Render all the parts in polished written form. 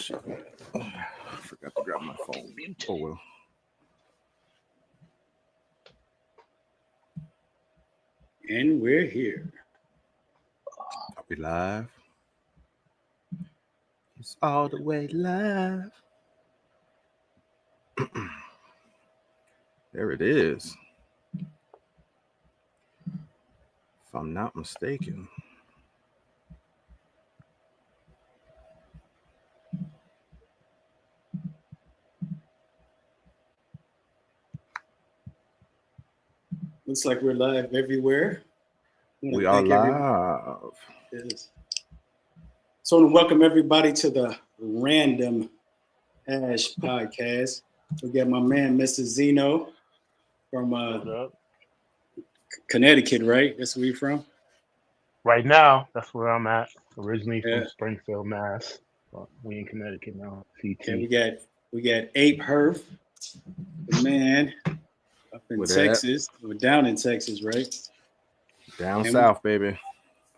shit. I forgot to grab my phone. Oh well. And we're here. Are we live? It's all the way live. There it is. If I'm not mistaken. Looks like we're live everywhere. We are live. Yes. So I want to welcome everybody to the Random Ash podcast. We got my man, Mr. Zino from Connecticut, right? That's where you're from? Right now, that's where I'm at. Originally from Springfield, Mass. But we in Connecticut now. CT. Yeah, we got Ape Herf, the man up in Texas. We're down in Texas, right? Down south, baby.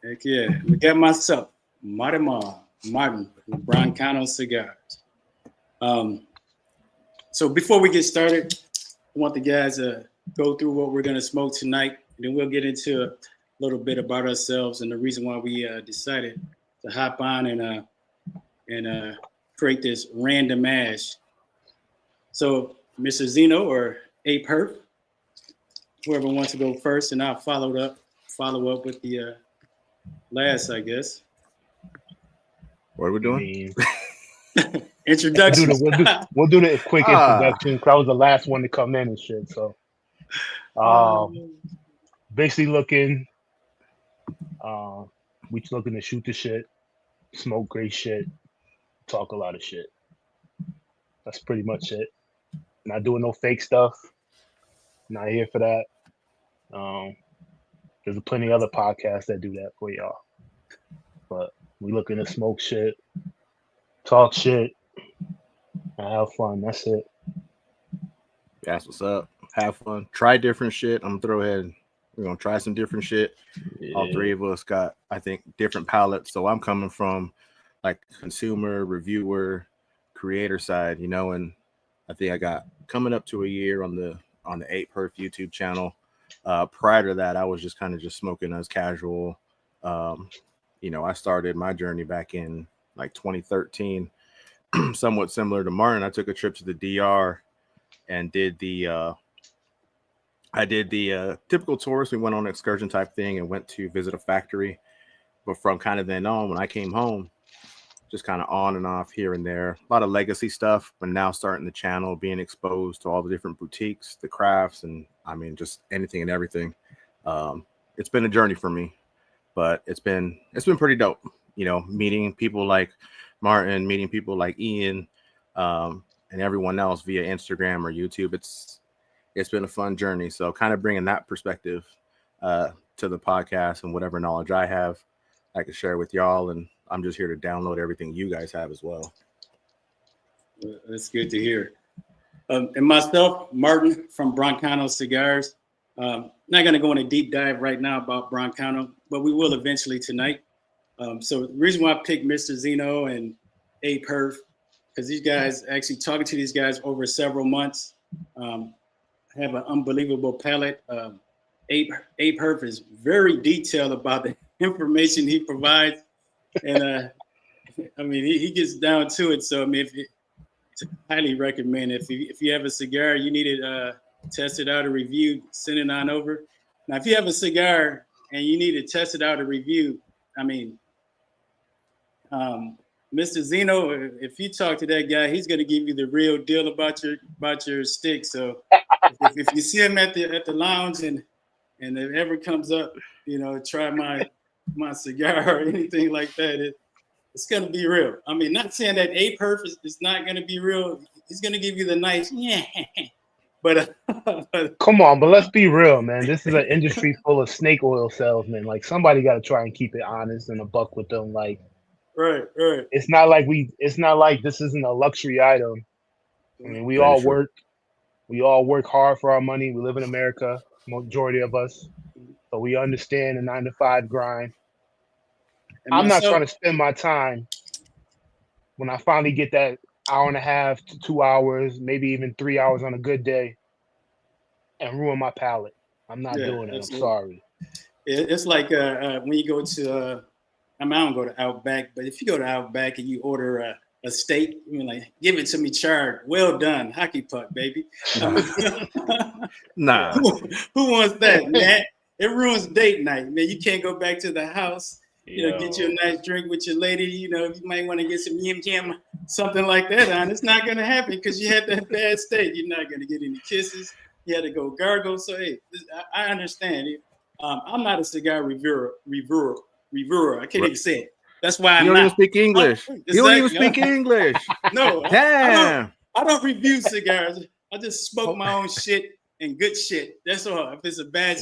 Heck yeah. We got myself, Martin from Broncano Cigars. So before we get started, I want the guys to go through what we're going to smoke tonight, and then we'll get into a little bit about ourselves and the reason why we decided to hop on and create this random ash. So Mr. Zino or Ape Herf, whoever wants to go first, and I'll follow up with the last, I guess. What are we doing? Introduction. We'll do the quick introduction because I was the last one to come in and shit. So, basically looking, we just looking to shoot the shit, smoke great shit, talk a lot of shit. That's pretty much it. Not doing no fake stuff. Not here for that. There's plenty of other podcasts that do that for y'all. But we looking to smoke shit, talk shit, and have fun. That's it. That's what's up. Have fun. Try different shit. I'm gonna throw ahead. We're gonna try some different shit. Yeah. All three of us got, I think, different palettes. So I'm coming from like consumer, reviewer, creator side, and I think I got coming up to a year on the Ape Herf YouTube channel. Prior to that, I was just kind of smoking as casual. I started my journey back in like 2013, somewhat similar to Martin. I took a trip to the DR and did the typical tourist. We went on an excursion type thing and went to visit a factory. But from kind of then on, when I came home, just kind of on and off here and there, a lot of legacy stuff, but now starting the channel, being exposed to all the different boutiques, the crafts, and I mean, just anything and everything. It's been a journey for me, but it's been pretty dope, meeting people like Martin, meeting people like Ian, and everyone else via Instagram or YouTube. It's been a fun journey. So kind of bringing that perspective to the podcast and whatever knowledge I have, I can share with y'all. And I'm just here to download everything you guys have as well. That's good to hear. And myself, Martin from Broncano Cigars. Not going to go in a deep dive right now about Broncano, but we will eventually tonight. So the reason why I picked Mr. Zino and Ape Herf, because these guys, actually talking to these guys over several months, have an unbelievable palette. Ape Herf is very detailed about the information he provides. And I mean, he gets down to it. So I mean, highly recommend if you have a cigar, you need it tested out or reviewed, send it on over. Now, if you have a cigar and you need to test it out or review, I mean, Mr. Zino, if you talk to that guy, he's going to give you the real deal about your stick. So if you see him at the lounge and it ever comes up, try my cigar or anything like that, it's going to be real. I mean, not saying that Ape Herf is not going to be real. He's going to give you the nice, but come on, but let's be real, man. This is an industry full of snake oil salesmen. Like, somebody got to try and keep it honest and a buck with them. Like, right. It's not like this isn't a luxury item. I mean, we all work hard for our money. We live in America, majority of us. So we understand the 9-to-5 grind. I'm not trying to spend my time when I finally get that hour and a half to 2 hours, maybe even 3 hours on a good day, and ruin my palate. I'm not doing it. Absolutely. I'm sorry. It's like when you go to, I don't go to Outback, but if you go to Outback and you order a steak, I mean, like, give it to me charred, well done, hockey puck, baby. Nah. Who wants that, man? It ruins date night, man. You can't go back to the house, get you a nice drink with your lady. You might want to get some yam, something like that on. It's not going to happen because you had that bad steak. You're not going to get any kisses. You had to go gargle. So, hey, I understand. I'm not a cigar reviewer. I can't even say it. That's why you don't even speak English. Exactly. You don't even speak English. No. Damn. I don't review cigars. I just smoke my own shit and good shit. That's all. If it's a bad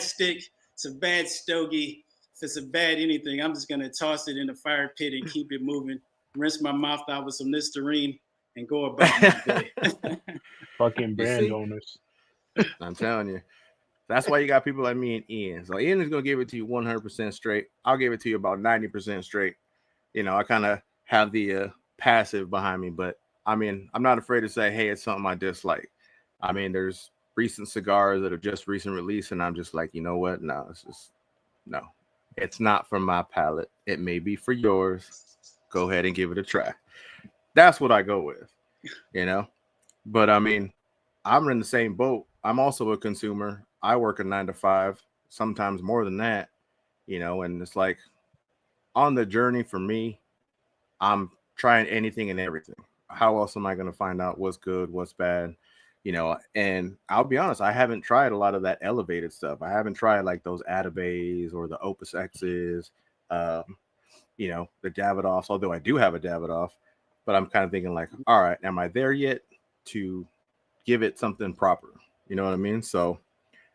stick, it's a bad stogie. If it's a bad anything, I'm just gonna toss it in the fire pit and keep it moving. Rinse my mouth out with some Listerine and go about my day. Fucking brand owners. I'm telling you. That's why you got people like me and Ian. So Ian is going to give it to you 100% straight. I'll give it to you about 90% straight. I kind of have the passive behind me, but I mean, I'm not afraid to say, hey, it's something I dislike. I mean, there's recent cigars that are just recent release, and I'm just like, you know what? No, it's not for my palate. It may be for yours. Go ahead and give it a try. That's what I go with, But I mean, I'm in the same boat. I'm also a consumer. I work a 9 to 5, sometimes more than that, and it's like on the journey for me, I'm trying anything and everything. How else am I going to find out what's good, what's bad, and I'll be honest, I haven't tried a lot of that elevated stuff. I haven't tried like those Atabays or the Opus X's, the Davidoffs, although I do have a Davidoff, but I'm kind of thinking like, all right, am I there yet to give it something proper? You know what I mean? So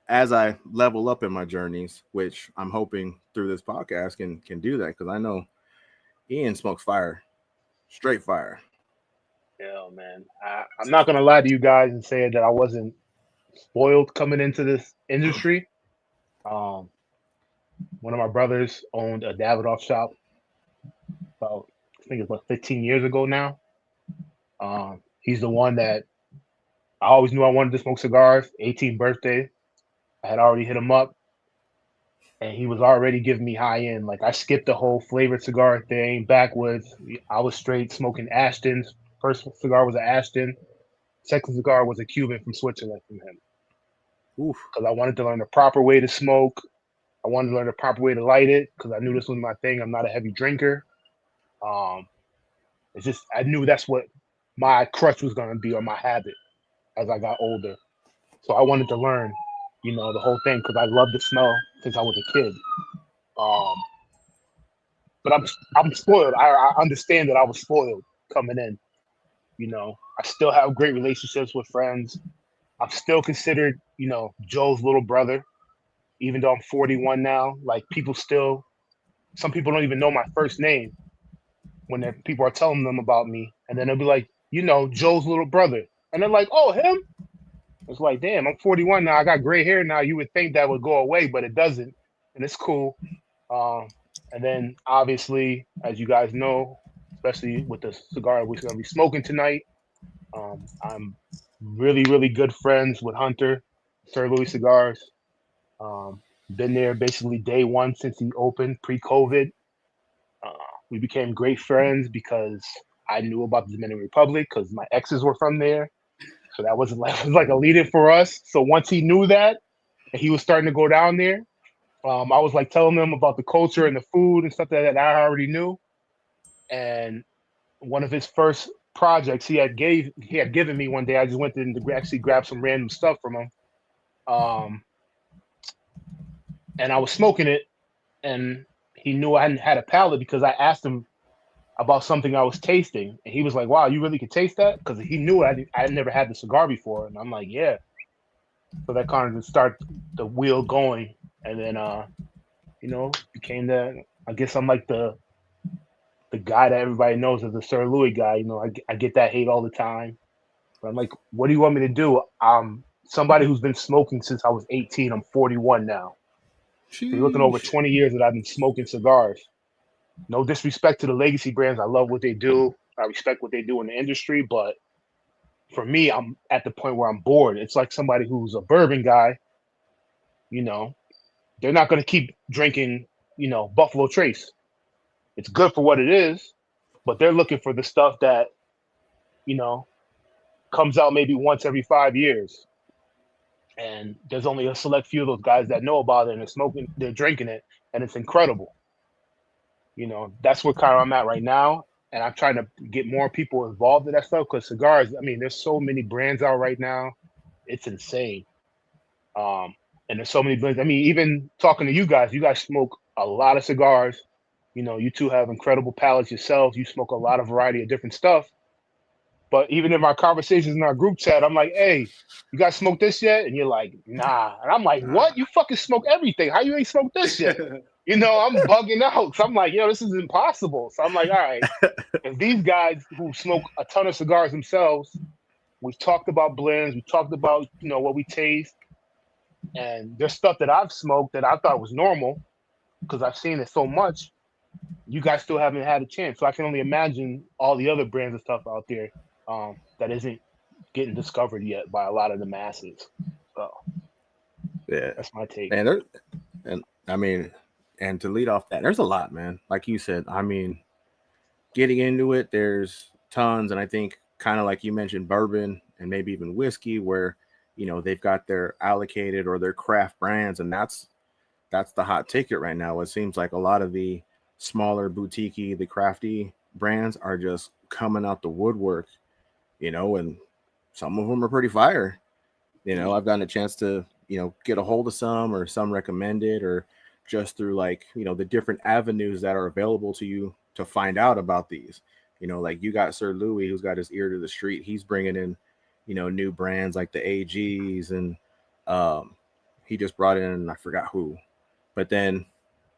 as I level up in my journeys, which I'm hoping through this podcast can do that, because I know Ian smokes fire, straight fire. Yeah, man. I'm not gonna lie to you guys and say that I wasn't spoiled coming into this industry. One of my brothers owned a Davidoff shop about, I think it's about 15 years ago now. He's the one that I always knew I wanted to smoke cigars. 18th birthday, I had already hit him up, and he was already giving me high end. Like, I skipped the whole flavored cigar thing backwards. I was straight smoking Ashtons. First cigar was an Ashton. Second cigar was a Cuban from Switzerland from him. Because I wanted to learn the proper way to smoke. I wanted to learn the proper way to light it because I knew this was my thing. I'm not a heavy drinker. It's just I knew that's what my crutch was going to be, or my habit as I got older. So I wanted to learn, the whole thing because I loved the smell since I was a kid. But I'm spoiled. I understand that I was spoiled coming in. I still have great relationships with friends. I'm still considered, Joe's little brother, even though I'm 41 now. Like, some people don't even know my first name when people are telling them about me. And then they'll be like, Joe's little brother. And they're like, oh, him? It's like, damn, I'm 41 now. I got gray hair now. You would think that would go away, but it doesn't. And it's cool. And then, obviously, as you guys know, especially with the cigar we're going to be smoking tonight, I'm really, really good friends with Hunter, Sir Louis Cigars. Been there basically day one since he opened pre-COVID. We became great friends because I knew about the Dominican Republic because my exes were from there. So that was like a lead-in for us. So once he knew that and he was starting to go down there, I was like telling them about the culture and the food and stuff that I already knew. And one of his first projects he had given me one day, I just went in to actually grab some random stuff from him. And I was smoking it, and he knew I hadn't had a palate because I asked him about something I was tasting, and he was like, "Wow, you really could taste that?" Because he knew I had never had the cigar before, and I'm like, "Yeah." So that kind of just started the wheel going, and then became that. I guess I'm like the guy that everybody knows as the Sir Louis guy. I get that hate all the time, but I'm like, "What do you want me to do?" I'm somebody who's been smoking since I was 18. I'm 41 now. So you're looking over 20 years that I've been smoking cigars. No disrespect to the legacy brands. I love what they do. I respect what they do in the industry. But for me, I'm at the point where I'm bored. It's like somebody who's a bourbon guy, you know, they're not going to keep drinking, Buffalo Trace. It's good for what it is, but they're looking for the stuff that, you know, comes out maybe once every 5 years. And there's only a select few of those guys that know about it and they're drinking it, and it's incredible. That's what kind of I'm at right now. And I'm trying to get more people involved in that stuff because cigars, I mean, there's so many brands out right now. It's insane. And there's so many brands. I mean, even talking to you guys smoke a lot of cigars. You two have incredible palates yourselves. You smoke a lot of variety of different stuff. But even in our conversations in our group chat, I'm like, hey, you guys smoked this yet? And you're like, nah. And I'm like, what? You fucking smoke everything. How you ain't smoked this yet? I'm bugging out. So I'm like, this is impossible. So I'm like, all right, if these guys who smoke a ton of cigars themselves, we've talked about blends, we talked about, what we taste. And there's stuff that I've smoked that I thought was normal because I've seen it so much. You guys still haven't had a chance. So I can only imagine all the other brands and stuff out there that isn't getting discovered yet by a lot of the masses. So yeah, that's my take. And to lead off that, there's a lot, man. Like you said, I mean, getting into it, there's tons. And I think kind of like you mentioned, bourbon and maybe even whiskey where, they've got their allocated or their craft brands. And that's the hot ticket right now. It seems like a lot of the smaller boutique, the crafty brands are just coming out the woodwork, and some of them are pretty fire. I've gotten a chance to, get a hold of some or some recommended or just through like, the different avenues that are available to you to find out about these. Like you got Sir Louis, who's got his ear to the street. He's bringing in, new brands like the AGs and he just brought in, I forgot who, but then,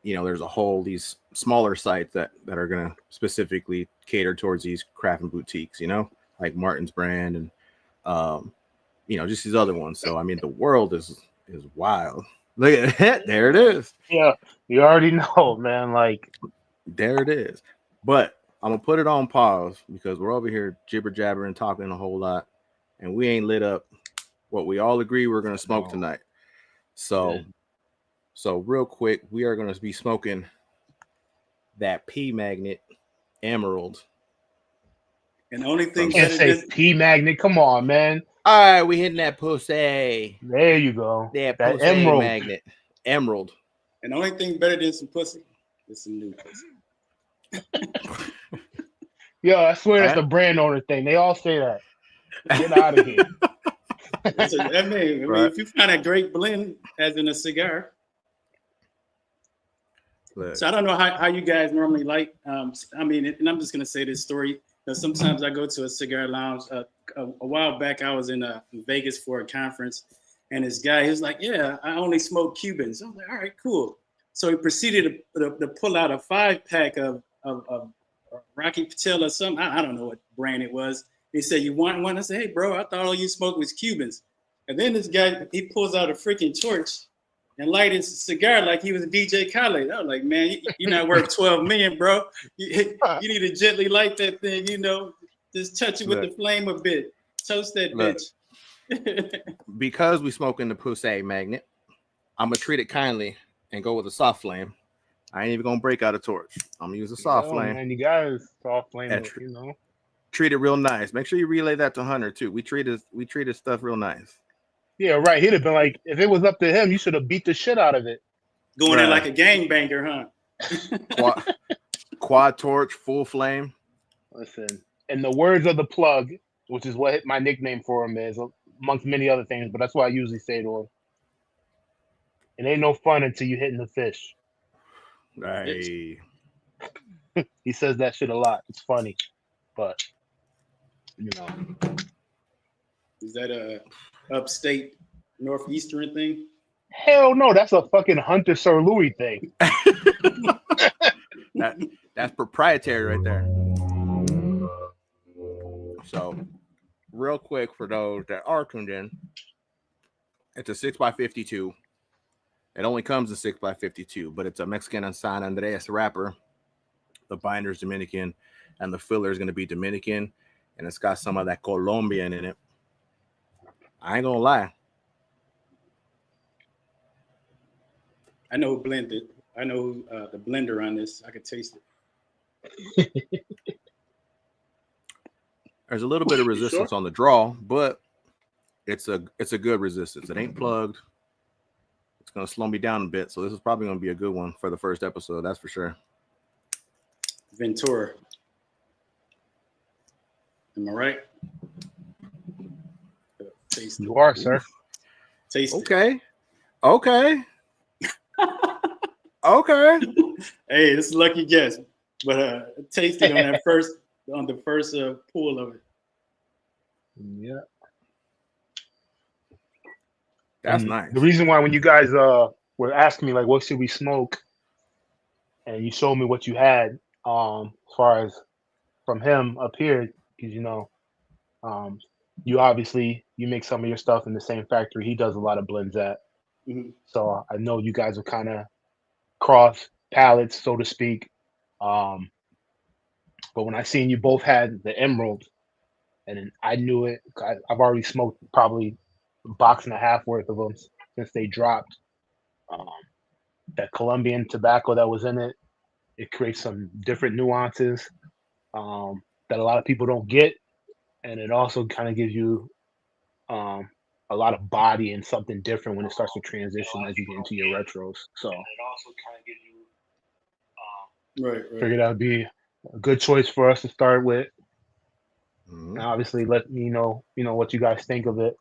there's a whole these smaller sites that are going to specifically cater towards these craft and boutiques, like Martin's brand and, just these other ones. So, I mean, the world is wild. Look at it. There it is. Yeah, you already know, man. Like, there it is. But I'm going to put it on pause because we're over here jibber jabbering, talking a whole lot, and we ain't lit up what we all agree we're going to smoke tonight. So real quick, we are going to be smoking that P Magnet Emerald. And the only thing can't say P Magnet. Come on, man. All right, we hitting that pussy. There you go. That pussy Emerald Magnet. Emerald. And the only thing better than some pussy is some new pussy. Yo, I swear that's the brand owner thing. They all say that. Get out of here. I mean, if you find a great blend as in a cigar. Look. So I don't know how you guys normally like. And I'm just gonna say this story. Sometimes I go to a cigar lounge. A while back, I was in Vegas for a conference, and this guy, he was like, "Yeah, I only smoke Cubans." I was like, "All right, cool." So he proceeded to pull out a 5-pack of Rocky Patel or something. I don't know what brand it was. He said, "You want one?" I said, "Hey, bro, I thought all you smoked was Cubans." And then this guy, he pulls out a freaking torch and light his cigar like he was a DJ Khaled. I was like, "Man, you're not worth 12 million, bro. You need to gently light that thing, just touch it with the flame a bit. Toast that bitch." Because we smoke in the Pussy Magnet, I'm going to treat it kindly and go with a soft flame. I ain't even going to break out a torch. I'm going to use a soft flame. Man, you guys soft flame, Treat it real nice. Make sure you relay that to Hunter, too. We treated stuff real nice. Yeah, right. He'd have been like, if it was up to him, you should have beat the shit out of it. Going in like a gangbanger, huh? Quad torch, full flame. Listen, in the words of the plug, which is what my nickname for him is, amongst many other things, but that's what I usually say to him. It ain't no fun until you hitting the fish. Hey. He says that shit a lot. It's funny, but Is that a upstate northeastern thing? Hell no, that's a fucking Hunter Sir Louis thing. That's proprietary right there. So, real quick for those that are tuned in, it's a 6x52. It only comes in 6x52, but it's a Mexican and San Andreas wrapper. the binder is Dominican, and the filler is going to be Dominican, and it's got some of that Colombian in it. I ain't gonna lie. I know who blended. I know who, the blender on this. I could taste it. There's a little bit of resistance on the draw, but it's a good resistance. It ain't plugged. It's gonna slow me down a bit, so this is probably gonna be a good one for the first episode. That's for sure. Ventura. Am I right? Taste it. You are, sir. Taste Okay. Okay. Okay. Hey, this is a lucky guess, but taste it on the first pull of it. Yeah. That's nice. The reason why when you guys were asking me like what should we smoke, and you showed me what you had, as far as from him up here, because you obviously you make some of your stuff in the same factory he does a lot of blends at. Mm-hmm. So I know you guys are kind of cross palettes, so to speak. But when I seen you both had the emerald, and then I knew it. I've already smoked probably a box and a half worth of them since they dropped. That Colombian tobacco that was in it, it creates some different nuances that a lot of people don't get, and it also kind of gives you a lot of body and something different when it starts to transition as you get into your retros. So and it also kind of gives you Right. figured that would be a good choice for us to start with. Mhm. And obviously, let me know what you guys think of it.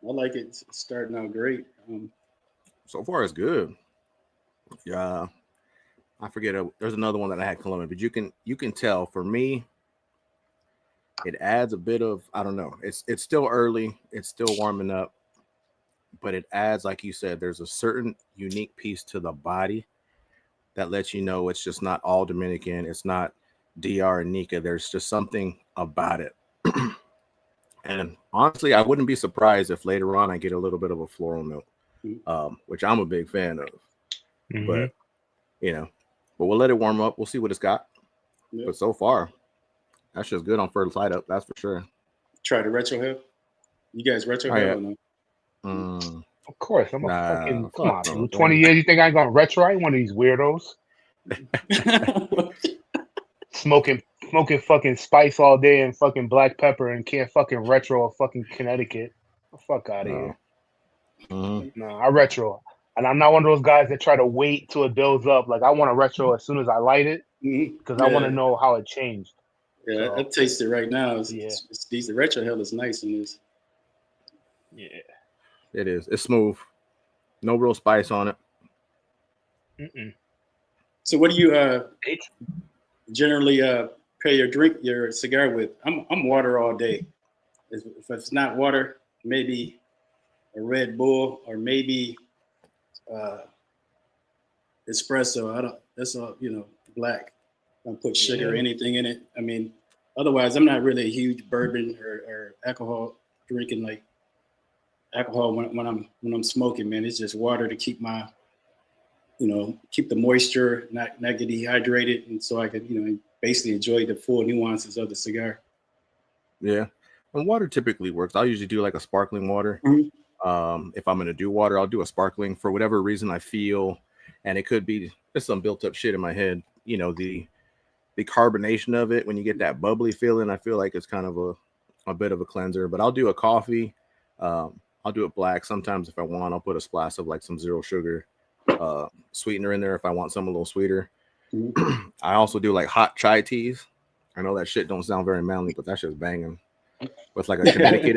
I like it. It's starting out great. So far, it's good. Yeah, I forget. There's another one that I had Colombian, but you can tell for me, it adds a bit of, I don't know. It's still early. It's still warming up, but it adds, like you said, there's a certain unique piece to the body that lets you know it's just not all Dominican. It's not DR and Nika. There's just something about it. And honestly, I wouldn't be surprised if later on I get a little bit of a floral note, which I'm a big fan of. Mm-hmm. But but we'll let it warm up. We'll see what it's got. Yep. But so far, that's just good on first light up. That's for sure. Try the retro head. You guys retro head or no? Of course, I'm a fucking come on, no, dude. 20 years, you think I ain't gonna retro? I ain't one of these weirdos. Smoking fucking spice all day and fucking black pepper and can't fucking retro a fucking Connecticut. The fuck out of here. No, I retro. And I'm not one of those guys that try to wait till it builds up. Like I want to retro as soon as I light it because I want to know how it changed. Yeah, So, I taste it right now. It's decent. Retro hell is nice in this. Yeah. It is. It's smooth. No real spice on it. Mm-mm. So what do you generally pair your cigar with? I'm water all day. If it's not water, maybe a Red Bull or maybe espresso. That's all black. I don't put sugar or anything in it. I mean, otherwise I'm not really a huge bourbon or alcohol drinking like alcohol when I'm smoking, man. It's just water to keep my keep the moisture, not get dehydrated, and so I could basically enjoy the full nuances of the cigar. Yeah, and water typically works. I'll usually do like a sparkling water. If I'm gonna do water, I'll do a sparkling for whatever reason I feel, and it could be just some built up shit in my head. The carbonation of it when you get that bubbly feeling, I feel like it's kind of a bit of a cleanser. But I'll do a coffee. I'll do it black. Sometimes if I want, I'll put a splash of like some zero sugar sweetener in there if I want some a little sweeter. I also do like hot chai teas. I know that shit don't sound very manly, but that shit's banging. With like a Connecticut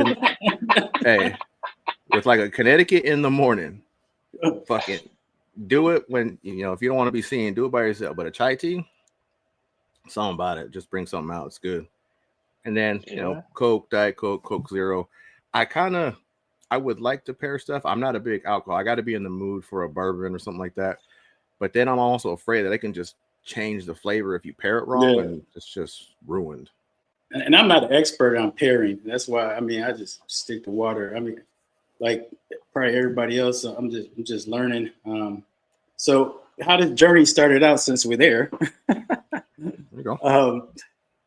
with like a Connecticut in the morning. Fucking do it when if you don't want to be seen, do it by yourself. But a chai tea, something about it, just bring something out. It's good. And then Coke, Diet Coke, Coke Zero. I would like to pair stuff. I'm not a big alcohol. I got to be in the mood for a bourbon or something like that. But then I'm also afraid that it can just change the flavor if you pair it wrong, and it's just ruined. And I'm not an expert on pairing. That's why I just stick to water. I mean, like probably everybody else, I'm just learning. So how did journey started out since we're there? go.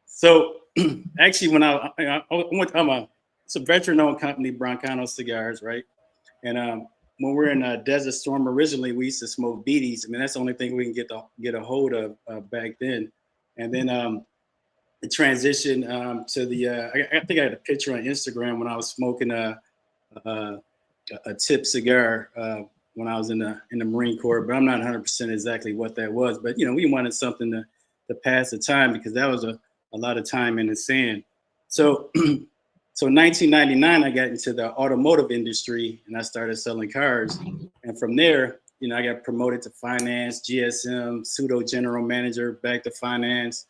So actually, when I went, it's a veteran-owned company, Broncano Cigars, right? And when we're in Desert Storm, originally we used to smoke beaties. I mean, that's the only thing we can get a hold of back then. And then the transition to the I think I had a picture on Instagram when I was smoking a tip cigar when I was in the Marine Corps, but I'm not 100% exactly what that was. But you know, we wanted something to pass the time because that was a lot of time in the sand. So so in 1999, I got into the automotive industry and I started selling cars. And from there, you know, I got promoted to finance, GSM, pseudo general manager, back to finance,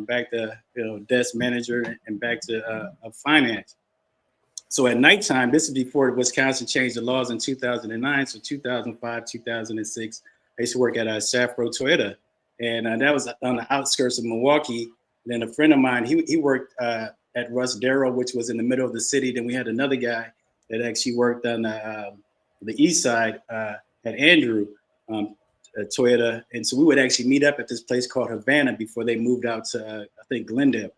back to desk manager, and back to finance. So at nighttime, this is before Wisconsin changed the laws in 2009. So 2005, 2006, I used to work at Safro Toyota, and that was on the outskirts of Milwaukee. Then a friend of mine, he worked at Russ Darrow, which was in the middle of the city. Then we had another guy that actually worked on the east side at Andrew Toyota. And so we would actually meet up at this place called Havana before they moved out to, I think, Glendale.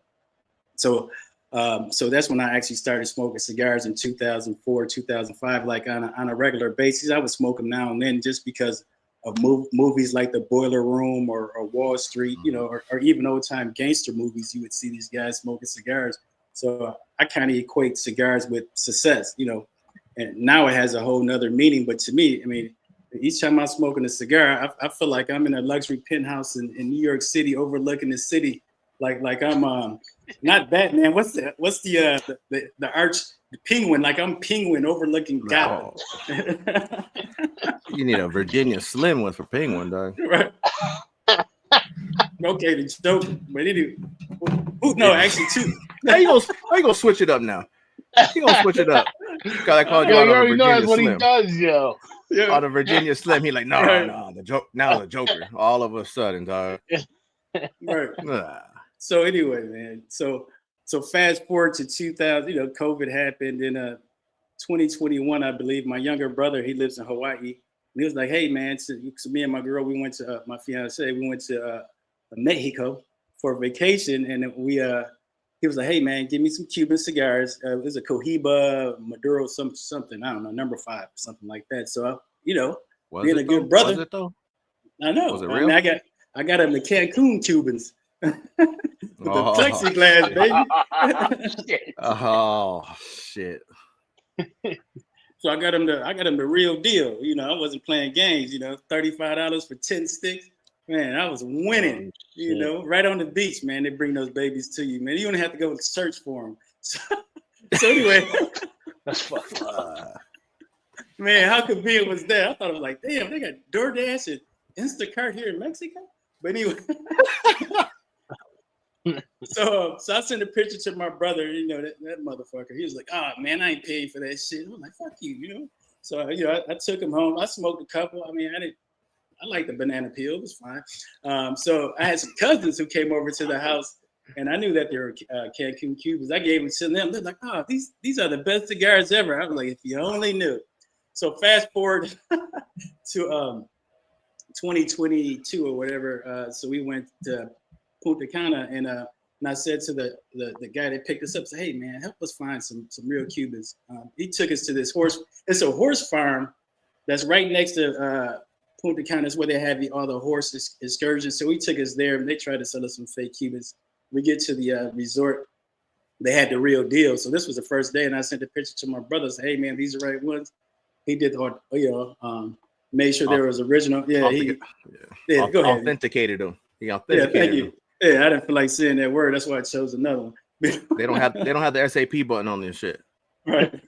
So that's when I actually started smoking cigars in 2004, 2005, like on a regular basis. I would smoke them now and then just because of movies like The Boiler Room or Wall Street, you know, or even old time gangster movies. You would see these guys smoking cigars. So I kind of equate cigars with success, you know, and now it has a whole nother meaning. But to me, I mean, each time I'm smoking a cigar, I feel like I'm in a luxury penthouse in New York City overlooking the city. Like I'm not Batman. What's the arch the penguin? Like I'm Penguin overlooking Gotham. Oh. You need a Virginia Slim one for Penguin, dog. Right. Okay, the joke. But anyway, no, actually two. How you gonna switch it up now? He gonna switch it up. Cause I called you Yo, out you on the already know Virginia that's what Slim. he does, yo. Yeah. On the Virginia Slim, he like, no, Right. no, the Joker. All of a sudden, dog. Right. Ah. So anyway, man. So fast forward to 2000. You know, COVID happened in 2021, I believe. My younger brother, he lives in Hawaii, and he was like, "Hey, man." So me and my girl, we went to my fiance. We went to Mexico for vacation, and then he was like, "Hey, man, give me some Cuban cigars." It was a Cohiba Maduro, something. I don't know, number 5, something like that. So you know, being a good brother. Was it though? I know. Was it real? I mean, I got them the Cancun Cubans. With the plexiglass, baby. Oh shit! So I got him the real deal. You know, I wasn't playing games. You know, $35 for 10 sticks. Man, I was winning. You know, right on the beach, man. They bring those babies to you, man. You don't have to go search for them. So anyway, That's fucked up. Man, how convenient was that? I thought it was like, damn, they got DoorDash and Instacart here in Mexico. But anyway. So I sent a picture to my brother, you know, that motherfucker. He was like, "Oh man, I ain't paying for that shit." I was like, "Fuck you," you know. So you know, I took him home. I smoked a couple. I mean, I like the banana peel. It was fine. So I had some cousins who came over to the house, and I knew that they were Cancun Cubans. I gave them to them. They're like, "Oh, these are the best cigars ever." I was like, "If you only knew." So fast forward to 2022 or whatever. So we went to Punta Cana, and I said to the guy that picked us up, "Say, hey man, help us find some real Cubans." He took us to this horse. It's a horse farm that's right next to Punta Cana. That's where they have all the horse excursions. So he took us there, and they tried to sell us some fake Cubans. We get to the resort. They had the real deal. So this was the first day, and I sent a picture to my brother. Said, "Hey man, these are the right ones." He did, made sure there was original. Yeah, go ahead. Authenticated them. He authenticated thank you. them. Yeah, I didn't feel like saying that word. That's why I chose another one. They don't have the SAP button on this shit. Right.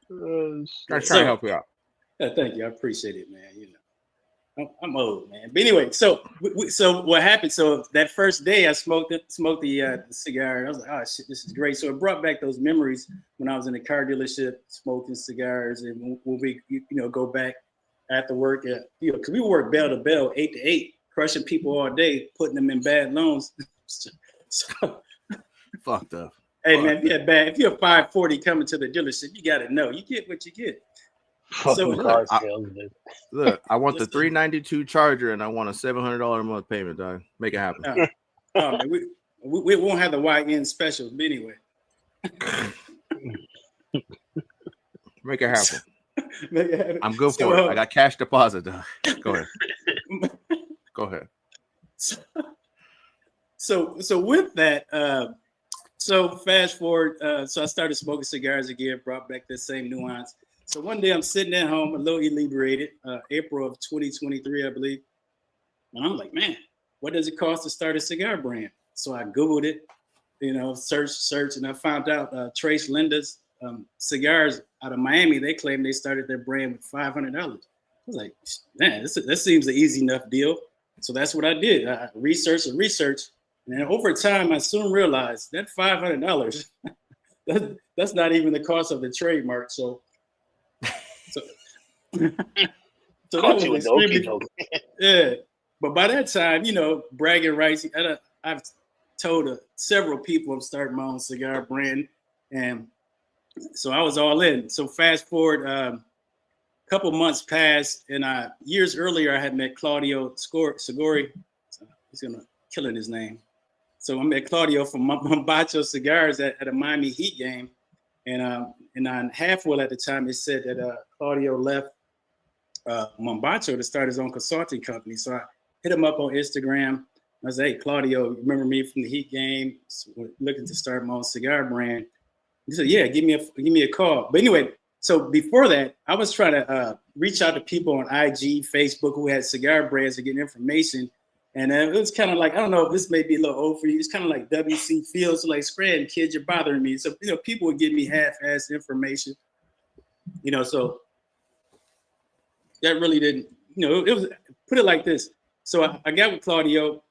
Trying to help you out. Yeah, thank you. I appreciate it, man. You know, I'm old, man. But anyway, so what happened? So that first day, I smoked the cigar. I was like, "Oh shit, this is great." So it brought back those memories when I was in the car dealership smoking cigars, and when we go back after work, because we work bell to bell, 8 to 8. Crushing people all day, putting them in bad loans. So, fucked up. Hey man, if you're 540 coming to the dealership, you gotta know you get what you get. Fucking car salesman. Look, I want the $392 Charger, and I want a $700 a month payment, dog. Make it happen. Man, we won't have the YN special anyway. Make it happen. Make it happen. I'm good for it. I got cash deposit, dog. Go ahead. Go ahead. So with that, so fast forward. So I started smoking cigars again, brought back that same nuance. So one day I'm sitting at home, a little inebriated, April of 2023, I believe. And I'm like, man, what does it cost to start a cigar brand? So I Googled it, search, and I found out Trace Linda's cigars out of Miami. They claim they started their brand with $500. I was like, man, this seems an easy enough deal. So that's what I did. I researched, and then over time, I soon realized that $500, that's not even the cost of the trademark. So that was extremely, yeah. But by that time, bragging rights, I've told several people I'm starting my own cigar brand, and so I was all in. So fast forward, a couple months passed, and years earlier I had met Claudio Sigori. He's killing his name. So I met Claudio from Mombacho Cigars at a Miami Heat game, and on Halfwell at the time it said that Claudio left Mombacho to start his own consulting company. So I hit him up on Instagram. I said, "Hey, Claudio, remember me from the Heat game? Looking to start my own cigar brand." He said, "Yeah, give me a call." But anyway, so before that, I was trying to reach out to people on IG, Facebook who had cigar brands to get information. And it was kind of like, I don't know if this may be a little old for you. It's kind of like WC Fields, so like, Scranton, kid, you're bothering me. So, people would give me half-assed information, so that really didn't, it was, put it like this. So I got with Claudio.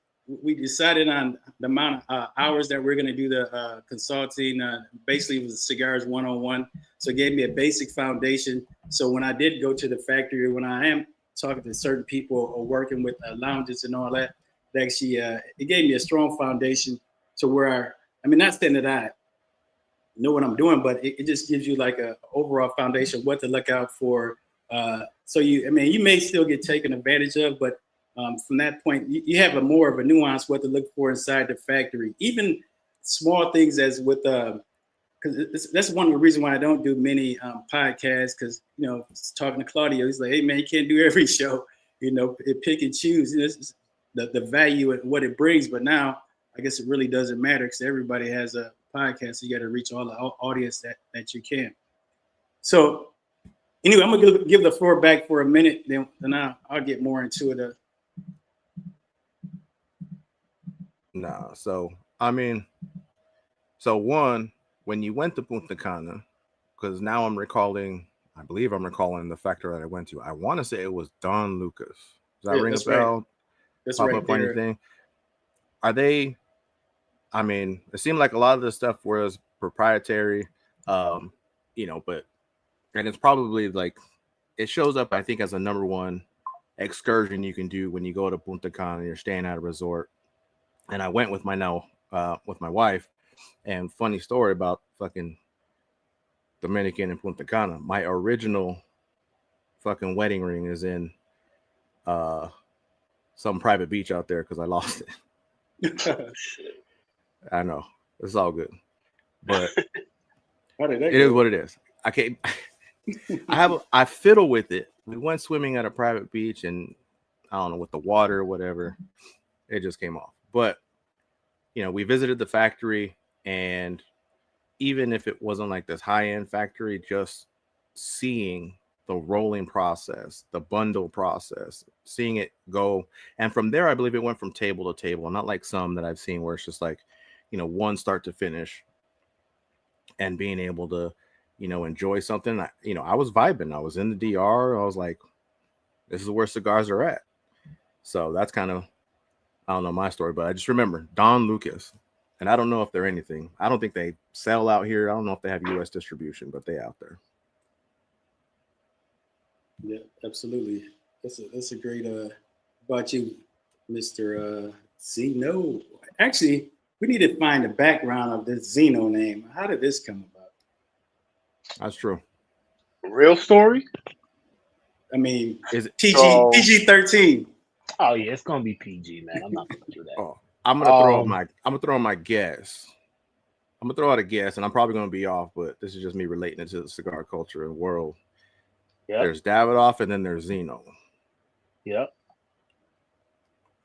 We decided on the amount of hours that we're going to do the consulting. Basically, it was Cigars 101. So it gave me a basic foundation. So when I did go to the factory, when I am talking to certain people or working with lounges and all that, actually, it gave me a strong foundation to where not saying that I know what I'm doing, but it just gives you like a overall foundation, what to look out for. So you may still get taken advantage of, but from that point, you have more of a nuance what to look for inside the factory. Even small things as with, because that's one of the reasons why I don't do many podcasts, because, talking to Claudio, he's like, "Hey, man, you can't do every show, pick and choose." This is the value and what it brings. But now I guess it really doesn't matter because everybody has a podcast. So you got to reach all the audience that you can. So anyway, I'm going to give the floor back for a minute, then I'll get more into it. Nah, so one, when you went to Punta Cana, because now I believe I'm recalling the factory that I went to. I want to say it was Don Lucas. Does that ring a bell? Right. That's Pop right up on anything? Are they? It seemed like a lot of the stuff was proprietary, but and it's probably like it shows up, I think, as a number one excursion you can do when you go to Punta Cana. You're staying at a resort, and I went with with my wife. And funny story about fucking Dominican and Punta Cana. My original fucking wedding ring is in some private beach out there because I lost it. I know. It's all good. But it is what it is. I can't I fiddle with it. We went swimming at a private beach and I don't know, with the water or whatever. It just came off. But we visited the factory, and even if it wasn't like this high-end factory, just seeing the rolling process, the bundle process, seeing it go. And from there, I believe it went from table to table, not like some that I've seen where it's just like, one start to finish, and being able to, enjoy something. I was vibing. I was in the DR. I was like, this is where cigars are at. So that's kind of, I don't know my story, but I just remember Don Lucas. And I don't know if they're anything. I don't think they sell out here. I don't know if they have U.S. distribution, but they out there. Yeah, absolutely. That's a great about you, Mr. Zino. Actually, we need to find the background of this Zino name. How did this come about? That's true. Real story? I mean, Is it? PG-13. Oh yeah, it's gonna be PG, man. I'm not gonna do that. Oh, I'm gonna throw out my guess. I'm gonna throw out a guess, and I'm probably gonna be off, but this is just me relating it to the cigar culture and world. Yep. There's Davidoff, and then there's Zino. Yep.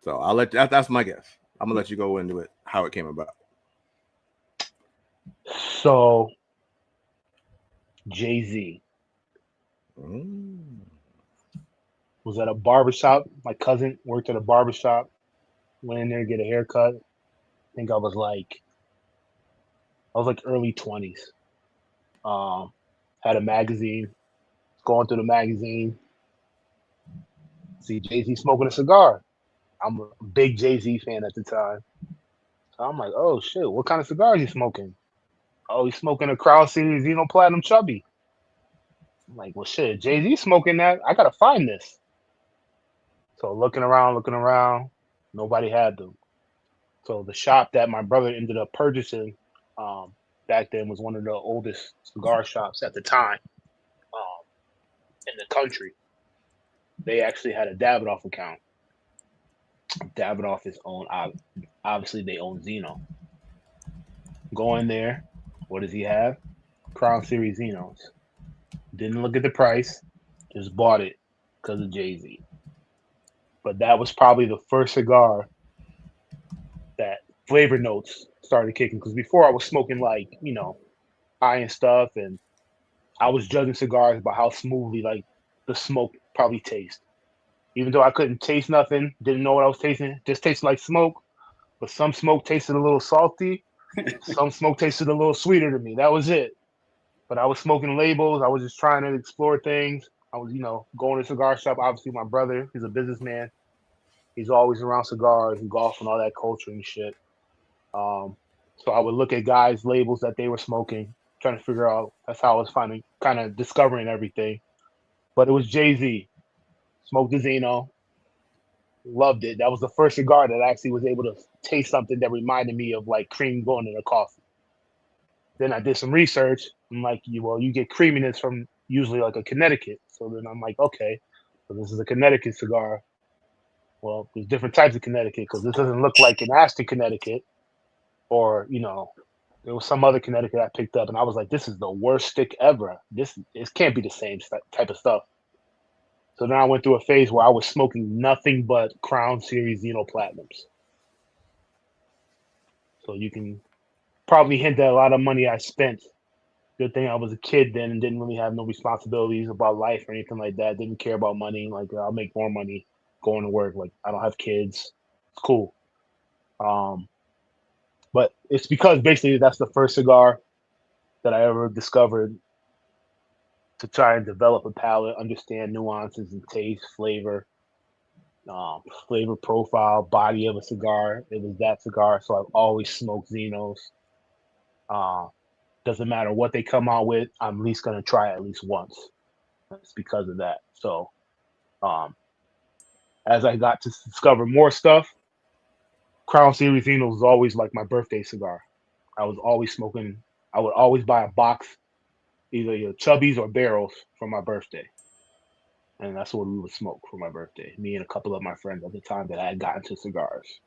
So I'll let that's my guess. I'm gonna let you go into it, how it came about. So Jay-Z was at a barbershop. My cousin worked at a barbershop. Went in there to get a haircut. I think I was like early 20s. Had a magazine. Going through the magazine. See Jay-Z smoking a cigar. I'm a big Jay-Z fan at the time. So I'm like, oh shit, what kind of cigar is he smoking? Oh, he's smoking a Crown Series Zino Platinum Chubby. I'm like, well shit, Jay-Z smoking that. I gotta find this. So looking around, nobody had them. So the shop that my brother ended up purchasing back then was one of the oldest cigar shops at the time in the country. They actually had a Davidoff account. Davidoff is owned, obviously they own Zino. Go in there, what does he have? Crown Series Zinos. Didn't look at the price, just bought it because of Jay-Z. But that was probably the first cigar that flavor notes started kicking. Because before I was smoking like, high and stuff, and I was judging cigars by how smoothly like the smoke probably tastes. Even though I couldn't taste nothing, didn't know what I was tasting, just tasted like smoke. But some smoke tasted a little salty, some smoke tasted a little sweeter to me. That was it. But I was smoking labels. I was just trying to explore things. I was, going to a cigar shop. Obviously, my brother, he's a businessman. He's always around cigars and golf and all that culture and shit. So I would look at guys' labels that they were smoking, trying to figure out. That's how I was finding, kind of discovering everything. But it was Jay-Z. Smoked the Zino. Loved it. That was the first cigar that I actually was able to taste something that reminded me of like cream going in a coffee. Then I did some research. I'm like, you get creaminess from usually like a Connecticut. So then I'm like, okay, so this is a Connecticut cigar. Well, there's different types of Connecticut because this doesn't look like an Aston Connecticut, or there was some other Connecticut I picked up, and I was like, this is the worst stick ever. It can't be the same type of stuff. So then I went through a phase where I was smoking nothing but Crown Series Zino Platinums. So you can probably hint at a lot of money I spent. Good thing I was a kid then and didn't really have no responsibilities about life or anything like that. Didn't care about money. Like, I'll make more money going to work. Like, I don't have kids. It's cool. But it's because basically that's the first cigar that I ever discovered to try and develop a palate, understand nuances and taste, flavor, flavor profile, body of a cigar. It was that cigar, so I've always smoked Zinos. Doesn't matter what they come out with, I'm at least going to try it at least once. It's because of that. So as I got to discover more stuff, Crown Series Zino was always like my birthday cigar. I was always smoking. I would always buy a box, either Chubbies or Barrels for my birthday. And that's what we would smoke for my birthday. Me and a couple of my friends at the time that I had gotten to cigars.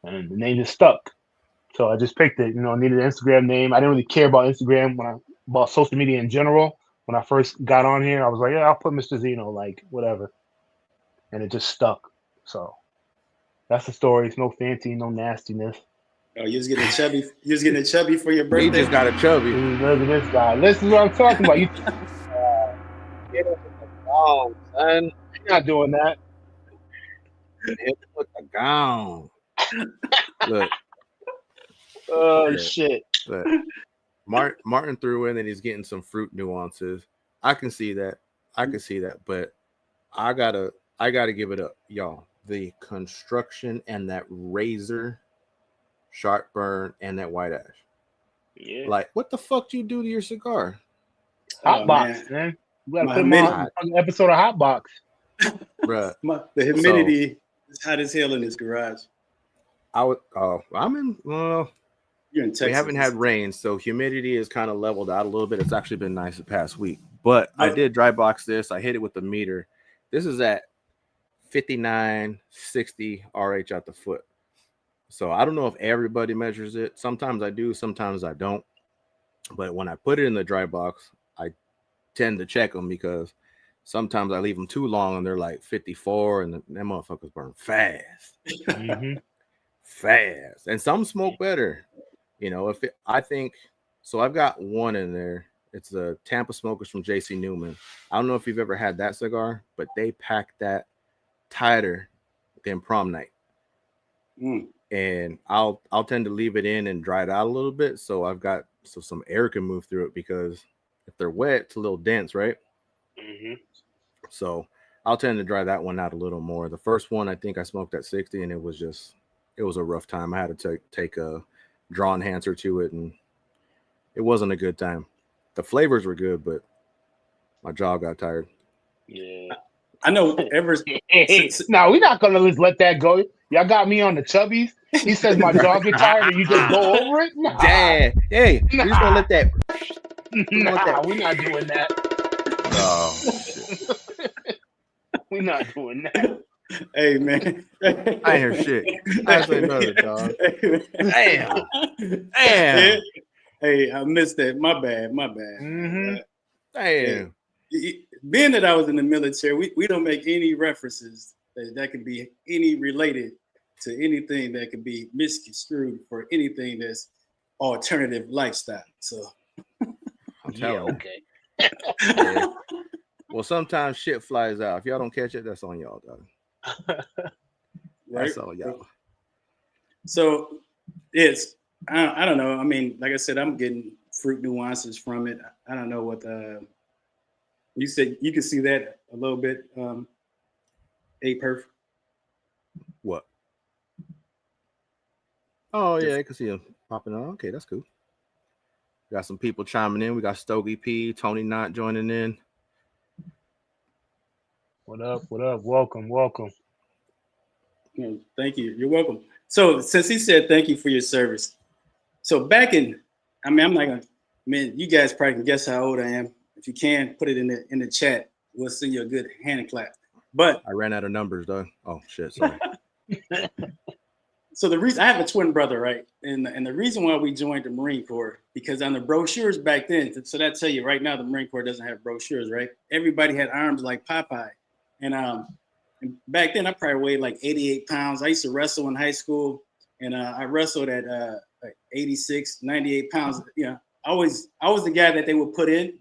And the name just stuck. So I just picked it, needed an Instagram name. I didn't really care about Instagram about social media in general. When I first got on here, I was like, yeah, I'll put Mr. Zino, like, whatever. And it just stuck. So that's the story. It's no fancy, no nastiness. Oh, you was getting a chubby. You was getting a chubby for your birthday. He just got a chubby. Look at this guy. Listen to what I'm talking about. Hit him with the gown, son. You're not doing that. Hit him with the gown. Look. Oh shit. Look. Martin threw in and he's getting some fruit nuances. I can see that. But I gotta give it up, y'all. The construction and that razor sharp burn and that white ash. Yeah. Like, what the fuck do you do to your cigar? Hot box, man. We gotta put him on an episode of Hot Box. Bruh. The humidity is hot as hell in this garage. I'm in You're in Texas. We haven't had rain, so humidity is kind of leveled out a little bit. It's actually been nice the past week. But I did dry box this. I hit it with the meter. This is at 59.60 RH at the foot. So I don't know if everybody measures it. Sometimes I do, sometimes I don't. But when I put it in the dry box, I tend to check them because sometimes I leave them too long and they're like 54 and them motherfuckers burn fast. Fast. And some smoke better. You know, I think so. I've got one in there. It's the Tampa Smokers from JC Newman. I don't know if you've ever had that cigar, but they pack that tighter than prom night. And I'll tend to leave it in and dry it out a little bit so some air can move through it, because if they're wet, it's a little dense, right? So I'll tend to dry that one out a little more. The first one, I think I smoked at 60, and it was a rough time. I had to take a draw enhancer to it, and it wasn't a good time. The flavors were good, but my jaw got tired. Yeah. I know No, we're not gonna just let that go. Y'all got me on the chubbies. He says my jaw get tired and you just go over it? Nah. Dad, hey, we're just gonna let that. We're not doing that. Oh, shit. We're not doing that. Hey, man. I ain't hear shit. I say nothing, dog. Damn. Hey, I missed that. My bad. Damn. Being that I was in the military, we don't make any references that could be any related to anything that could be misconstrued for anything that's alternative lifestyle. So I'm telling you. Okay. Yeah. Well, sometimes shit flies out. If y'all don't catch it, that's on y'all, dog. That's all y'all. So it's I don't know. I mean, like I said, I'm getting fruit nuances from it. I don't know what you said. You can see that a little bit. Ape Herf. What? Oh yeah, I can see him popping on. Okay, that's cool. We got some people chiming in. We got Stogie P, Tony Knott joining in. What up? Welcome. Thank you. You're welcome. So since he said thank you for your service, so back in, I'm not gonna, you guys probably can guess how old I am. If you can, put it in the chat. We'll send you a good hand clap. But I ran out of numbers, though. Oh shit, sorry. So the reason I have a twin brother, right? And the reason why we joined the Marine Corps, because on the brochures back then, so that tell you right now the Marine Corps doesn't have brochures, right? Everybody had arms like Popeye. And back then I probably weighed like 88 pounds. I used to wrestle in high school, and I wrestled at like 86, 98 pounds. You know, I was the guy that they would put in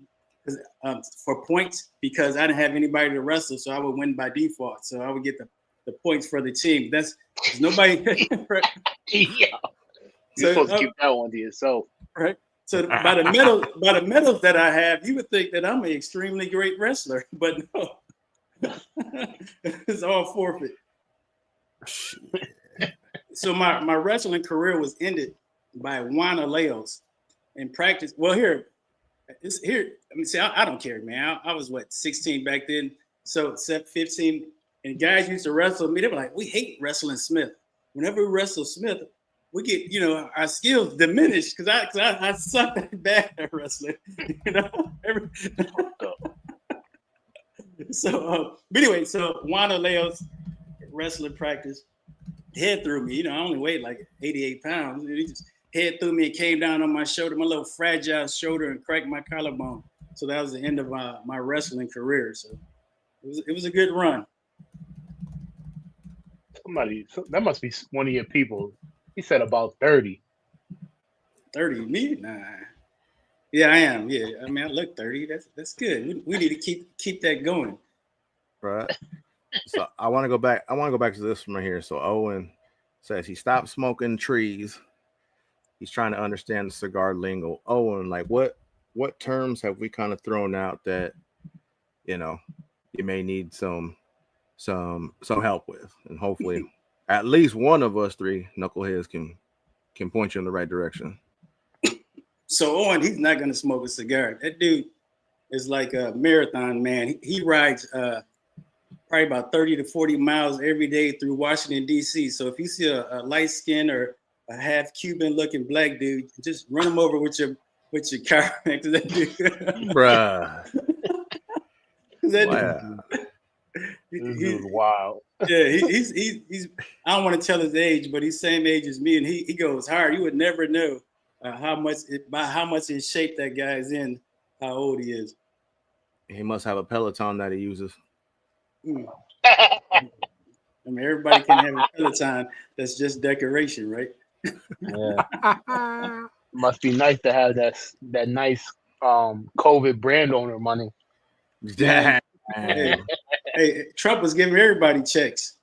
for points because I didn't have anybody to wrestle, so I would win by default. So I would get the points for the team. That's nobody. Right? Yeah. You're supposed to keep that one to yourself. Right. So by the medals that I have, you would think that I'm an extremely great wrestler, but no. It's all forfeit. So my wrestling career was ended by Juan Aleos in practice. Well, here. I mean, see, I don't care, man. I was 16 back then, so 15. And guys used to wrestle me. They were like, we hate wrestling Smith. Whenever we wrestle Smith, we get, our skills diminished because I suck that bad at wrestling. So, but anyway, so Juan Aleos wrestling practice, head threw me. I only weighed like 88 pounds. He just head threw me and came down on my shoulder, my little fragile shoulder, and cracked my collarbone. So that was the end of my wrestling career. So it was a good run. That must be one of your people. He said about 30. 30? Me? Nah. Yeah, I am. Yeah, I mean, I look 30. That's good. We need to keep that going. Right. So I want to go back. To this one right here. So Owen says he stopped smoking trees. He's trying to understand the cigar lingo. Owen, like what terms have we kind of thrown out that you may need some help with, and hopefully at least one of us three knuckleheads can point you in the right direction. So Owen, he's not gonna smoke a cigar. That dude is like a marathon man. He rides probably about 30 to 40 miles every day through Washington, D.C. So if you see a light skin or a half Cuban looking black dude, just run him over with your car. That dude. Bruh. that Wow. This dude's wild. Yeah, he's. I don't want to tell his age, but he's same age as me, and he goes hard. You would never know how much in shape that guy's in, how old he is. He must have a Peloton that he uses. I mean, everybody can have a Peloton. That's just decoration, right? Yeah. Must be nice to have that nice COVID brand owner money. Damn. Hey, Trump was giving everybody checks.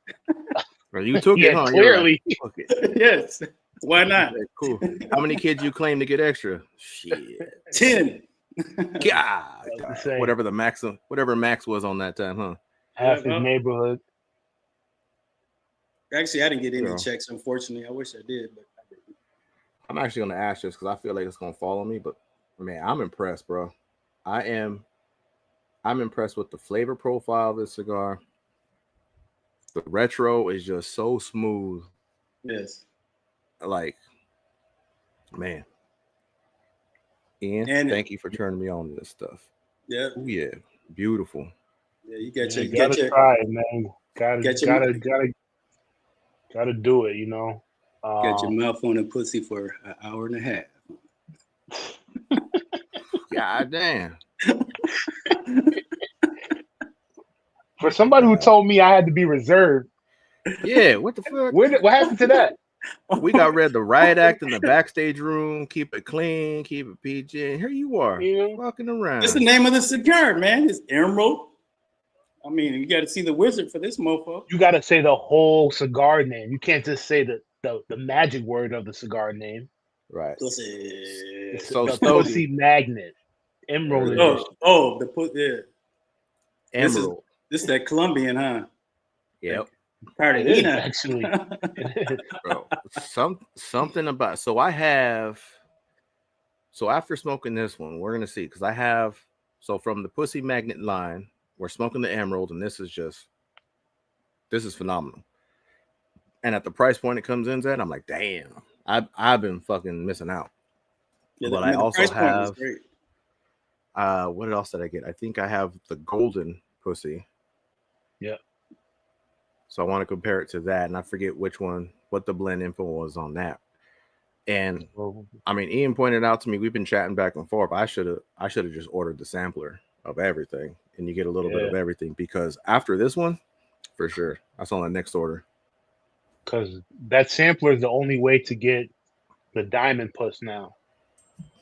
Well, you took it, Yeah, huh? clearly. You took it. Yes. Why not? Okay, cool. How many kids you claim to get extra? Shit. 10. God. Insane. Whatever max was on that time, huh? Half his neighborhood. Actually, I didn't get any Yeah. checks, unfortunately. I wish I did, but I didn't. I'm actually gonna ask this because I feel like it's gonna follow me, but man, I'm impressed, bro. I'm impressed with the flavor profile of this cigar. The retro is just so smooth. Yes. Like, man. Ian, And thank you for turning me on to this stuff. yeah, Oh yeah, beautiful. yeah, you got You your gotta try it, man. Gotta do it, you know. got your mouth on a pussy for an hour and a half. God damn. For somebody who told me I had to be reserved, Yeah, what the fuck? what happened to that? We got read the riot act in the backstage room. Keep it clean, keep it PG. And here you are, walking around. That's the name of the cigar, man. It's Emerald. I mean, you got to see the wizard for this mofo. You got to say the whole cigar name. You can't just say the magic word of the cigar name. Right. Pussy. So the Stogie. pussy magnet. Emerald. The pussy. Yeah. Emerald. This is that Colombian, huh? Yep. Part of It is, Ina. actually. Bro, something about so after smoking this one, we're gonna see because I have from the Pussy Magnet line, we're smoking the Emerald, and this is phenomenal. And at the price point it comes in at, I'm like, damn, I've been fucking missing out. Yeah, but I also have what else did I get? I think I have the golden Pussy. Yeah. So I want to compare it to that, and I forget what the blend info was on that. And I mean, Ian pointed out to me, we've been chatting back and forth. I should have just ordered the sampler of everything, and you get a little bit of everything, because after this one, for sure, that's on the next order. Because that sampler is the only way to get the diamond puss now.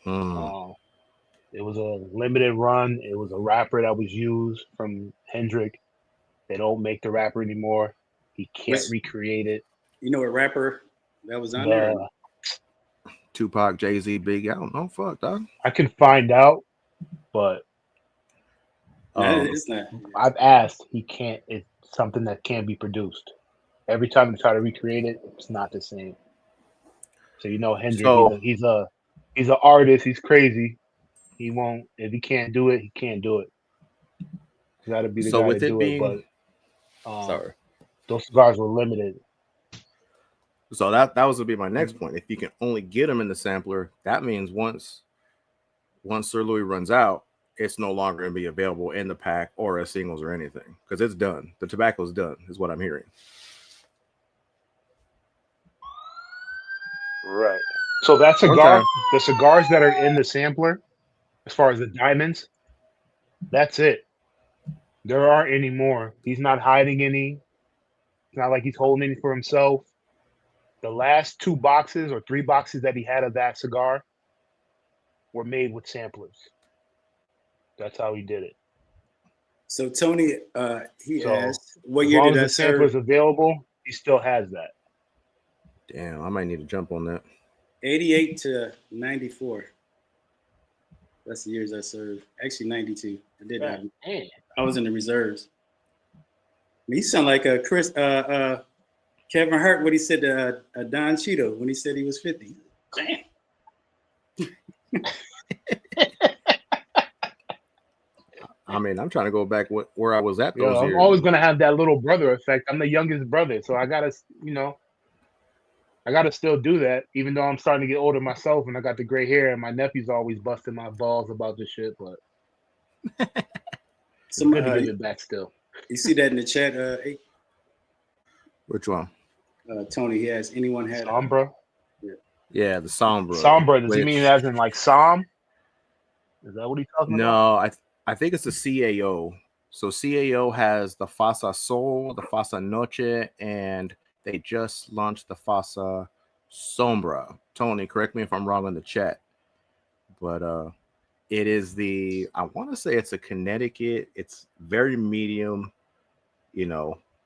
It was a limited run. It was a wrapper that was used from Hendrick. They don't make the wrapper anymore. He can't recreate it. You know what rapper that was on there? Tupac, Jay-Z, Big. I don't know. Fuck, dog. I can find out, but It's not. I've asked. He can't. It's something that can't be produced. Every time you try to recreate it, it's not the same. So Hendrick, he's an artist. He's crazy. He won't. If he can't do it, he can't do it. You got to be the guy to do it. But sorry, those cigars were limited. So that was gonna be my next point. If you can only get them in the sampler, that means once Sir Louis runs out, it's no longer gonna be available in the pack or as singles or anything, because it's done. The tobacco's done, is what I'm hearing. Right. So that cigar, the cigars that are in the sampler, as far as the diamonds, that's it. There aren't any more. He's not hiding any. It's not like he's holding any for himself. The last 2 boxes or 3 boxes that he had of that cigar were made with samplers. That's how he did it. So Tony, he asked, "What year as long did as I the sampler is serve?" available, he still has that. Damn, I might need to jump on that. 88 to 94. That's the years I served. Actually, 92. I did have. I was in the reserves. He sound like Kevin Hart when he said Don Cheeto when he said he was 50. Damn. I mean, I'm trying to go back where I was at those years. I'm always gonna have that little brother effect. I'm the youngest brother, so I gotta, I gotta still do that, even though I'm starting to get older myself and I got the gray hair. And my nephew's always busting my balls about this shit, but It's good to give it back still. You see that in the chat, Ape? Which one? Tony, he has anyone had Sombra? Yeah, the Sombra. Sombra, does he mean as in like Som? Is that what he's talking about? No, I think it's the CAO. So CAO has the Fasa Sol, the Fasa Noche, and they just launched the Fasa Sombra. Tony, correct me if I'm wrong in the chat. But it is I want to say it's a Connecticut. It's very medium,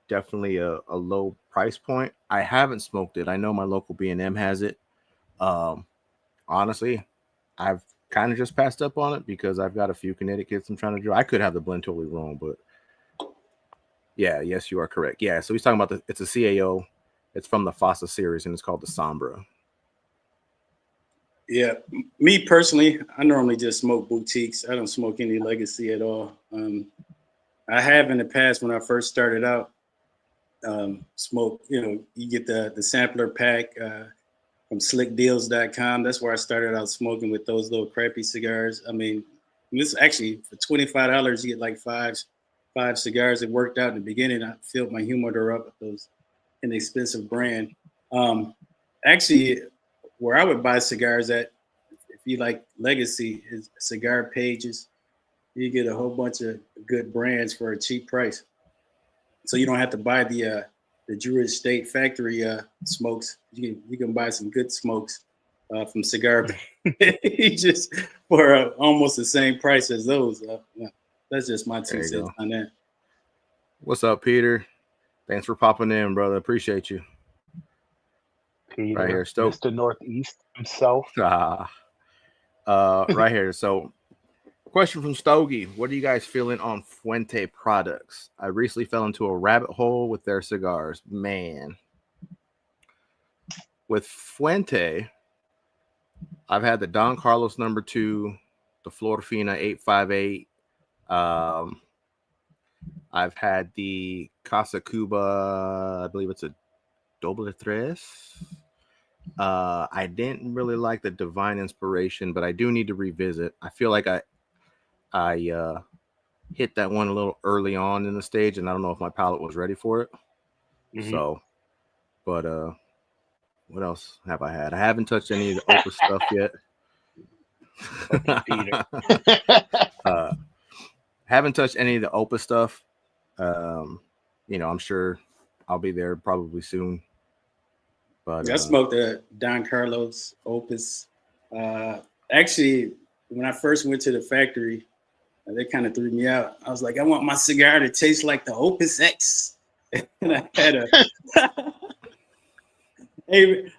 definitely a low price point. I haven't smoked it. I know my local B&M has it. Honestly, I've kind of just passed up on it because I've got a few Connecticut's I'm trying to draw. I could have the blend totally wrong, but yeah, yes, you are correct. Yeah, so he's talking about it's a CAO. It's from the Fasa series and it's called the Sombra. Yeah, me personally, I normally just smoke boutiques. I don't smoke any legacy at all. I have in the past when I first started out, smoke, you get the sampler pack from slickdeals.com. That's where I started out smoking with those little crappy cigars. I mean, this actually for $25, you get like five cigars. It worked out in the beginning. I filled my humidor up with those inexpensive brand. Actually, where I would buy cigars at, if you like legacy, is Cigar Pages. You get a whole bunch of good brands for a cheap price. So you don't have to buy the Druid State factory smokes. You can buy some good smokes from Cigar Pages for almost the same price as those. That's just my 2 cents on that. What's up, Peter? Thanks for popping in, brother. Appreciate you. Peter, right here, Stoke. Mr. Northeast himself. Right here. So, question from Stogie. What are you guys feeling on Fuente products? I recently fell into a rabbit hole with their cigars. Man. With Fuente, I've had the Don Carlos number 2, the Florfina 858. I've had the Casa Cuba, I believe it's a Doble Tres. I didn't really like the Divine Inspiration, but I do need to revisit. I feel like I hit that one a little early on in the stage, and I don't know if my palate was ready for it. Mm-hmm. So, but what else have I had? I haven't touched any of the Opus stuff yet. Haven't touched any of the Opus stuff. I'm sure I'll be there probably soon. But I smoked the Don Carlos Opus. Actually, when I first went to the factory, they kind of threw me out. I was like, I want my cigar to taste like the Opus X. And I had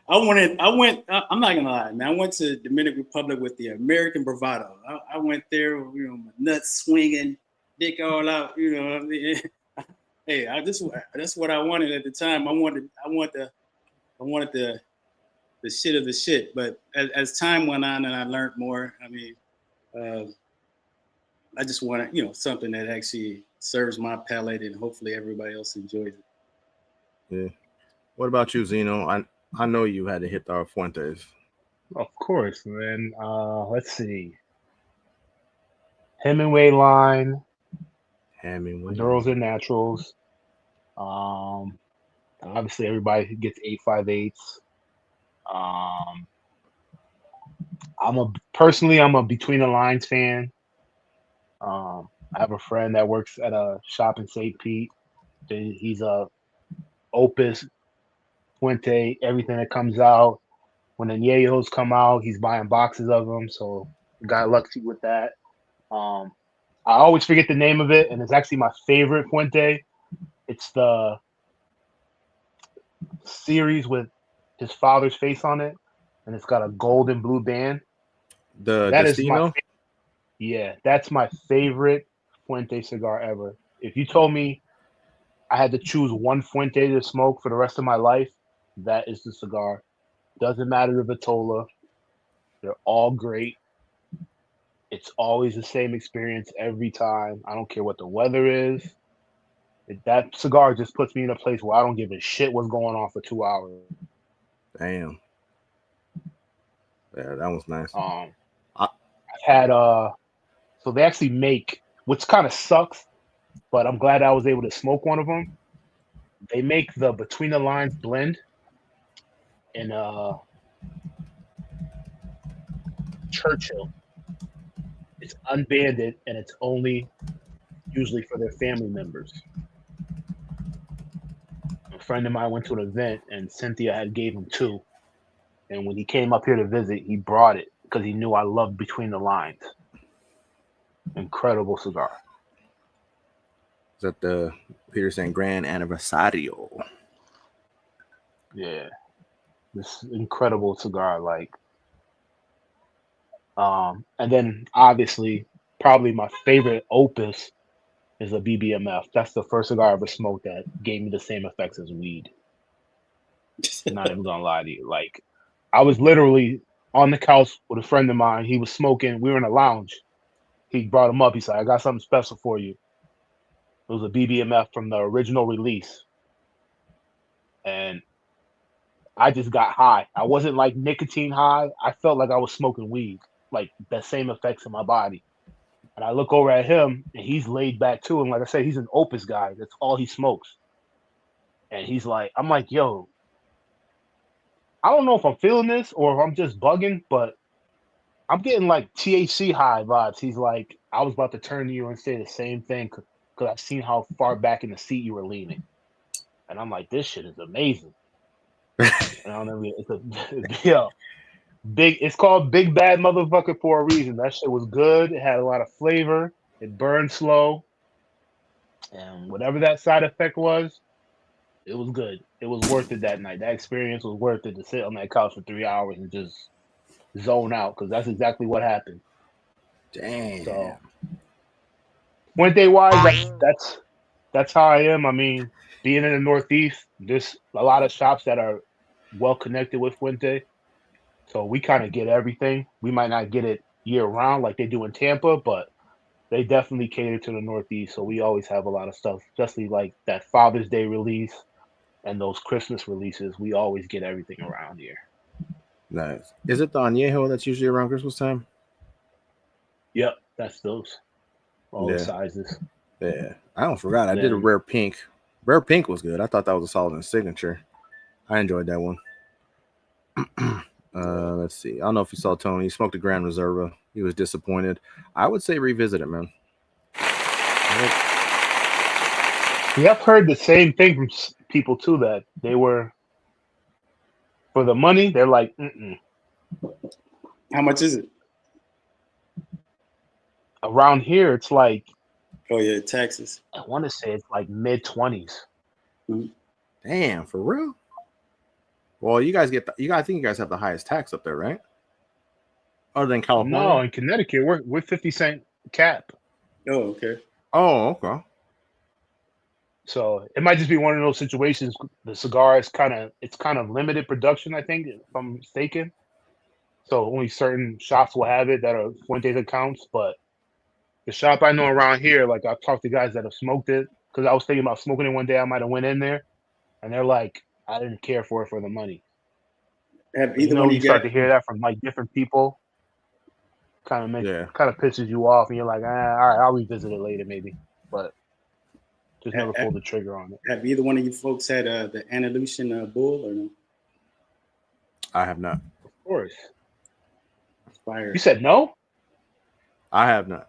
I'm not gonna lie, man. I went to Dominican Republic with the American bravado. I went there, my nuts swinging, dick all out, I mean? Hey, that's what I wanted at the time. I wanted the shit of the shit. But as time went on and I learned more, I mean, I just wanted, something that actually serves my palate and hopefully everybody else enjoys it. Yeah. What about you, Zino? I know you had to hit our Fuentes. Of course, man. Let's see. Hemingway line. Maduros and Naturals. Obviously, everybody gets 858s. I'm a Between the Lines fan. I have a friend that works at a shop in St. Pete. He's a Opus, Fuente, everything that comes out. When the Añejos come out, he's buying boxes of them. So got lucky with that. I always forget the name of it, and it's actually my favorite Fuente. It's the series with his father's face on it, and it's got a gold and blue band. That's my favorite Fuente cigar ever. If you told me I had to choose one Fuente to smoke for the rest of my life, that is the cigar. Doesn't matter the Vitola. They're all great. It's always the same experience every time. I don't care what the weather is. That cigar just puts me in a place where I don't give a shit what's going on for 2 hours. Damn. Yeah, that was nice. I've had so they actually make, which kind of sucks. but I'm glad I was able to smoke one of them. They make the Between the Lines blend in Churchill. It's unbanded and it's only usually for their family members. A friend of mine went to an event and Cynthia had gave him 2. And when he came up here to visit, he brought it because he knew I loved Between the Lines. Incredible cigar. Is that the Peterson Grand Anniversario? Yeah. This incredible cigar, and then obviously probably my favorite opus is a BBMF. That's the first cigar I ever smoked that gave me the same effects as weed. I'm not even gonna lie to you. Like, I was literally on the couch with a friend of mine. He was smoking. We were in a lounge. He brought him up. He said, "I got something special for you." It was a BBMF from the original release. And I just got high. I wasn't like nicotine high. I felt like I was smoking weed, like the same effects in my body. And I look over at him, and he's laid back too. And like I said, he's an Opus guy. That's all he smokes. And he's like, I'm like, yo, I don't know if I'm feeling this or if I'm just bugging, but I'm getting like THC high vibes. He's like, I was about to turn to you and say the same thing because I've seen how far back in the seat you were leaning. And I'm like, this shit is amazing. And I don't know, it's called Big Bad Motherfucker for a reason. That shit was good. It had a lot of flavor. It burned slow. And whatever that side effect was, it was good. It was worth it that night. That experience was worth it to sit on that couch for 3 hours and just zone out because that's exactly what happened. Damn. So, Fuente wise, that's how I am. I mean, being in the Northeast, there's a lot of shops that are well connected with Fuente. So we kind of get everything. We might not get it year round like they do in Tampa, but they definitely cater to the Northeast. So we always have a lot of stuff, especially like that Father's Day release and those Christmas releases. We always get everything around here. Nice. Is it the añejo that's usually around Christmas time? Yep, that's those. All the sizes. Yeah. I don't forgot. I did a rare pink. Rare pink was good. I thought that was a solid signature. I enjoyed that one. Let's see. I don't know if you saw Tony. He smoked a Grand Reserva. He was disappointed. I would say revisit it, man. Yeah, I've heard the same thing from people too, that they were for the money. They're like, mm-mm. How much is it? Around here, it's like, oh yeah, taxes. I want to say it's like mid-20s. Damn, for real? Well, you guys get I think you guys have the highest tax up there, right? Other than California? No, in Connecticut, we're 50-cent cap. Oh, okay. Oh, okay. So it might just be one of those situations. The cigar is kind of limited production, I think, if I'm mistaken. So only certain shops will have it that are Fuentes accounts. But the shop I know around here, like I've talked to guys that have smoked it because I was thinking about smoking it one day. I might have went in there, and they're like, I didn't care for it for the money. Have either one you start to hear that from like different people. Kind of pisses you off, and you're like, all right, I'll revisit it later, maybe. But just never pulled the trigger on it. Have either one of you folks had the Andalusian bull or no? I have not. Of course. Fire. You said no? I have not.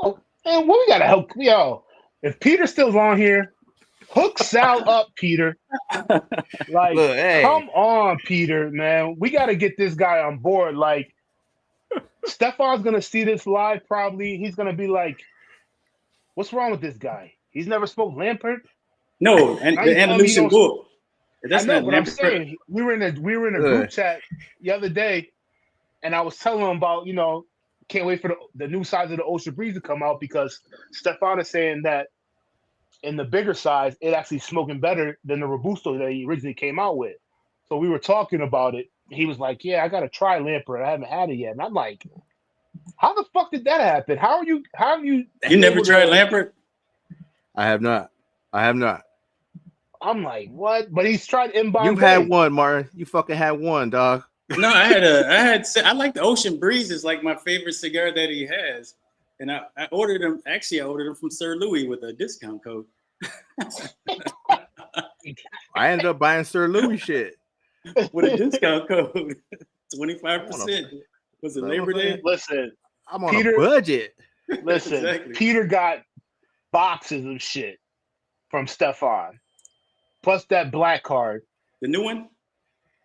Oh, and we gotta help. Yo, if Peter still's on here, hook Sal up, Peter. Like, look, hey. Come on, Peter, man. We gotta get this guy on board. Like, Stefan's gonna see this live probably. He's gonna be like, what's wrong with this guy? He's never smoked Lampert? No, and the Andalusian bull. That's not what I'm saying. We were in a group chat the other day, and I was telling him about, can't wait for the new size of the Ocean Breeze to come out because Stefan is saying that in the bigger size, it actually smoking better than the Robusto that he originally came out with. So we were talking about it. He was like, yeah, I got to try Lampert. I haven't had it yet. And I'm like, how the fuck did that happen? How have you never tried Lampert? I have not. I'm like, what? But he's tried Bombay. You had one, Martin. You fucking had one, dog. No, I like the Ocean Breeze is like my favorite cigar that he has. and I ordered them. Actually, I ordered them from Sir Louis with a discount code. I ended up buying Sir Louis shit with a discount code, 25%. Was it Labor Day? Listen, I'm on a budget. Listen, Exactly. Peter got boxes of shit from Stefan, plus that black card. The new one?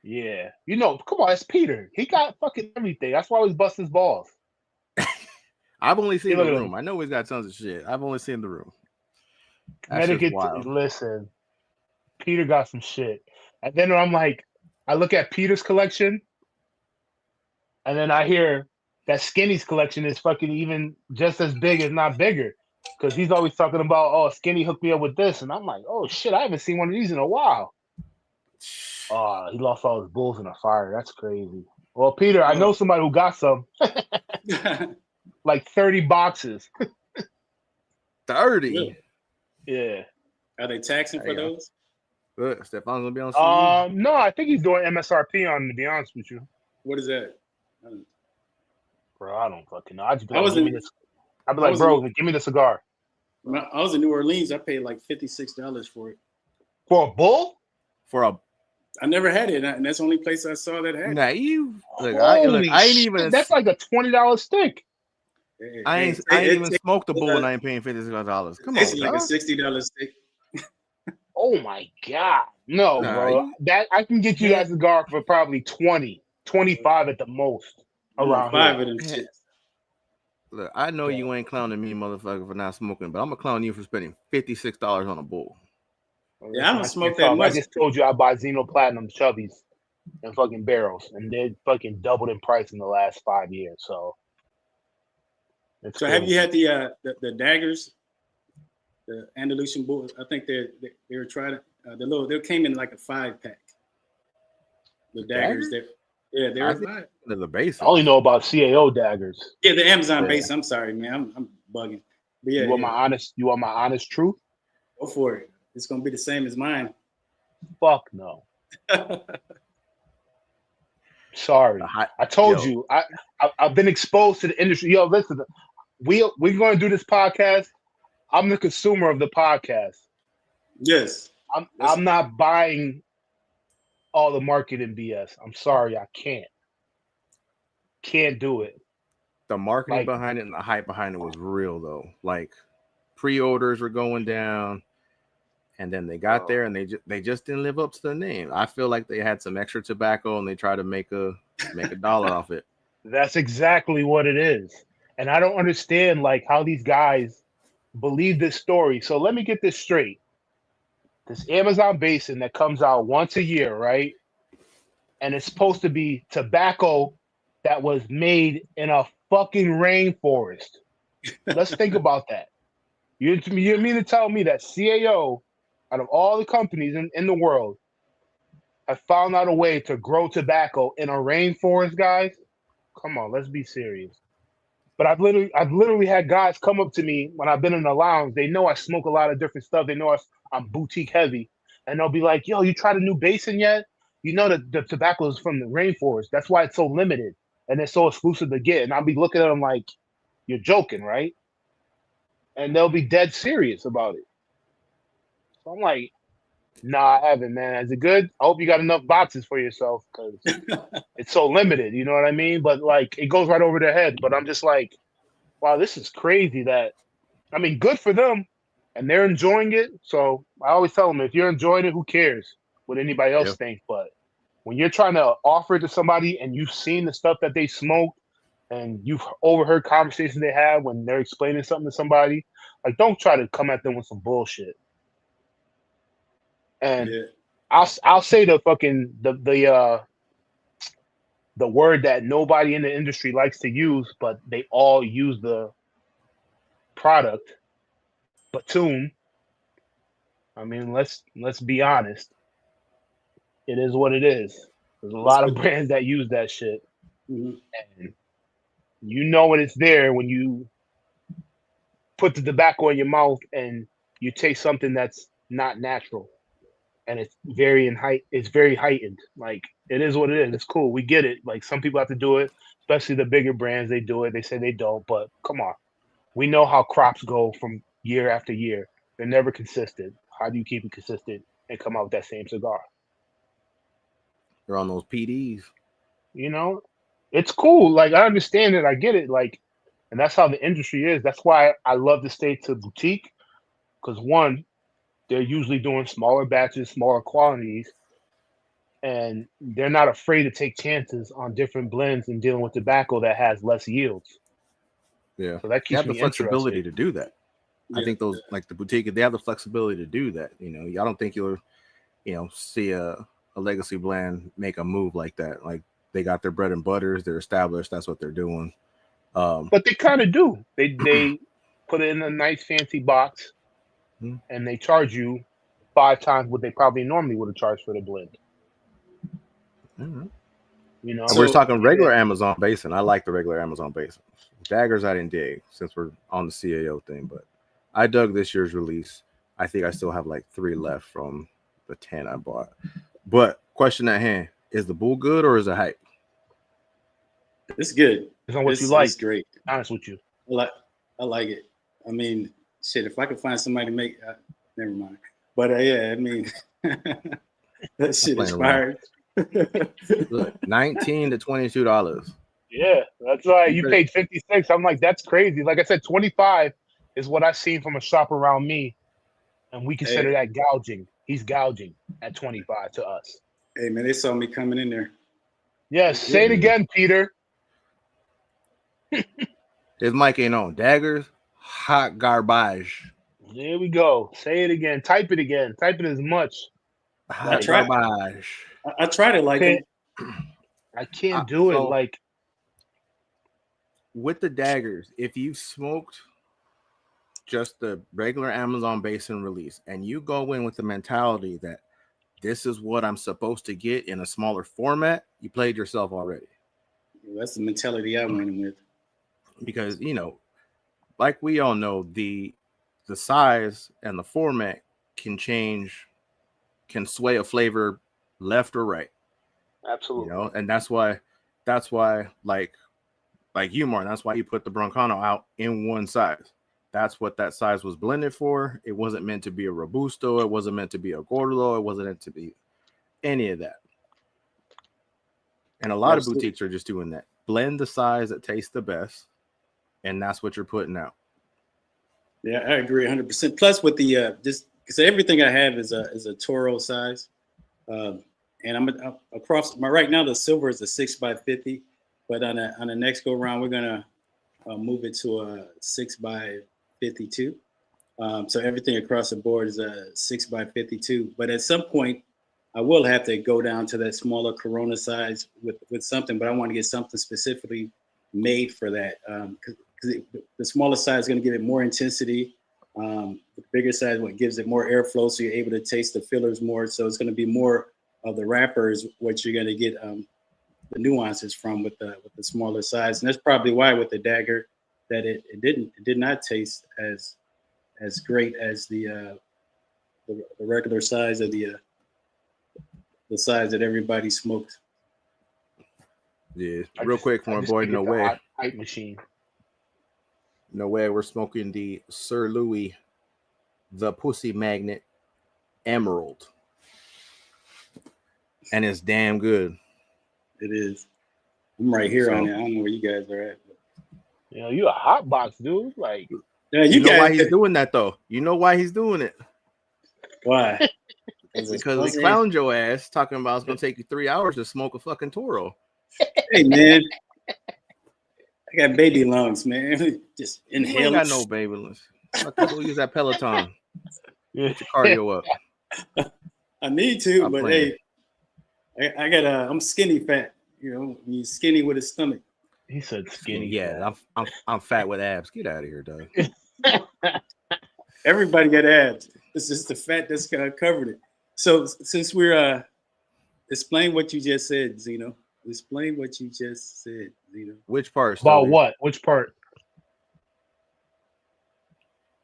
Yeah. You know, come on, it's Peter. He got fucking everything. That's why he's busting his balls. I've only seen the room. I know he's got tons of shit. I've only seen the room. Connecticut, listen, Peter got some shit. And then I'm like, I look at Peter's collection, and then I hear that Skinny's collection is fucking even just as big, if not bigger. Because he's always talking about, oh, Skinny hooked me up with this. And I'm like, oh, shit, I haven't seen one of these in a while. Oh, he lost all his bulls in a fire. That's crazy. Well, Peter, I know somebody who got some. Like 30 boxes. 30? Yeah. Are they taxing for those? Good. Stefan's going to be on CD? No, I think he's doing MSRP on, to be honest with you. What is that? Bro, I don't fucking know. I'd be like, bro, give me the cigar. When I was in New Orleans, I paid like $56 for it. For a bull? I never had it, and that's the only place I saw that had it. Nah, you look, I ain't even. That's like a $20 stick. I ain't even smoked a bull and I ain't paying $56. Come on, it's like a $60 stick. Oh my god, no, bro. That I can get you that cigar for probably 20, 25 at the most. Around 5 of them shit. Look, I know you ain't clowning me, motherfucker, for not smoking, but I'm gonna clown you for spending $56 on a bull. Yeah, I don't smoke that much. I just told you I buy Zino Platinum Chubbies and fucking barrels, and they fucking doubled in price in the last 5 years. So have you had the daggers, the Andalusian bulls? I think they were trying to they came in like a 5-pack. The daggers that they were 5. The base. I only know about CAO daggers. Yeah, the Amazon base. I'm sorry, man. I'm bugging. But yeah, you want my honest truth? Go for it. It's gonna be the same as mine. Fuck no. Sorry, I told you. I've been exposed to the industry. Yo, listen, we're going to do this podcast. I'm the consumer of the podcast. Yes, I'm not buying all the marketing BS. I'm sorry, I can't do it. The marketing behind it and the hype behind it was real though. Like pre-orders were going down. And then they got there, and they just didn't live up to the name. I feel like they had some extra tobacco, and they tried to make a dollar off it. That's exactly what it is. And I don't understand like how these guys believe this story. So let me get this straight. This Amazon basin that comes out once a year, right? And it's supposed to be tobacco that was made in a fucking rainforest. Let's think about that. You mean to tell me that CAO, out of all the companies in the world, have found out a way to grow tobacco in a rainforest, guys? Come on, let's be serious. But I've literally had guys come up to me when I've been in the lounge. They know I smoke a lot of different stuff. They know I'm boutique heavy. And they'll be like, yo, you tried a new basin yet? You know that the tobacco is from the rainforest. That's why it's so limited. And it's so exclusive to get. And I'll be looking at them like, you're joking, right? And they'll be dead serious about it. So I'm like, nah, I haven't, man. Is it good? I hope you got enough boxes for yourself because it's so limited. You know what I mean? But like, it goes right over their head. But I'm just like, wow, this is crazy. Good for them, and they're enjoying it. So I always tell them, if you're enjoying it, who cares what anybody else thinks? But when you're trying to offer it to somebody and you've seen the stuff that they smoke, and you've overheard conversations they have when they're explaining something to somebody, like, don't try to come at them with some bullshit. And I'll say the fucking the word that nobody in the industry likes to use, but they all use the product. Batoon. I mean, let's be honest. It is what it is. There's a lot of brands that use that shit. Mm-hmm. And you know when it's there when you put the tobacco in your mouth and you taste something that's not natural. And it's very heightened. Like, it is what it is. It's cool. We get it. Like, some people have to do it, especially the bigger brands. They do it. They say they don't, but come on. we know how crops go from year after year. They're never consistent. How do you keep it consistent and come out with that same cigar? They're on those PDs. You know, it's cool. Like, I understand it. I get it. Like, and that's how the industry is. That's why I love to stay to boutique, because one, they're usually doing smaller batches, smaller quantities, and they're not afraid to take chances on different blends and dealing with tobacco that has less yields. Yeah. So that They keeps have the me flexibility interested. to do that. I think those, like the boutique, they have the flexibility to do that. You know, I don't think you'll, see a legacy blend make a move like that. Like, they got their bread and butters, they're established, that's what they're doing. But they kind of do. They put it in a nice fancy box, and they charge you 5 times what they probably normally would have charged for the blend. You know, So, we're talking regular Amazon basin. I like the regular Amazon basin. Daggers I didn't dig, since we're on the CAO thing, but I dug this year's release. I think I still have like 3 left from the 10 I bought. But question at hand, is the bull good or is it hype? It's good. It's on what you like. It's great. Honest with you. I like it. I mean, shit, if I could find somebody to make, never mind. But yeah, I mean, that shit is fire. Look, $19 to $22. Yeah, that's right. You paid 56. I'm like, that's crazy. Like I said, 25 is what I've seen from a shop around me, and we consider that gouging. He's gouging at 25 to us. Hey man, they saw me coming in there. Yes, say it again, Peter. His mic ain't on. Daggers, hot garbage. There we go. Say it again. Type it again. Type it as much. Hot garbage. I tried it like him. I can't do it like. With the daggers, if you smoked just the regular Amazon basin release and you go in with the mentality that this is what I'm supposed to get in a smaller format, you played yourself already. That's the mentality I went in with. Because, like we all know, the size and the format can change, can sway a flavor left or right. Absolutely. And that's why like you, Martin, that's why you put the Broncano out in one size. That's what that size was blended for. It wasn't meant to be a Robusto. It wasn't meant to be a Gordo. It wasn't meant to be any of that. And a lot of boutiques are just doing that. Blend the size that tastes the best, and that's what you're putting out. Yeah, I agree 100%. Plus, with the just because everything I have is a Toro size, and I'm across my right now. The silver is a 6x50, but on the next go round, we're gonna move it to a 6x52. So everything across the board is a 6x52. But at some point, I will have to go down to that smaller Corona size with something, but I want to get something specifically made for that. Because the smaller size is going to give it more intensity. The bigger size what gives it more airflow, so you're able to taste the fillers more. So it's going to be more of the wrappers, what you're going to get the nuances from with the smaller size. And that's probably why with the dagger that it did not taste as great as the regular size of the size that everybody smoked. Yeah, real quick for my boy, no way. Hype machine. No way, we're smoking the Sir Louis, the Pussy Magnet Emerald. And it's damn good. It is. I'm right here on it. I don't know where you guys are at. But... you a hot box, dude. Like, yeah, you know why he's doing that, though. You know why he's doing it. Why? Because we clowned your ass talking about it's going to take you 3 hours to smoke a fucking Toro. Hey, man. I got baby lungs, man. Just inhale. You ain't got no baby lungs. Go use that Peloton. Get your cardio up. I need to, but hey, I got I'm skinny fat. He's skinny with his stomach. He said skinny. Yeah, I'm fat with abs. Get out of here, Doug. Everybody got abs. It's just the fat that's covered it. So since we're explain what you just said, Zino. Explain what you just said, Zino. Which part? About what? Which part?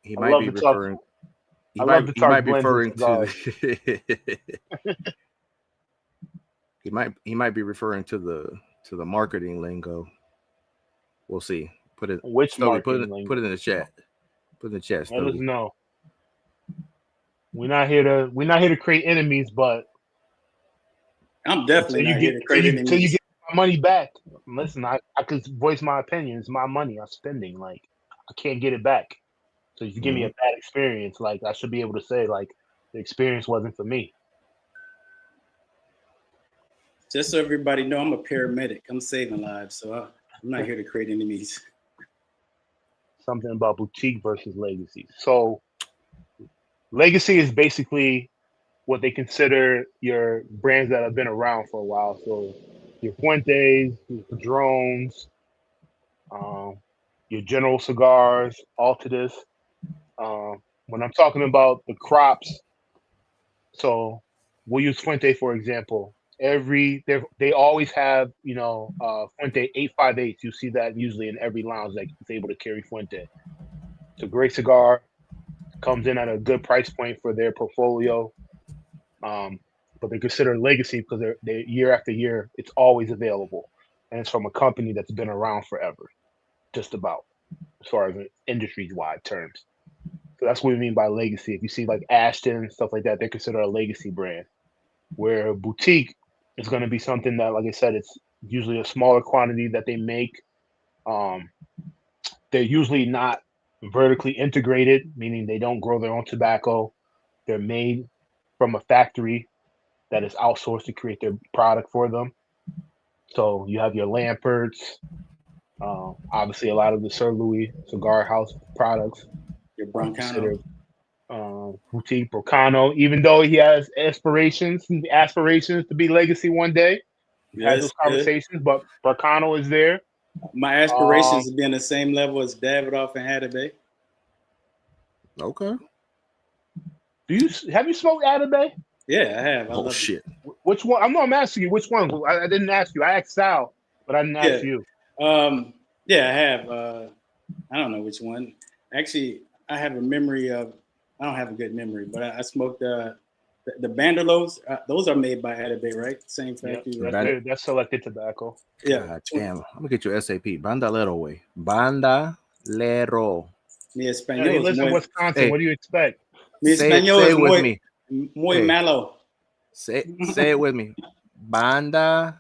He might be referring. He might be referring to. He might be referring to the marketing lingo. We'll see. Put it. Which Stokely, put marketing it. Put it in the chat. Put it in the chat. Let us Stokely. know. We're not here to create enemies, but I'm definitely not here to create until you enemies. get my money back. Listen, I could voice my opinion. It's my money. I'm spending. Like, I can't get it back. So if you give me a bad experience, like, I should be able to say, like, the experience wasn't for me. Just so everybody know, I'm a paramedic. I'm saving lives, so I'm not here to create enemies. Something about boutique versus legacy. So legacy is basically what they consider your brands that have been around for a while. So your Fuentes, your Padrones, your General Cigars, Altadis. When I'm talking about the crops, so we'll use Fuente for example. They always have Fuente 858. You see that usually in every lounge that is able to carry Fuente. It's a great cigar, comes in at a good price point for their portfolio. But they consider legacy because they year after year it's always available, and it's from a company that's been around forever, just about, as far as industry wide terms. So that's what we mean by legacy. If you see like Ashton and stuff like that, they're considered a legacy brand. Where boutique is going to be something that, like I said, it's usually a smaller quantity that they make. They're usually not vertically integrated, meaning they don't grow their own tobacco. They're made from a factory that is outsourced to create their product for them. So you have your Lamperts, obviously a lot of the Sir Louis Cigar House products. Your Broncano. Boutique Broncano, even though he has aspirations to be legacy one day. He has those conversations, but Broncano is there. My aspirations is being the same level as Davidoff and Atabey. Okay. Have you smoked Atabey? Yeah, I have. I love shit. It. Which one? I'm asking you which one. I didn't ask you. I asked Sal, but I didn't ask you. Yeah, I have. I don't know which one. Actually, I have a memory of. I don't have a good memory, but I smoked the Banderlows. Those are made by Atabey, right? Same factory. Yep, right? that's selected tobacco. Yeah. God damn. I'm gonna get your SAP. Bandalero way. Bandalero. Mi español. Hey, listen, Wisconsin. Hey, what do you expect? Mi español say is it with me. Muy malo. Say it with me. Bandalero.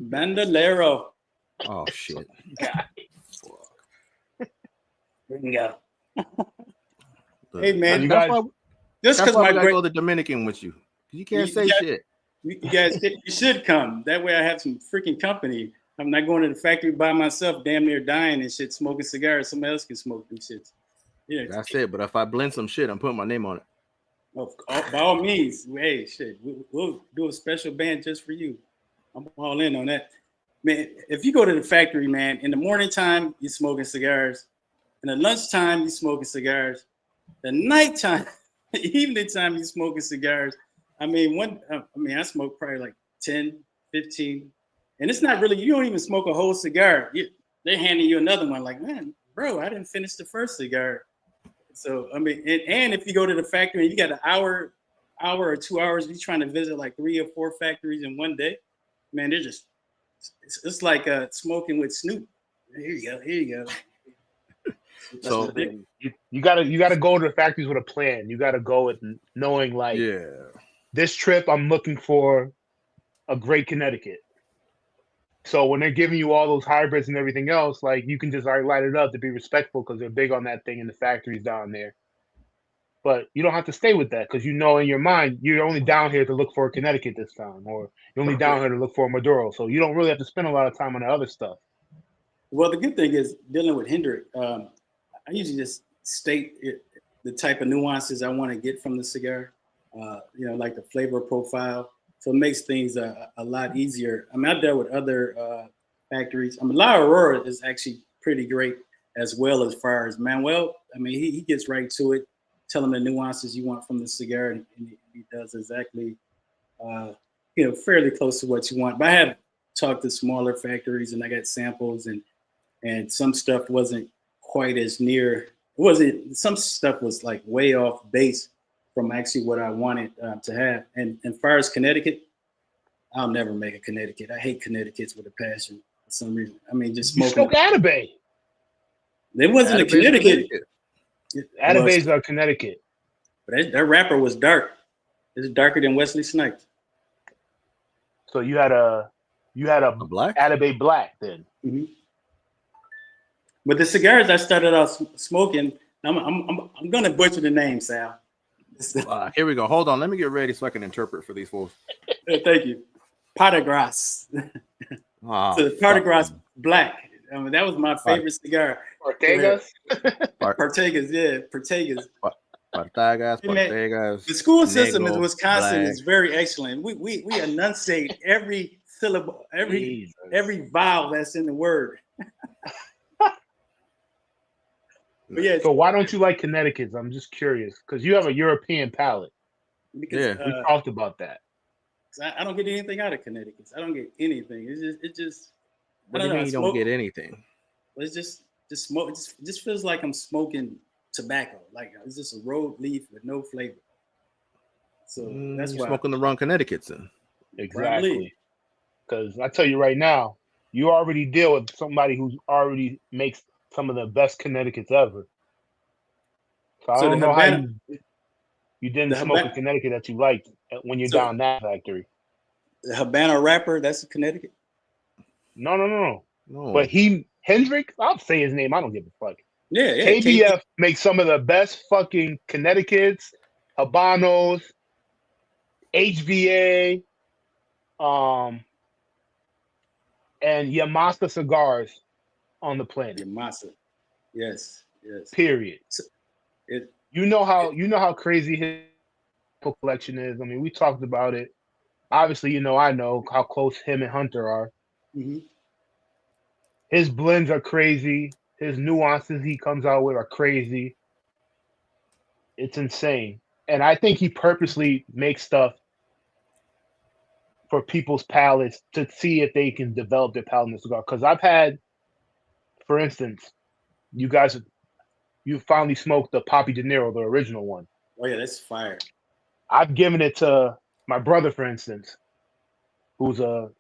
Bandolero. Oh shit. Bingo. Hey man, you guys, just because my gotta go to the Dominican with you. You can't say shit. You guys, you should come. That way I have some freaking company. I'm not going to the factory by myself, damn near dying and shit, smoking cigars. Somebody else can smoke these shits. Yeah, that's it. But if I blend some shit, I'm putting my name on it. By all means, hey, shit, we'll do a special band just for you. I'm all in on that. Man, if you go to the factory, man, in the morning time, you're smoking cigars. In the lunchtime, you're smoking cigars. The nighttime, evening time, you're smoking cigars. I mean, I smoke probably like 10, 15. And it's not really, you don't even smoke a whole cigar. They're handing you another one like, man, bro, I didn't finish the first cigar. So, I mean, and if you go to the factory and you got an hour or 2 hours, you're trying to visit like 3 or 4 factories in one day, man, they're just, it's like smoking with Snoop. Here you go. So you gotta go to the factories with a plan. You gotta go with knowing like, this trip I'm looking for a great Connecticut. So when they're giving you all those hybrids and everything else, like you can just light it up to be respectful because they're big on that thing in the factories down there. But you don't have to stay with that because you know in your mind you're only down here to look for a Connecticut this time, or you're only down here to look for a Maduro. So you don't really have to spend a lot of time on the other stuff. Well, the good thing is dealing with Hendrick. I usually just state the type of nuances I want to get from the cigar. Like the flavor profile. So it makes things a lot easier. I mean, I've dealt with other factories. I mean, La Aurora is actually pretty great as well as far as Manuel. I mean, he gets right to it, tell him the nuances you want from the cigar, and he does exactly, fairly close to what you want. But I have talked to smaller factories, and I got samples, and some stuff wasn't quite as near. Some stuff was like way off base from actually what I wanted to have. And as far as Connecticut, I'll never make a Connecticut. I hate Connecticut's with a passion. for some reason. I mean, just You smoking. smoke Atabay. It wasn't a Connecticut. Atabays are Connecticut. But that wrapper was dark. It's darker than Wesley Snipes. So you had a black Atabay black then. Mm-hmm. But the cigars I started out smoking, I'm gonna butcher the name, Sal. Here we go. Hold on. Let me get ready so I can interpret for these fools. Thank you. Patagras. So the Patagras Black. I mean, that was my favorite cigar. Ortegas? Partagas, yeah. Partagas. Partagas. The school system in Negro, Wisconsin black. is very excellent. We enunciate every syllable, every vowel that's in the word. But yeah, so why don't you like Connecticut's? I'm just curious because you have a European palate. Because we talked about that. I don't get anything out of Connecticut. I don't get anything. It's just. What do you mean you don't get anything? It's just smoke. It just feels like I'm smoking tobacco. Like it's just a rolled leaf with no flavor. So that's why smoking the wrong Connecticut's then. Exactly. Because I tell you right now, you already deal with somebody who already makes some of the best Connecticut's ever. So I don't know how you didn't smoke a Connecticut that you liked when you're down that factory. The Habana wrapper, that's Connecticut? No. But Hendrick, I'll say his name. I don't give a fuck. Yeah. KBF makes some of the best fucking Connecticut's, Habanos, HVA, and Yamasa cigars on the planet. Yamasa, yes. Period. You know how crazy his collection is. I mean, we talked about it. Obviously, I know how close him and Hunter are. Mm-hmm. His blends are crazy. His nuances he comes out with are crazy. It's insane. And I think he purposely makes stuff for people's palates to see if they can develop their palate in the cigar. Because I've had, for instance, you finally smoked the Papi De Niro, the original one. Oh yeah, that's fire. I've given it to my brother, for instance, he's a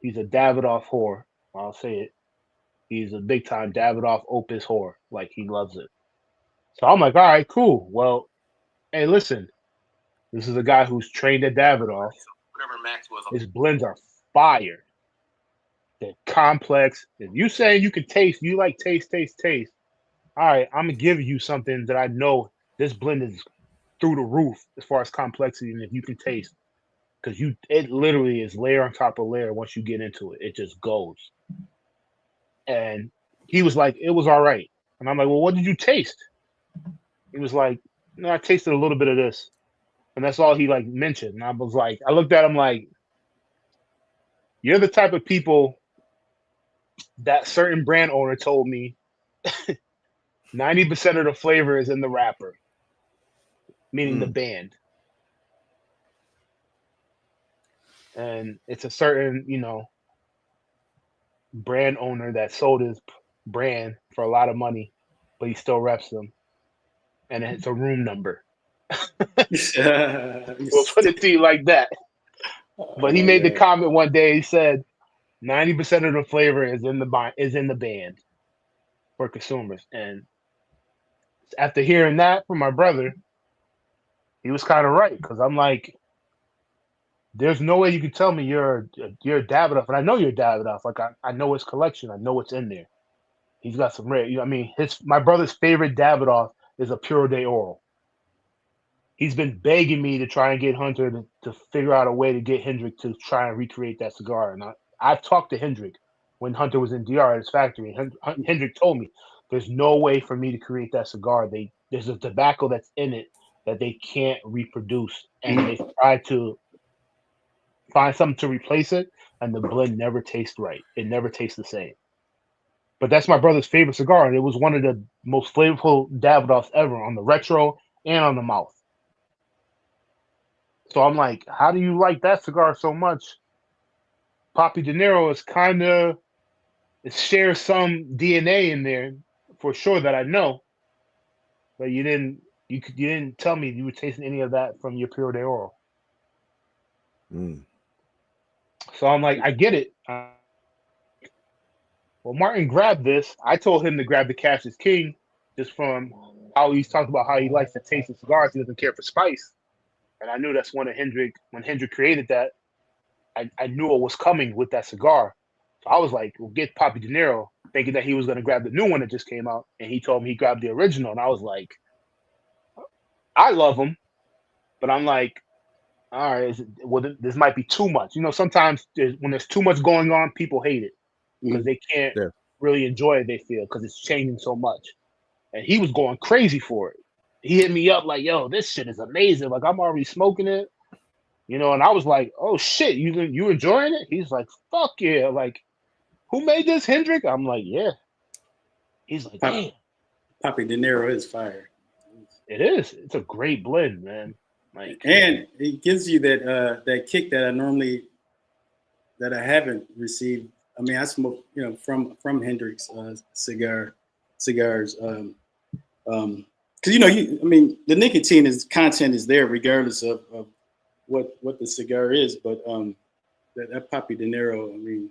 Davidoff whore. I'll say it. He's a big time Davidoff Opus whore. Like he loves it. So I'm like, all right, cool. Well, hey, listen, this is a guy who's trained at Davidoff. His blends are fire. They're complex. If you say you can taste, you like taste. All right, I'm gonna give you something that I know this blend is through the roof as far as complexity, and if you can taste, because it literally is layer on top of layer. Once you get into it, it just goes. And he was like, it was all right. And I'm like, well, what did you taste? He was like, no, I tasted a little bit of this. And that's all he mentioned. And I was like, I looked at him like, you're the type of people that certain brand owner told me 90% of the flavor is in the wrapper, meaning the band. And it's a certain, brand owner that sold his brand for a lot of money, but he still reps them. And it's a room number. We'll put it to you like that. But he made the comment one day. He said, 90% of the flavor is in the band for consumers. And after hearing that from my brother, he was kind of right, because I'm like, there's no way you can tell me you're Davidoff, and I know you're Davidoff. Like I know his collection, I know what's in there. He's got some rare. My brother's favorite Davidoff is a Puro de Oro. He's been begging me to try and get Hunter to figure out a way to get Hendrick to try and recreate that cigar. And I've talked to Hendrick when Hunter was in DR at his factory. Hendrick told me there's no way for me to create that cigar. There's a tobacco that's in it that they can't reproduce, and they've tried to find something to replace it, and the blend never tastes right. It never tastes the same. But that's my brother's favorite cigar, and it was one of the most flavorful Davidoffs ever on the retro and on the mouth. So I'm like, how do you like that cigar so much? Papi De Niro is it shares some DNA in there for sure that I know, but you didn't tell me you were tasting any of that from your Puro de Oro. So I'm like, I get it. Well, Martin grabbed this. I told him to grab the Cash is King just from how he's talked about how he likes to taste the cigars. He doesn't care for spice. And I knew that's when Hendrick created that. I knew it was coming with that cigar. So I was like, well, get Papi De Niro, thinking that he was going to grab the new one that just came out. And he told me he grabbed the original. And I was like, I love him. But I'm like, all right, this might be too much. You know, sometimes when there's too much going on, people hate it because they can't really enjoy it, they feel, because it's changing so much. And he was going crazy for it. He hit me up like, yo, this shit is amazing. Like, I'm already smoking it. You know, and I was like, oh, shit, you enjoying it? He's like, fuck yeah. Like, who made this, Hendrick? I'm like, yeah. He's like, damn. Papi De Niro is fire. It is. It's a great blend, man. Like, and it gives you that kick that I haven't received. I mean, I smoke, you know, from Hendrick's cigars. Because you know, I mean, the nicotine content is there regardless of what the cigar is, but that Papi De Niro, I mean,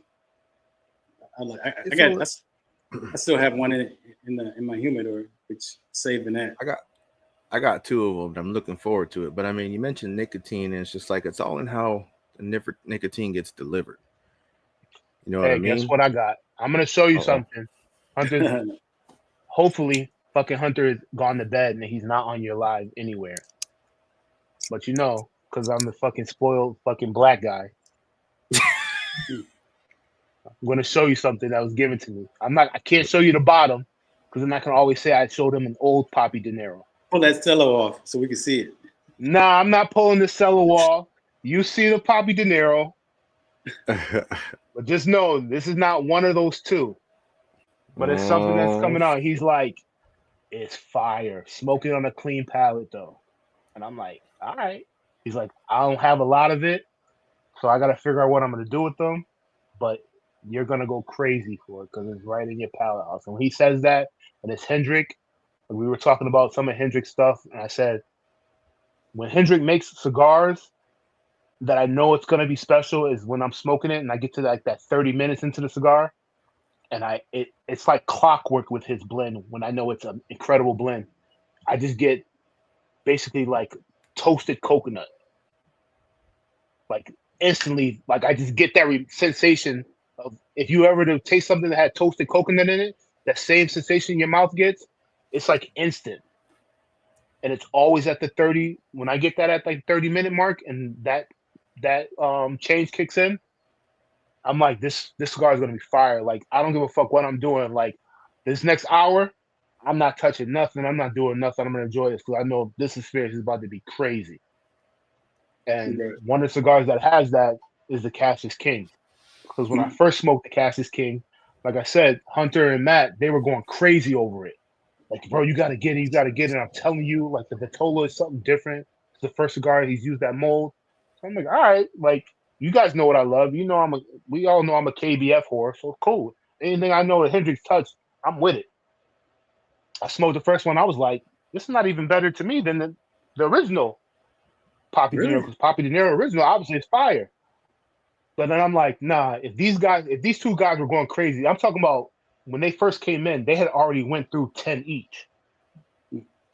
I still have one in my humidor, which saving that. I got two of them. I'm looking forward to it. But I mean, you mentioned nicotine, and it's just like it's all in how the nicotine gets delivered. You know what I mean? Guess what I got? I'm gonna show you something. Hunter, hopefully, fucking Hunter is gone to bed and he's not on your live anywhere. But you know, because I'm the fucking spoiled fucking black guy. I'm gonna show you something that was given to me. I can't show you the bottom because then I can always say I showed him an old Papi De Niro. Pull that cello off so we can see it. Nah, I'm not pulling the cello off. You see the Papi De Niro. But just know this is not one of those two. But it's something that's coming out. He's like, it's fire. Smoking on a clean palate though. And I'm like, all right. He's like, I don't have a lot of it. So I gotta figure out what I'm gonna do with them. But you're gonna go crazy for it because it's right in your palate house. And when he says that, and it's Hendrick, and we were talking about some of Hendrick's stuff, and I said, when Hendrick makes cigars that I know it's gonna be special is when I'm smoking it and I get to like that 30 minutes into the cigar, and it's like clockwork with his blend. When I know it's an incredible blend, I just get basically like toasted coconut, like instantly. Like I just get that sensation of if you ever to taste something that had toasted coconut in it, that same sensation your mouth gets, it's like instant. And it's always at the 30. When I get that at like 30-minute mark, and that change kicks in, I'm like, this cigar is gonna be fire. Like I don't give a fuck what I'm doing. Like this next hour, I'm not touching nothing. I'm not doing nothing. I'm gonna enjoy this because I know this experience is about to be crazy. And one of the cigars that has that is the Cash is King. Because when I first smoked the Cash is King, like I said, Hunter and Matt, they were going crazy over it. Like, bro, you gotta get it, you gotta get it. I'm telling you, like the Vitola is something different. It's the first cigar he's used that mold. So I'm like, all right, like you guys know what I love. You know we all know I'm a KBF whore, so cool. Anything I know that Hendrix touched, I'm with it. I smoked the first one, I was like, this is not even better to me than the original Papi De Niro, because Papi De Niro original obviously is fire. But then I'm like, nah, if these two guys were going crazy, I'm talking about when they first came in, they had already went through 10 each.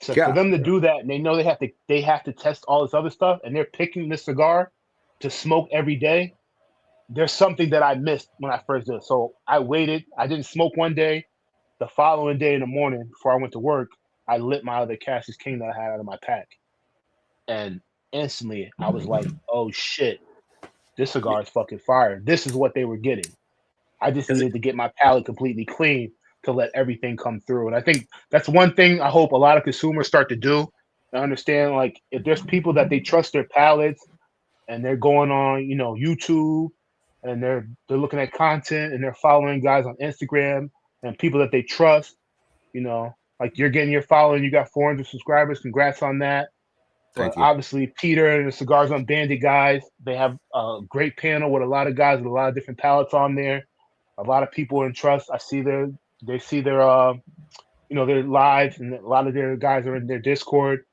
So for them to do that, and they know they have to test all this other stuff, and they're picking this cigar to smoke every day, there's something that I missed when I first did it. So I waited. I didn't smoke one day. The following day in the morning, before I went to work, I lit my other Cash is King that I had out of my pack. And instantly, I was like, oh shit, this cigar is fucking fire. This is what they were getting. I just needed to get my palate completely clean to let everything come through. And I think that's one thing I hope a lot of consumers start to do. To understand, like, if there's people that they trust their palates and they're going on, YouTube, and they're looking at content and they're following guys on Instagram and people that they trust, like you're getting your following, you got 400 subscribers. Congrats on that. But obviously, Peter and the Cigars on Bandit guys, they have a great panel with a lot of guys with a lot of different palettes on there. A lot of people in trust. I see their lives, and a lot of their guys are in their Discord.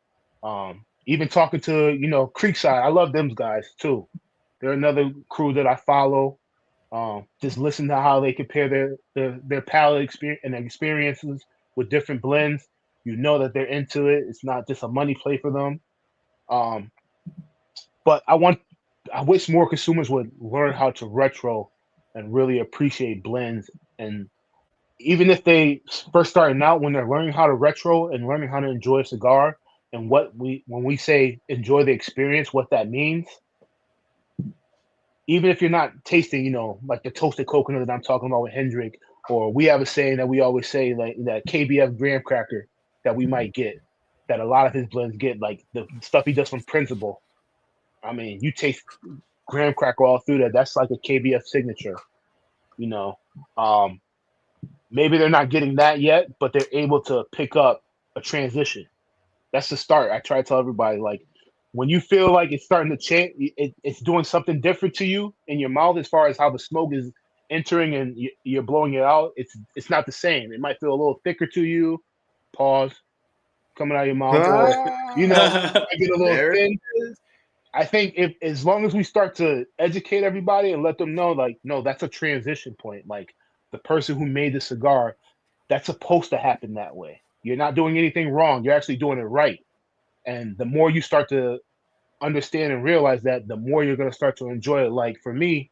Even talking to, Creekside. I love them guys too. They're another crew that I follow. Just listen to how they compare their palate experience and their experiences with different blends. You know that they're into it. It's not just a money play for them. Um, but I wish more consumers would learn how to retro and really appreciate blends. And even if they first starting out, when they're learning how to retro and learning how to enjoy a cigar, and when we say enjoy the experience, what that means. Even if you're not tasting, like the toasted coconut that I'm talking about with Hendrik, or we have a saying that we always say, like that KBF graham cracker that we might get, that a lot of his blends get, like the stuff he does from Principle. I mean, you taste graham cracker all through that. That's like a KBF signature, you know. Um, Maybe they're not getting that yet, but they're able to pick up a transition. That's the start. I try to tell everybody, like, when you feel like it's starting to change, it's doing something different to you in your mouth as far as how the smoke is entering and you're blowing it out. It's not the same. It might feel a little thicker to you. Pause. Coming out of your mouth, or might get a little There it thin. is. I think if as long as we start to educate everybody and let them know, like, no, that's a transition point. Like the person who made the cigar, that's supposed to happen that way. You're not doing anything wrong. You're actually doing it right. And the more you start to understand and realize that, the more you're going to start to enjoy it. Like for me,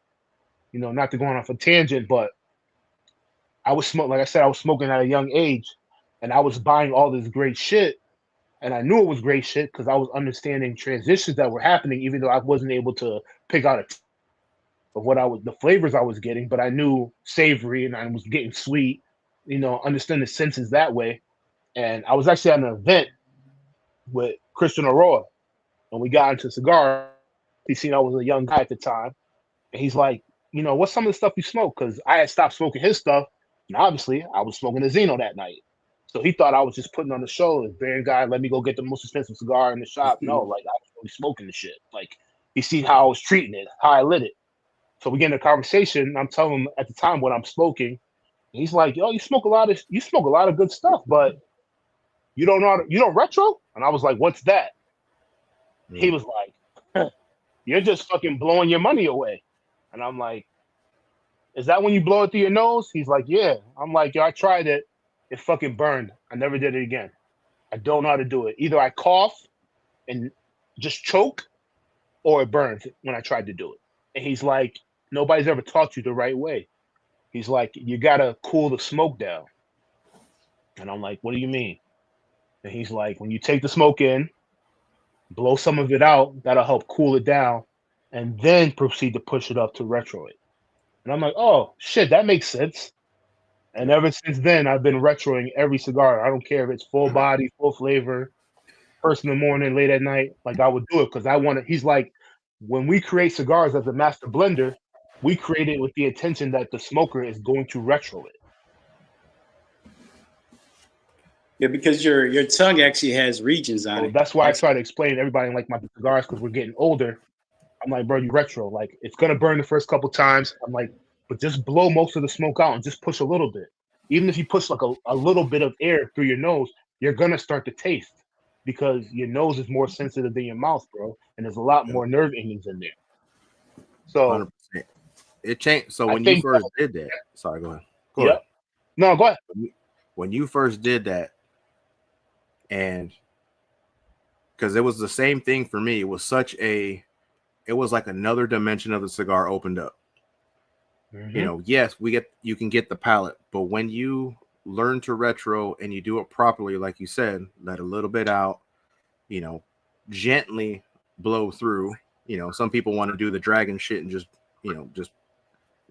not to go on off a tangent, but I was smoking, like I said, I was smoking at a young age, and I was buying all this great shit. And I knew it was great shit because I was understanding transitions that were happening, even though I wasn't able to pick out of the flavors I was getting, but I knew savory and I was getting sweet, understand the senses that way. And I was actually at an event with Christian Aroa, and we got into cigars. He seen I was a young guy at the time, and he's like, what's some of the stuff you smoke? Because I had stopped smoking his stuff, and obviously I was smoking a Zino that night. So he thought I was just putting on the show. This Baron guy, let me go get the most expensive cigar in the shop. No, like I was really smoking the shit. Like he seen how I was treating it, how I lit it. So we get in a conversation. I'm telling him at the time what I'm smoking. He's like, "Yo, you smoke a lot of good stuff, but you don't retro." And I was like, "What's that?" He was like, "You're just fucking blowing your money away." And I'm like, "Is that when you blow it through your nose?" He's like, "Yeah." I'm like, "Yo, I tried it. It fucking burned. I never did it again. I don't know how to do it. Either I cough and just choke, or it burns when I tried to do it." And he's like, "Nobody's ever taught you the right way." He's like, "You gotta cool the smoke down." And I'm like, "What do you mean?" And he's like, "When you take the smoke in, blow some of it out, that'll help cool it down, and then proceed to push it up to retro it." And I'm like, "Oh shit, that makes sense." And ever since then, I've been retroing every cigar. I don't care if it's full body, full flavor, first in the morning, late at night. Like I would do it because I want to. He's like, when we create cigars as a master blender, we create it with the intention that the smoker is going to retro it. Yeah, because your tongue actually has regions on So it. that's why I try to explain to everybody like my cigars, because we're getting older. I'm like, bro, you retro. Like it's gonna burn the first couple times. I'm like, but just blow most of the smoke out and just push a little bit. Even if you push like a little bit of air through your nose, you're gonna start to taste because your nose is more sensitive than your mouth, bro. And there's a lot more nerve endings in there. So 100%. It changed. So I when you think first did that, sorry, go ahead. Go Yep. ahead. No, go ahead. When you first did that, and because it was the same thing for me, it was like another dimension of the cigar opened up. Mm-hmm. Yes, you can get the palate, but when you learn to retro and you do it properly, like you said, let a little bit out, gently blow through. Some people want to do the dragon shit and just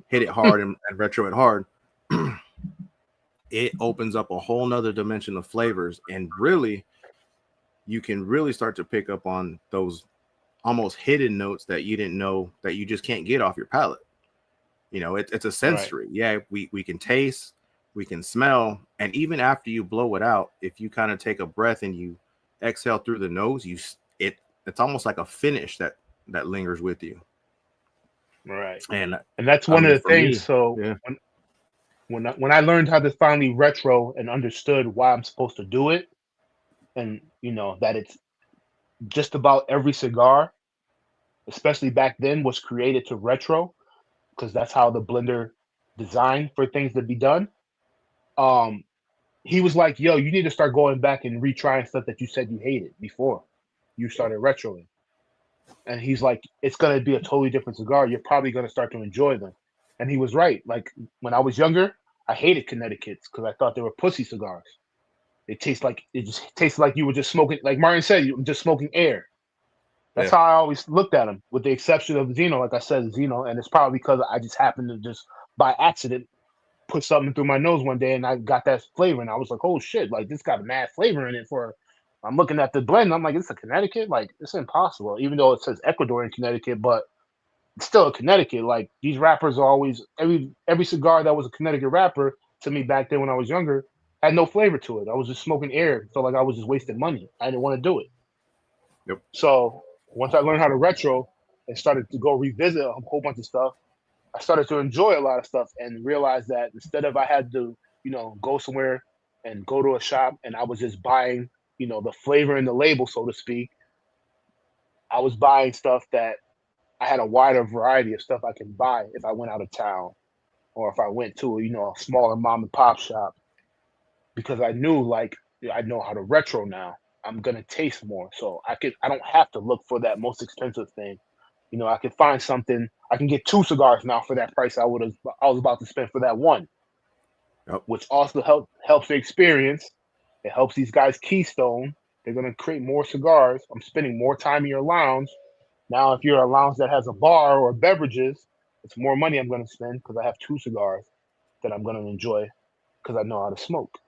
hit it hard and retro it hard. It opens up a whole nother dimension of flavors, and really you can really start to pick up on those almost hidden notes that you didn't know that you just can't get off your palate. It's a sensory. Right. Yeah, we can taste, we can smell, and even after you blow it out, if you kind of take a breath and you exhale through the nose, it's almost like a finish that lingers with you. Right. And that's one of the things. Me, so yeah. When I learned how to finally retro and understood why I'm supposed to do it, and that it's just about every cigar, especially back then, was created to retro. because that's how the blender designed for things to be done. He was like, yo, you need to start going back and retrying stuff that you said you hated before you started retroing. And he's like, it's going to be a totally different cigar. You're probably going to start to enjoy them. And he was right. Like when I was younger, I hated Connecticut's because I thought they were pussy cigars. It just tasted like you were just smoking, like Martin said, you were just smoking air. That's how I always looked at them, with the exception of Zino. Like I said, Zino, and it's probably because I just happened to just by accident put something through my nose one day and I got that flavor, and I was like, oh shit, like this got a mad flavor in it. I'm looking at the blend, I'm like, it's a Connecticut? Like, it's impossible, even though it says Ecuador in Connecticut, but it's still a Connecticut. Like, these rappers are always, every cigar that was a Connecticut wrapper to me back then when I was younger had no flavor to it. I was just smoking air. Felt like I was just wasting money. I didn't want to do it. Yep. So once I learned how to retro and started to go revisit a whole bunch of stuff, I started to enjoy a lot of stuff and realized that instead of I had to, go somewhere and go to a shop and I was just buying, the flavor and the label, so to speak, I was buying stuff that I had a wider variety of stuff I can buy if I went out of town or if I went to, a smaller mom and pop shop, because I knew, like, I know how to retro now. I'm going to taste more. So I don't have to look for that most expensive thing. I could find something. I can get 2 cigars now for that price I was about to spend for that one. Yep. Which also helps the experience. It helps these guys keystone. They're going to create more cigars. I'm spending more time in your lounge. Now, if you're a lounge that has a bar or beverages, it's more money I'm going to spend because I have 2 cigars that I'm going to enjoy because I know how to smoke.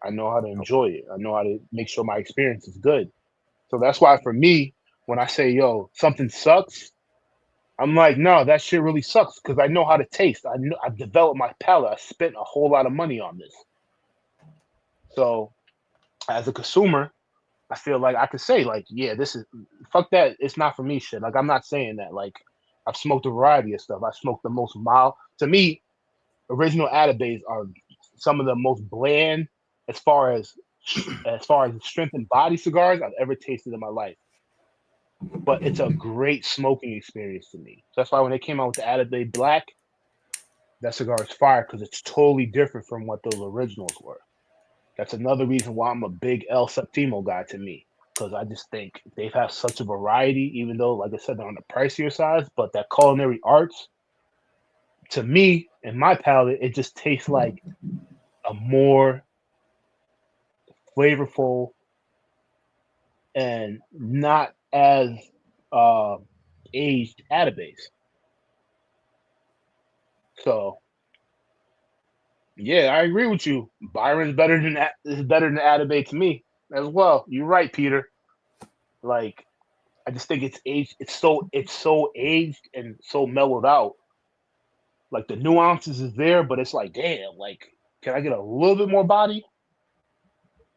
I know how to enjoy it. I know how to make sure my experience is good. So that's why for me, when I say, yo, something sucks, I'm like, no, that shit really sucks because I know how to taste. I've developed my palate. I spent a whole lot of money on this. So as a consumer, I feel like I could say, like, yeah, this is, fuck that. It's not for me shit. Like, I'm not saying that. Like, I've smoked a variety of stuff. I smoked the most mild. To me, original Atabes are some of the most bland as far as strength and body cigars I've ever tasted in my life. But it's a great smoking experience to me. So that's why when they came out with the Atabey Black, that cigar is fire because it's totally different from what those originals were. That's another reason why I'm a big El Septimo guy to me, because I just think they have such a variety, even though, like I said, they're on the pricier side, but that culinary arts, to me, in my palate, it just tastes like a more flavorful and not as aged Atabase. So, yeah, I agree with you. Byron's better than Atabase to me as well. You're right, Peter. Like, I just think it's aged. It's so aged and so mellowed out. Like the nuances is there, but it's like, damn, like, can I get a little bit more body?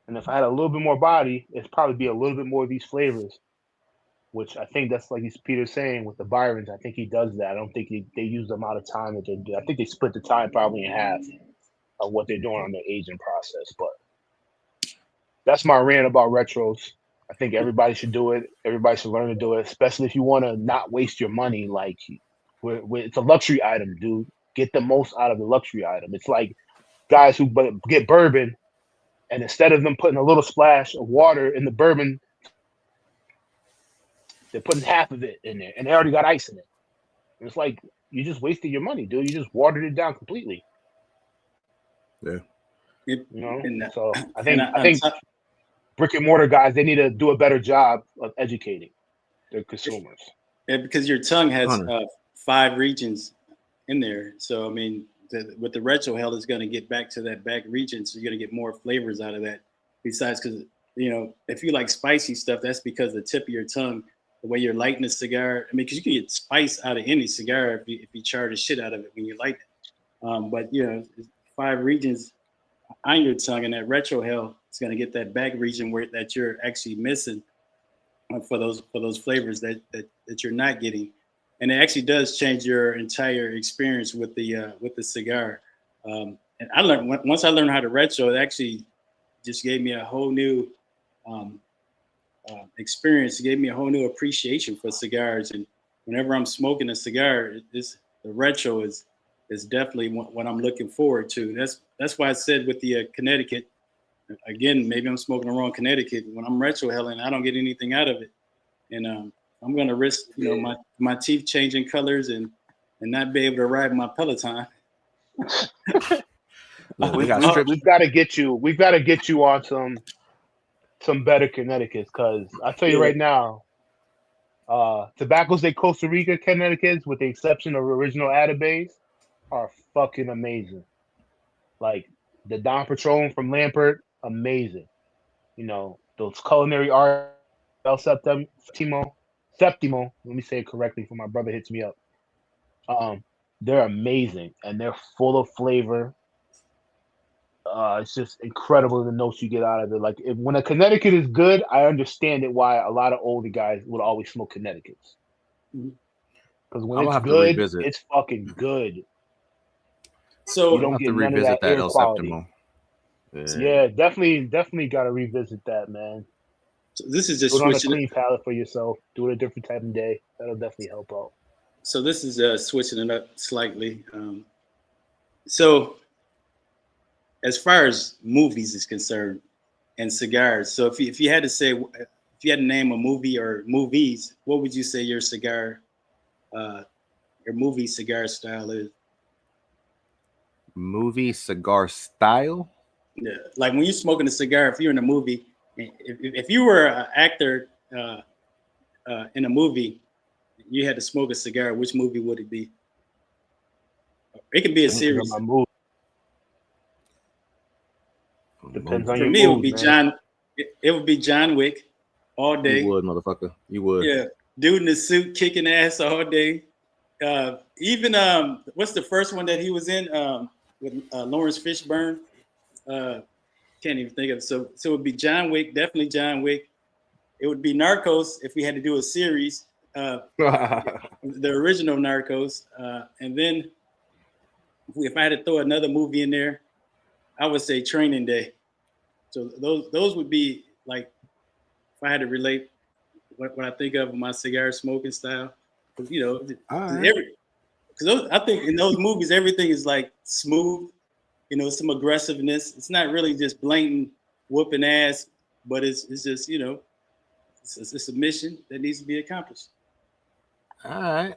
And if I had a little bit more body, it'd probably be a little bit more of these flavors, which I think that's like Peter's saying with the Byrons. I think he does that. I don't think they use the amount of time that they do. I think they split the time probably in half of what they're doing on their aging process. But that's my rant about retros. I think everybody should do it. Everybody should learn to do it, especially if you want to not waste your money. Like, it's a luxury item, dude. Get the most out of the luxury item. It's like guys who get bourbon, and instead of them putting a little splash of water in the bourbon, they're putting half of it in there, and they already got ice in it. And it's like, you just wasted your money, dude. You just watered it down completely. Yeah. So I think brick and mortar guys, they need to do a better job of educating their consumers. Yeah, because your tongue has 5 regions in there. So I mean, with the retro hell, it's going to get back to that back region, so you're going to get more flavors out of that. Besides, because if you like spicy stuff, that's because the tip of your tongue, the way you're lighting a cigar. I mean, because you can get spice out of any cigar if you char the shit out of it when you light it. But 5 regions on your tongue, and that retro hell is going to get that back region that you're actually missing for those flavors that you're not getting. And it actually does change your entire experience with the cigar. And I learned once I learned how to retro, it actually just gave me a whole new experience. It gave me a whole new appreciation for cigars. And whenever I'm smoking a cigar, the retro is definitely what I'm looking forward to. That's why I said with the Connecticut, again, maybe I'm smoking the wrong Connecticut. When I'm retro helling, I don't get anything out of it, and I'm going to risk my teeth changing colors and not be able to ride my Peloton. We've got to get you. We've got to get you on some better Connecticut's, because I tell you right now, Tobaccos de Costa Rica Connecticut's, with the exception of original Atabase, are fucking amazing. Like the Don Patron from Lampert, amazing. You know, those culinary art, El Septimo. Let me say it correctly before my brother hits me up. They're amazing and they're full of flavor. It's just incredible the notes you get out of it. Like when a Connecticut is good, I understand it why a lot of older guys would always smoke Connecticut's. Because when it's good, it's fucking good. So you don't get none of that air quality. Yeah, definitely got to revisit that, man. So this is just do it on a clean palate for yourself. Do it a different type of day. That'll definitely help out. So this is switching it up slightly. So as far as movies is concerned and cigars, so if you had to say, if you had to name a movie or movies, what would you say your cigar, your movie cigar style is? Movie cigar style? Yeah, like when you're smoking a cigar, if you're in a movie, if you were an actor in a movie, you had to smoke a cigar, which movie would it be? It could be a series. Depends on For your me, mood, it would be man. It would be John Wick all day. You would, motherfucker. You would. Yeah, dude in the suit kicking ass all day. Even what's the first one that he was in with Lawrence Fishburne? Can't even think of it. So it would be John Wick, definitely John Wick. It would be Narcos if we had to do a series, the original Narcos. And then if I had to throw another movie in there, I would say Training Day. So those would be like, if I had to relate what I think of my cigar smoking style, you know, because I think in those movies everything is like smooth, you know, some aggressiveness. It's not really just blatant whooping ass, but it's just, you know, it's a mission that needs to be accomplished. All right.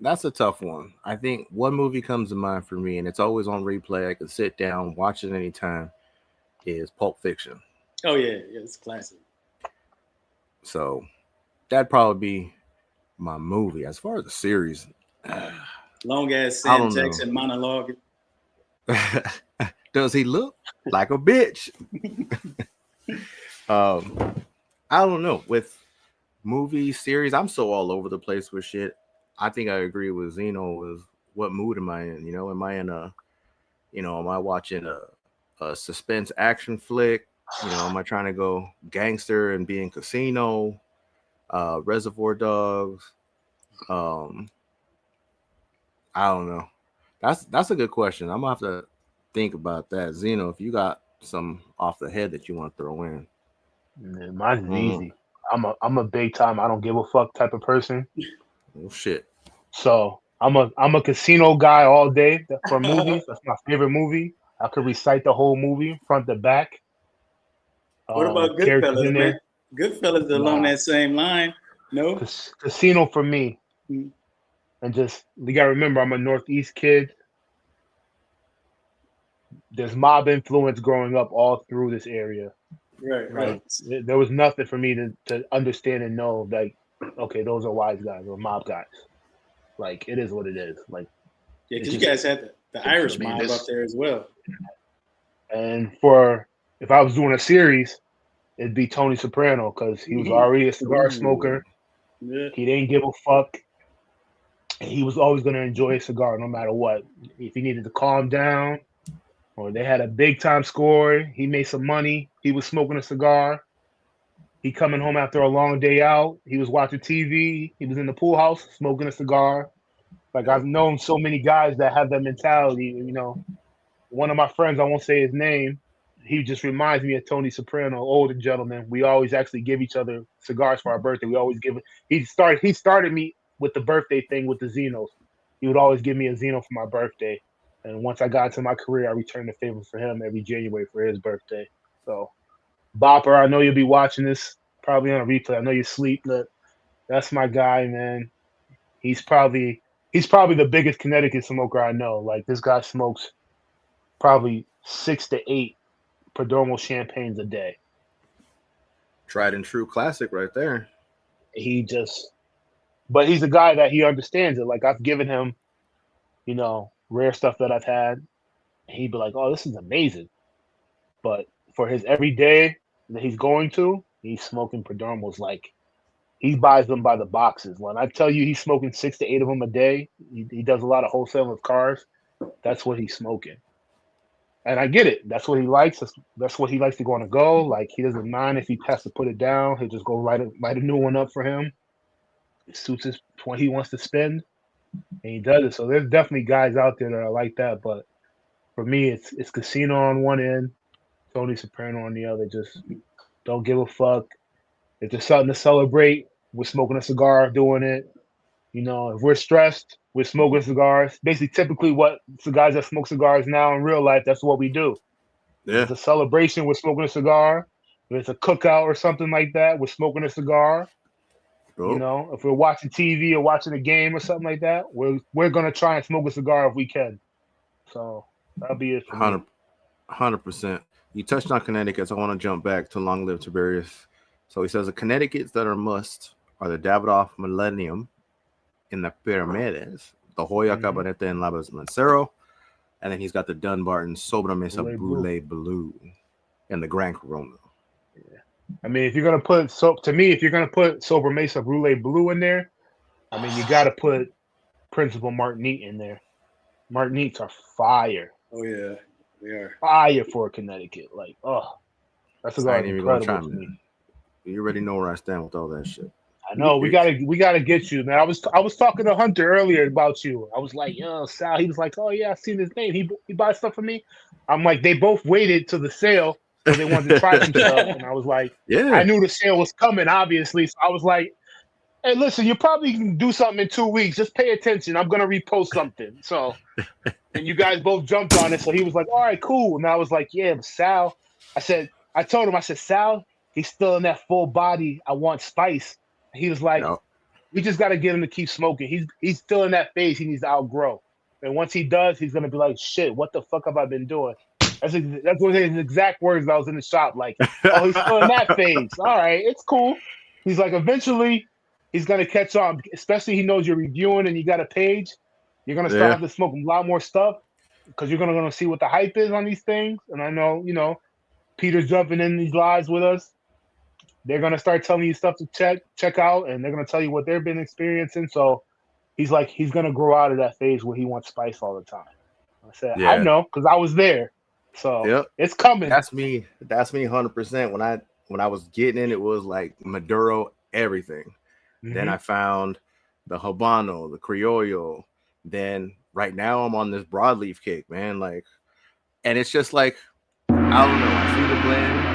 That's a tough one. I think one movie comes to mind for me, and it's always on replay. I can sit down, watch it anytime, is Pulp Fiction. Oh, yeah, it's classic. So that'd probably be my movie. As far as the series, long ass Sam Jackson monologue. Does he look like a bitch? I don't know. With movie series, I'm so all over the place with shit. I think I agree with Zino. With what mood am I in? You know, am I in a, you know, am I watching a suspense action flick? You know, am I trying to go gangster and be in Casino, Reservoir Dogs? I don't know. That's a good question. I'm gonna have to think about that. Zeno, if you got some off the head that you want to throw in. Man, mine's easy. I'm a big time I don't give a fuck type of person. Oh shit. So I'm a Casino guy all day for movies. That's my favorite movie. I could recite the whole movie front to back. What about Goodfellas, man? Goodfellas along that same line. No? Casino for me. Mm-hmm. And just, you gotta remember, I'm a Northeast kid. There's mob influence growing up all through this area. Right. There was nothing for me to understand and know, like, okay, those are wise guys or mob guys. Like, it is what it is. Like, yeah, because you guys had the Irish mob up there as well. And if I was doing a series, it'd be Tony Soprano, because he was already a cigar smoker. Yeah. He didn't give a fuck. He was always going to enjoy a cigar no matter what. If he needed to calm down or they had a big time score, he made some money, he was smoking a cigar. He coming home after a long day out, he was watching TV, he was in the pool house smoking a cigar. Like, I've known so many guys that have that mentality. You know, one of my friends, I won't say his name, he just reminds me of Tony Soprano, older gentleman. We always actually give each other cigars for our birthday. We always give it. He started me with the birthday thing with the Zinos. he would always give me a Zino for my birthday. And once I got into my career, I returned the favor for him every January for his birthday. So, Bopper, I know you'll be watching this probably on a replay. I know you sleep, but that's my guy, man. He's probably the biggest Connecticut smoker I know. Like, this guy smokes probably 6 to 8 Perdomo champagnes a day. Tried and true classic right there. But he's a guy that he understands it. Like, I've given him, rare stuff that I've had. And he'd be like, oh, this is amazing. But for his everyday that he's going to, he's smoking Perdomos. Like, he buys them by the boxes. When I tell you he's smoking 6 to 8 of them a day, he does a lot of wholesaling of cars. That's what he's smoking. And I get it. That's what he likes. That's what he likes to go on a go. Like, he doesn't mind if he has to put it down. He'll just go light a new one up for him. It suits what he wants to spend, and he does it. So there's definitely guys out there that are like that. But for me, it's Casino on one end, Tony Soprano on the other. Just don't give a fuck. If there's something to celebrate, we're smoking a cigar, doing it. If we're stressed, we're smoking cigars. Basically, typically what guys that smoke cigars now in real life, that's what we do. Yeah. If it's a celebration, we're smoking a cigar. If it's a cookout or something like that, we're smoking a cigar. Cool. If we're watching TV or watching a game or something like that, we're gonna try and smoke a cigar if we can. So that'll be it for me. 100%. You touched on Connecticut, so I want to jump back to Long Live Tiberius. So he says the Connecticut's that are must are the Davidoff Millennium in the Pyramides, the Hoya Cabaneta and Labas Mancero, and then he's got the Dunbarton Sobremesa Brule Blue and the Grand Corona. Yeah. I mean, if you're gonna put Sobremesa Brule Blue in there, I mean, you got to put Principal Martinique in there. Martiniques are fire. Oh yeah, they are fire for Connecticut. Like, that's incredible to me. You already know where I stand with all that shit. I know we gotta get you, man. I was talking to Hunter earlier about you. I was like, yo, Sal. He was like, oh yeah, I seen his name. He buys stuff for me. I'm like, they both waited till the sale because they wanted to try some stuff, and I was like, yeah, I knew the sale was coming, obviously. So I was like, hey, listen, you probably can do something in 2 weeks. Just pay attention. I'm gonna repost something. So, and you guys both jumped on it. So he was like, all right, cool. And I was like, yeah, but Sal. I told him, Sal, he's still in that full body. I want spice. He was like, no. We just got to get him to keep smoking. He's still in that phase he needs to outgrow. And once he does, he's going to be like, shit, what the fuck have I been doing? That's one of his exact words. I was in the shop like, oh, he's still in that phase. All right, it's cool. He's like, eventually he's going to catch on, especially he knows you're reviewing and you got a page. You're going to start to smoke a lot more stuff because you're going to see what the hype is on these things. And I know, Peter's jumping in these lives with us. They're going to start telling you stuff to check out, and they're going to tell you what they've been experiencing. So he's going to grow out of that phase where he wants spice all the time. I said, I know, because I was there. So it's coming. That's me 100%. When I was getting in, it was like Maduro, everything. Mm-hmm. Then I found the Habano, the Criollo. Then right now I'm on this broadleaf kick, man. Like, and it's just like, I don't know. I see the blend.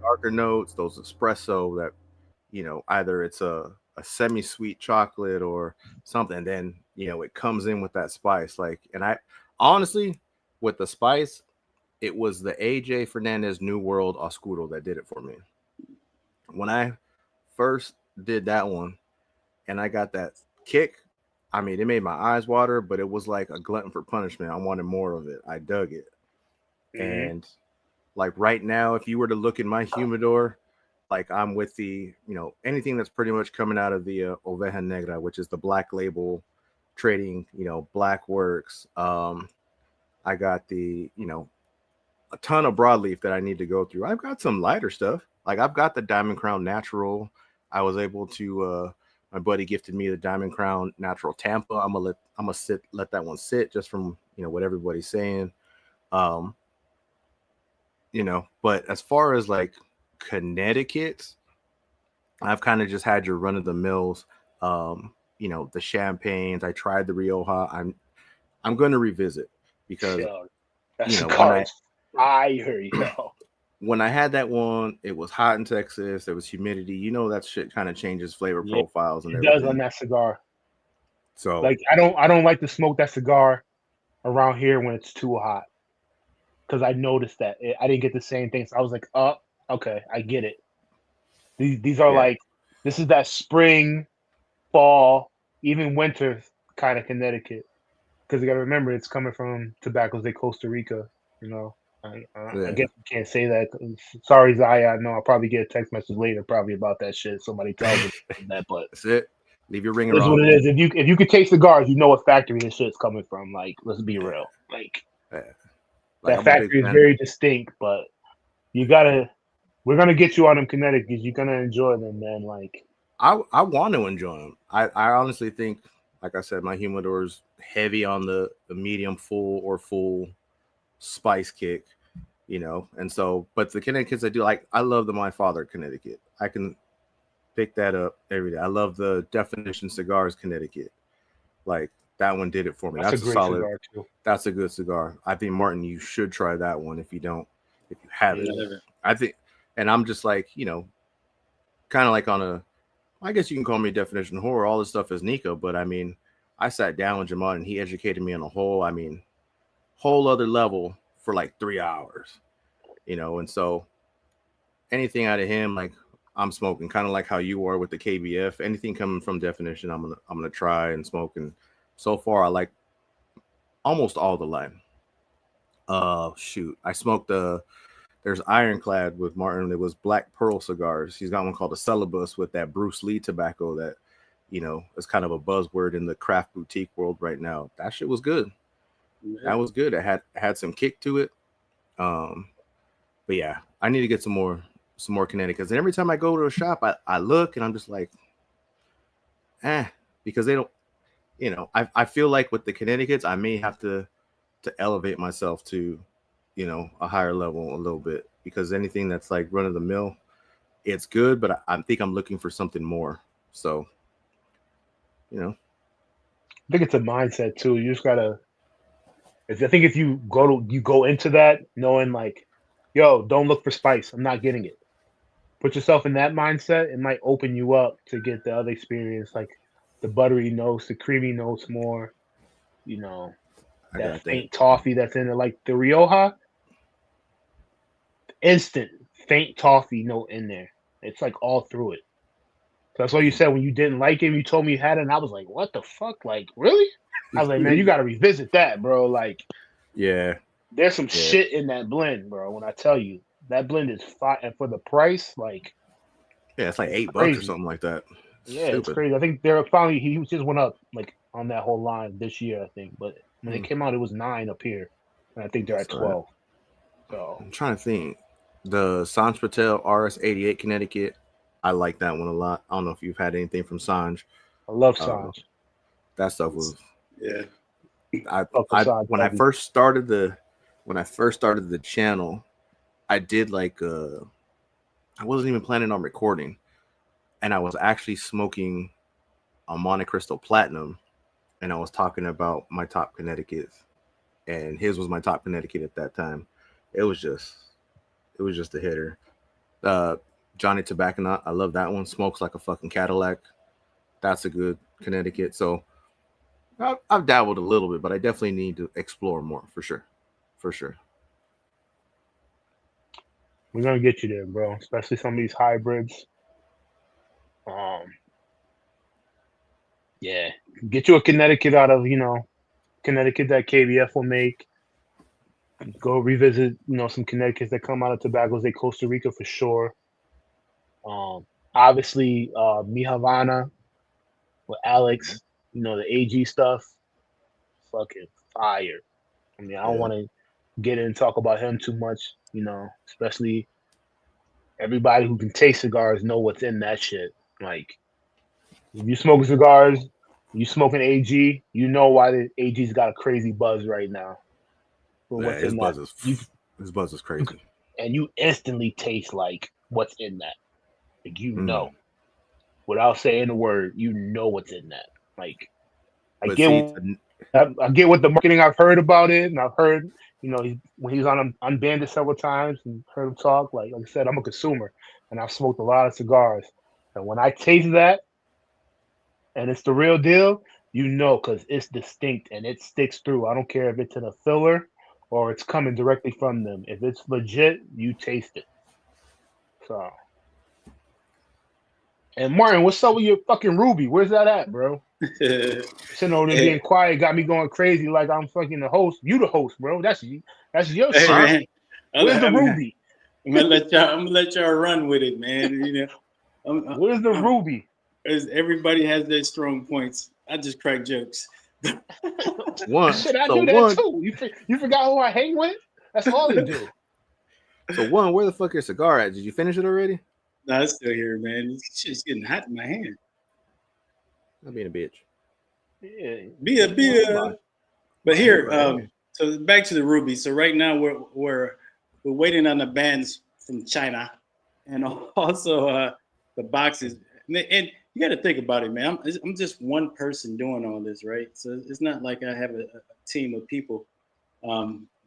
Darker notes, those espresso that, either it's a semi-sweet chocolate or something, then, it comes in with that spice. Like, and I honestly, with the spice, it was the AJ Fernandez New World Oscuro that did it for me. When I first did that one and I got that kick, I mean, it made my eyes water, but it was like a glutton for punishment. I wanted more of it. I dug it. Mm-hmm. And like right now, if you were to look in my humidor, like I'm with the, anything that's pretty much coming out of the Oveja Negra, which is the black label trading, black works. I got the, a ton of broadleaf that I need to go through. I've got some lighter stuff. Like I've got the Diamond Crown Natural. I was able to, my buddy gifted me the Diamond Crown Natural Tampa. I'm gonna let that one sit just from, what everybody's saying. But as far as like Connecticut, I've kind of just had your run of the mills, the champagnes. I tried the Rioja. I'm going to revisit because that's fire, yo. when I had that one, it was hot in Texas. There was humidity. You know that shit kind of changes flavor Yeah, profiles and it everything. does on that cigar. So Like I don't like to smoke that cigar around here when it's too hot, because I noticed that I didn't get the same thing. So I was like, oh, okay, I get it. These are yeah, like, this is that spring, fall, even winter kind of Connecticut. Because you got to remember, it's coming from Tobaccos de Costa Rica. You know, I yeah. guess you can't say that. Sorry, Zaya. I know I'll probably get a text message later, probably about that shit. Somebody tells me that, but That's it. Leave your ringer that's on. what it is. If you could taste cigars, you know what factory this shit's coming from. Like, let's be real. Like Yeah. Like that I'm a big factory is fan. very distinct, but we're gonna get you on them Connecticut's. You're gonna enjoy them, man. Like I want to enjoy them. I honestly think, like I said, my humidor is heavy on the medium full spice kick, you know. And so, but the Connecticut's I do like. I love the My Father Connecticut. I can pick that up every day. I love the Definition Cigars Connecticut. Like that one did it for me. that's a That's a great solid. cigar too. That's a good cigar. I think Martin, you should try that one if you have it. Yeah. I think, and I'm just like, you know, kind of like on a, I guess you can call me definition horror. All this stuff is Nico, but I mean, I sat down with Jamon and he educated me on a whole other level for like 3 hours, you know. And so anything out of him, like I'm smoking, kind of like how you are with the KBF. Anything coming from definition, I'm gonna try and smoke. And so far, I like almost all the line. Shoot, I smoked there's Ironclad with Martin. It was Black Pearl cigars. He's got one called the Celibus with that Bruce Lee tobacco that, you know, is kind of a buzzword in the craft boutique world right now. That shit was good. Yeah. That was good. It had some kick to it. But yeah, I need to get some more Connecticut's. And every time I go to a shop, I look and I'm just like, because they don't, you know, I feel like with the Connecticut's, I may have to elevate myself to, you know, a higher level a little bit, because anything that's like run of the mill, it's good, but I think I'm looking for something more. So, you know, I think it's a mindset too. You just gotta. I think if you go into that knowing like, yo, don't look for spice. I'm not getting it. Put yourself in that mindset. It might open you up to get the other experience, like the buttery notes, the creamy notes more. You know, I that got that. faint toffee that's in it, like the Rioja. Instant faint toffee note in there. It's like all through it. So that's what you said when you didn't like it. You told me you had it, and I was like, "What the fuck? Like, really?" I was like, "Man, you got to revisit that, bro. Like, Yeah, there's some shit in that blend, bro. When I tell you that blend is fine, and for the price, like, yeah, it's like $8 or crazy. something like that. Yeah, Stupid. it's crazy. I think they're finally he just went up like on that whole line this year, I think. But when it came out, it was 9 up here, and I think they're at 12. So I'm trying to think. The Sanj Patel RS88 Connecticut, I like that one a lot. I don't know if you've had anything from Sanj. I love Sanj. That stuff was Yeah. When I first started the channel, I did like I wasn't even planning on recording, and I was actually smoking a Monte Cristo Platinum, and I was talking about my top Connecticut, and his was my top Connecticut at that time. It was just a hitter. Johnny Tobacco, I love that one. Smokes like a fucking Cadillac. That's a good Connecticut. So I've dabbled a little bit, but I definitely need to explore more for sure. We're gonna get you there, bro. Especially some of these hybrids. Yeah, get you a Connecticut out of Connecticut that KBF will make. Go revisit some Connecticut's that come out of Tobaccos de Costa Rica for sure. Obviously, Mi Havana with Alex. The AG stuff, fucking fire. I mean, I don't want to get in and talk about him too much. Especially everybody who can taste cigars know what's in that shit. Like, if you smoking cigars, you smoking AG, you know why the AG's got a crazy buzz right now. His buzz is crazy. And you instantly taste like what's in that. Like, without saying a word, you know what's in that. Like, I get what the marketing I've heard about it, and I've heard, when he was on Unbanded several times and heard him talk. Like I said, I'm a consumer, and I've smoked a lot of cigars. And when I taste that, and it's the real deal, because it's distinct and it sticks through. I don't care if it's in a filler or it's coming directly from them. If it's legit, you taste it. So. And Martin, what's up with your fucking Ruby? Where's that at, bro? Sitting over there being quiet got me going crazy like I'm fucking the host. You the host, bro. That's your shit. Man. Where's the Ruby? I'm gonna let y'all run with it, man. Where's the Ruby? Everybody has their strong points. I just crack jokes. One. Shit, I do that too. You forgot who I hang with? That's all they do. So one, where the fuck your cigar at? Did you finish it already? No, it's still here, man. This shit's getting hot in my hand. I'm being a bitch. Yeah. Be a. But here, so back to the Ruby. So right now we're waiting on the bands from China, and also the boxes. And you got to think about it, man. I'm just one person doing all this, right? So it's not like I have a team of people,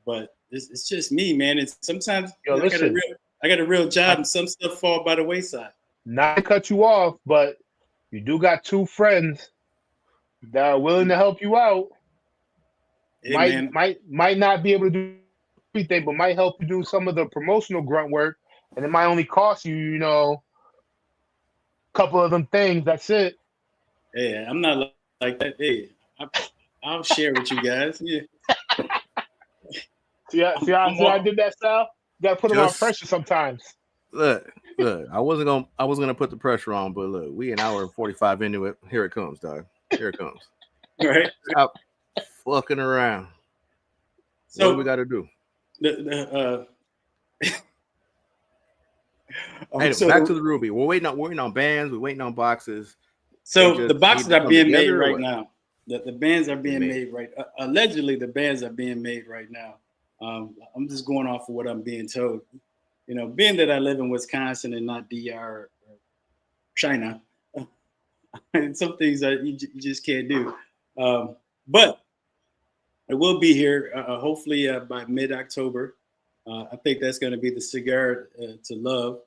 but it's just me, man. It's sometimes I got a real job, and some stuff fall by the wayside. Not to cut you off, but you do got two friends that are willing to help you out. Hey, might not be able to do everything, but might help you do some of the promotional grunt work, and it might only cost you, a couple of them things. That's it. Yeah, I'm not like that. Hey, I'll share with you guys. Yeah. See how I did that, Sal? You gotta put them on pressure sometimes. Look. I was gonna put the pressure on, but look, we an hour and 45 into it. Here it comes, dog. Here it comes. Right. Stop fucking around. So what do we got to do? Back to the Ruby. We're waiting on bands. We're waiting on boxes. So the boxes are being made right now. The bands are being made right. Allegedly, the bands are being made right now. I'm just going off of what I'm being told. Being that I live in Wisconsin and not DR or China, some things that you just can't do. But it will be here hopefully by mid-October. I think that's going to be the cigar to love.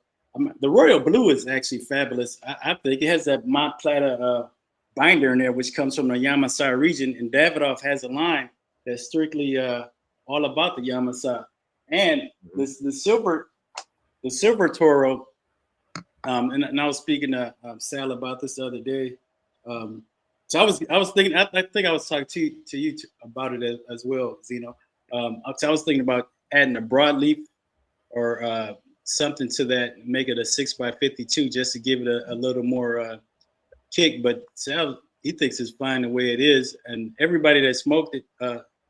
The Royal Blue is actually fabulous. I think it has that Mont Plata binder in there, which comes from the Yamasai region. And Davidoff has a line that's strictly all about the Yamasai. And the silver Toro, and I was speaking to Sal about this the other day. So I was thinking, I think I was talking to you about it as well, Zino. I was thinking about adding a broadleaf or something to that, make it a 6x52 just to give it a little more kick. But Sal, he thinks it's fine the way it is, and everybody that smoked it,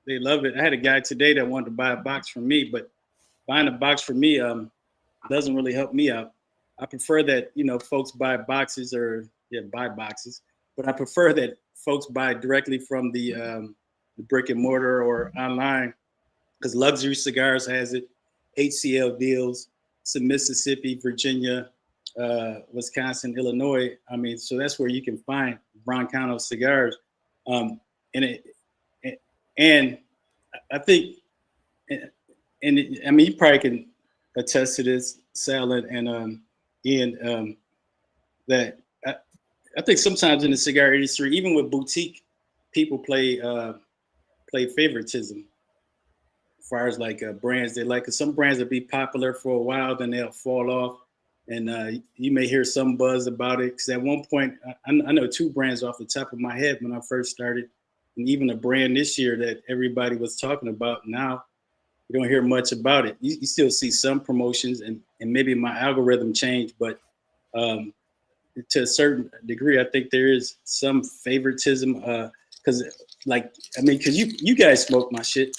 they love it. I had a guy today that wanted to buy a box from me, but buying a box for me doesn't really help me out. I prefer that folks buy boxes buy boxes, but I prefer that folks buy directly from the brick and mortar or online, because Luxury Cigars has it, HCL deals, some Mississippi, Virginia, Wisconsin, Illinois. I mean, so that's where you can find Broncano cigars. And I think, I mean, you probably can attest to this, Sal and Ian, that I think sometimes in the cigar industry, even with boutique, people play favoritism as far as like brands they like. Cause some brands will be popular for a while, then they'll fall off, and you may hear some buzz about it. Cause at one point, I know two brands off the top of my head when I first started, and even a brand this year that everybody was talking about. Now you don't hear much about it. You still see some promotions, and maybe my algorithm changed, but to a certain degree, I think there is some favoritism. Because because you guys smoke my shit.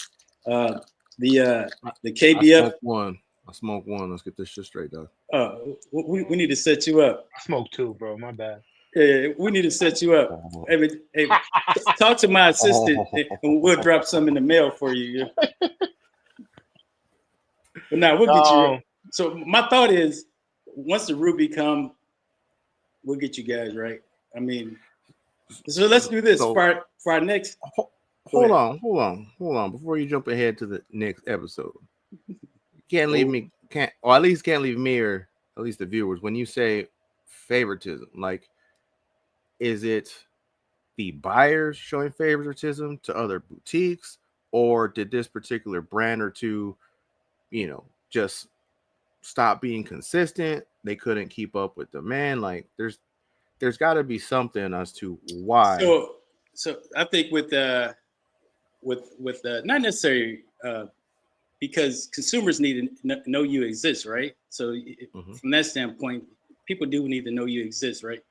The KBF. I smoke one. Let's get this shit straight, dog. We need to set you up. I smoke two, bro. My bad. Yeah, we need to set you up. Hey, talk to my assistant, and we'll drop some in the mail for you. Yeah. But now we'll get you. So my thought is, once the Ruby come, we'll get you guys right. I mean, so let's do this for our next. Hold on. Before you jump ahead to the next episode, you can't leave me, or at least can't leave me, or at least the viewers, when you say favoritism, like, is it the buyers showing favoritism to other boutiques, or did this particular brand or two, just stop being consistent? They couldn't keep up with demand. Like, there's got to be something as to why. So I think with not necessarily because consumers need to know you exist, right? So from that standpoint, people do need to know you exist, right?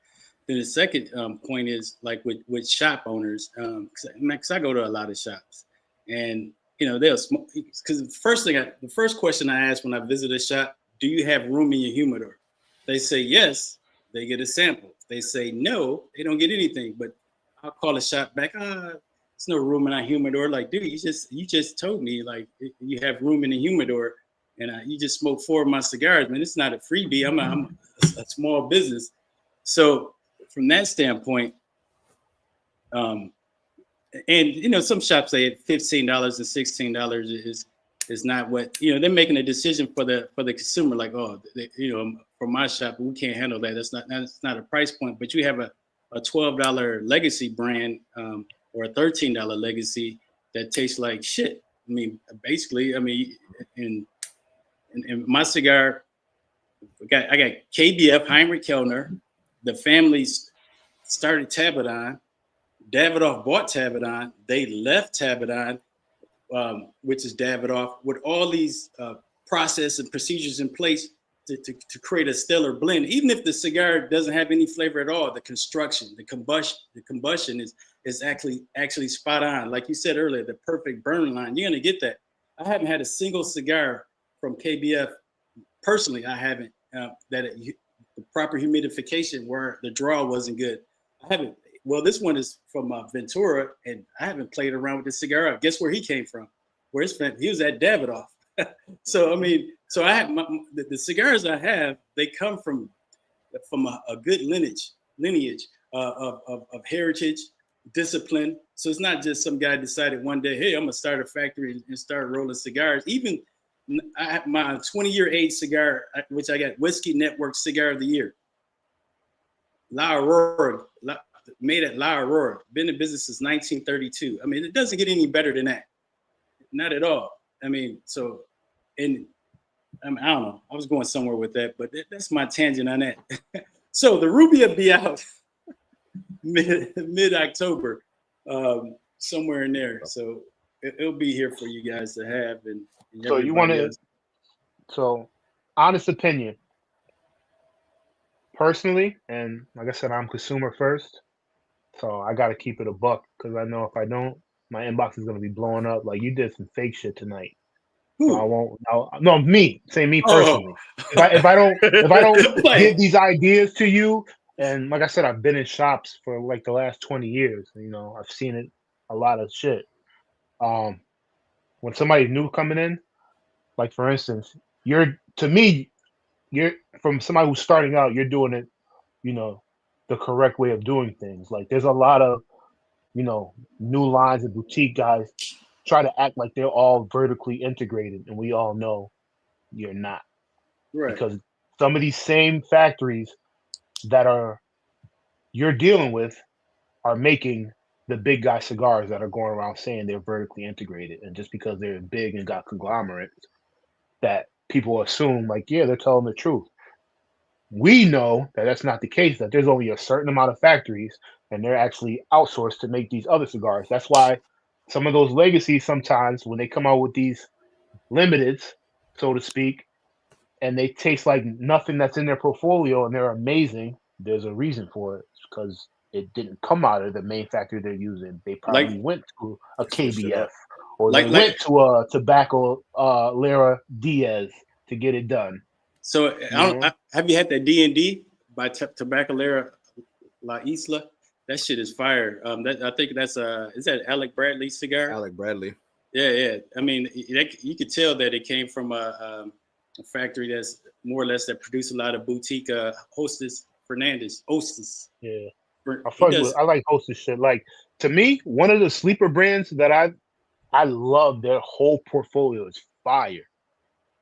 Then the second point is like with shop owners, because I go to a lot of shops, and they'll because the first question I ask when I visit a shop, do you have room in your humidor? They say yes, they get a sample. If they say no, they don't get anything. But I'll call a shop back. There's no room in our humidor. Like, dude, you just told me like you have room in the humidor, and you just smoked 4 of my cigars, man. It's not a freebie. I'm a small business, so from that standpoint, and some shops say $15 and $16 is not what they're making a decision for the consumer. Like, for my shop, we can't handle that. That's not a price point. But you have a $12 legacy brand or a $13 legacy that tastes like shit. I mean, basically, in my cigar, I got KBF, Heinrich Kellner. The families started Tabadon. Davidoff bought Tabadon. They left Tabadon, which is Davidoff, with all these process and procedures in place to create a stellar blend. Even if the cigar doesn't have any flavor at all, the construction, the combustion is actually spot on. Like you said earlier, the perfect burn line. You're gonna get that. I haven't had a single cigar from KBF personally. I haven't the proper humidification where the draw wasn't good. I haven't. Well, this one is from Ventura, and I haven't played around with the cigar. Guess where he came from? He was at Davidoff. So I have the cigars I have. They come from a good lineage of heritage, discipline. So it's not just some guy decided one day, hey, I'm gonna start a factory and start rolling cigars. Even I have my 20-year age cigar, which I got Whiskey Network Cigar of the Year. La Aurora, made at La Aurora. Been in business since 1932. I mean, it doesn't get any better than that. Not at all. I mean, I don't know. I was going somewhere with that, but that's my tangent on that. So the Ruby will be out mid-October, somewhere in there. So it'll be here for you guys to have. And so you want to? So, honest opinion. Personally, and like I said, I'm consumer first, so I got to keep it a buck because I know if I don't, my inbox is gonna be blowing up. Like, you did some fake shit tonight. So I won't. No, me. Say me personally. If I don't give these ideas to you, and like I said, I've been in shops for like the last 20 years. I've seen it a lot of shit. When somebody's new coming in, like for instance, you're from somebody who's starting out, you're doing it, the correct way of doing things. Like, there's a lot of, new lines of boutique guys try to act like they're all vertically integrated, and we all know you're not. Right. Because some of these same factories that you're dealing with are making the big guy cigars that are going around saying they're vertically integrated, and just because they're big and got conglomerates, that people assume like, yeah, they're telling the truth. We know that that's not the case, that there's only a certain amount of factories and they're actually outsourced to make these other cigars. That's why some of those legacies, sometimes when they come out with these limiteds, so to speak, and they taste like nothing that's in their portfolio and they're amazing, there's a reason for it. It's because it didn't come out of the main factory they're using. They probably went to a KBF or they went to a Tobacco Lara Diaz to get it done. So have you had that D&D by Tabacalera La Isla? That shit is fire. I think that's is that Alec Bradley cigar? Alec Bradley. Yeah. I mean, you could tell that it came from a factory that's more or less that produced a lot of boutique Hostess Fernandez. Hostess. Yeah. I like Hostess shit. Like, to me, one of the sleeper brands that I love their whole portfolio is fire.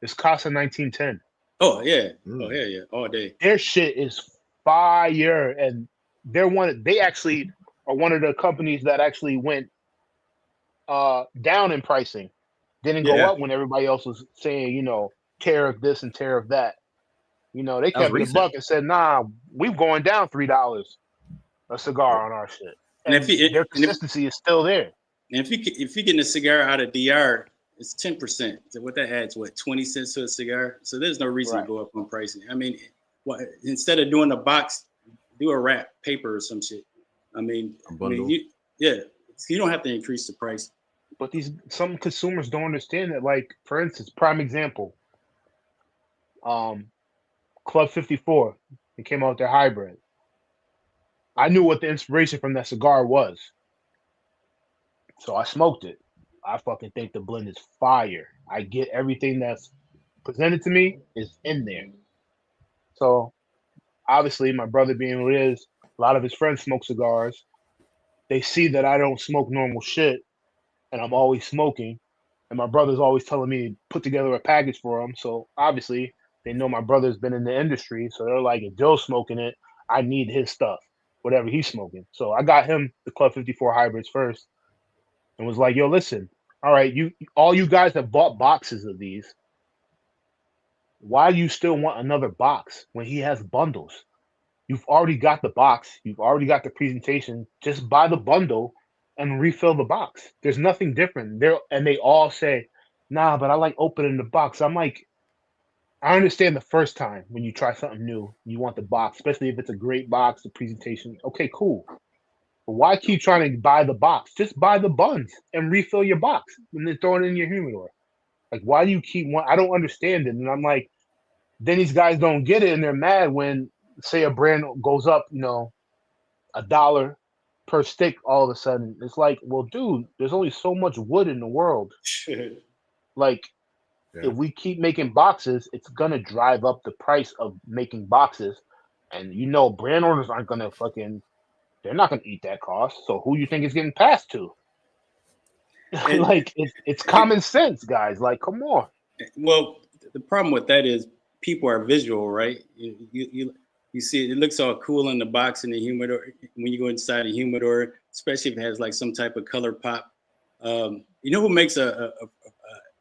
It's Casa 1910. Oh yeah. Oh yeah. All day. Their shit is fire, and they actually are one of the companies that actually went down in pricing. Didn't go up when everybody else was saying, tariff this and tariff that. They kept it a buck and said, nah, we're going down $3 a cigar on our shit. And their consistency is still there. And if you're getting a cigar out of DR, it's 10%. So what that adds, 20 cents to a cigar? So there's no reason to go up on pricing. I mean, instead of doing a box, do a wrap paper or some shit. You don't have to increase the price. But some consumers don't understand that. Like, for instance, prime example, Club 54, they came out with their hybrid. I knew what the inspiration from that cigar was. So I smoked it. I fucking think the blend is fire. I get everything that's presented to me is in there. So obviously, my brother being who it is, a lot of his friends smoke cigars. They see that I don't smoke normal shit, and I'm always smoking. And my brother's always telling me to put together a package for him. So obviously, they know my brother's been in the industry. So they're like, if Joe's smoking it, I need his stuff, whatever he's smoking. So I got him the Club 54 hybrids first and was like, yo, listen, all right, all you guys have bought boxes of these. Why do you still want another box when he has bundles? You've already got the box. You've already got the presentation. Just buy the bundle and refill the box. There's nothing different. They all say, nah, but I like opening the box. I'm like, I understand the first time when you try something new, you want the box, especially if it's a great box, the presentation. Okay, cool. But why keep trying to buy the box? Just buy the buns and refill your box and then throw it in your humidor. Like, why do you keep one? I don't understand it. And I'm like, then these guys don't get it and they're mad when, say, a brand goes up, $1 per stick all of a sudden. It's like, well, dude, there's only so much wood in the world. Like, if we keep making boxes, it's gonna drive up the price of making boxes. And brand owners aren't gonna they're not gonna eat that cost. So who you think is getting passed to? Like, it's common sense, guys. Like, come on. Well, the problem with that is people are visual, right? You see it looks all cool in the box in the humidor when you go inside the humidor, especially if it has like some type of color pop. Who makes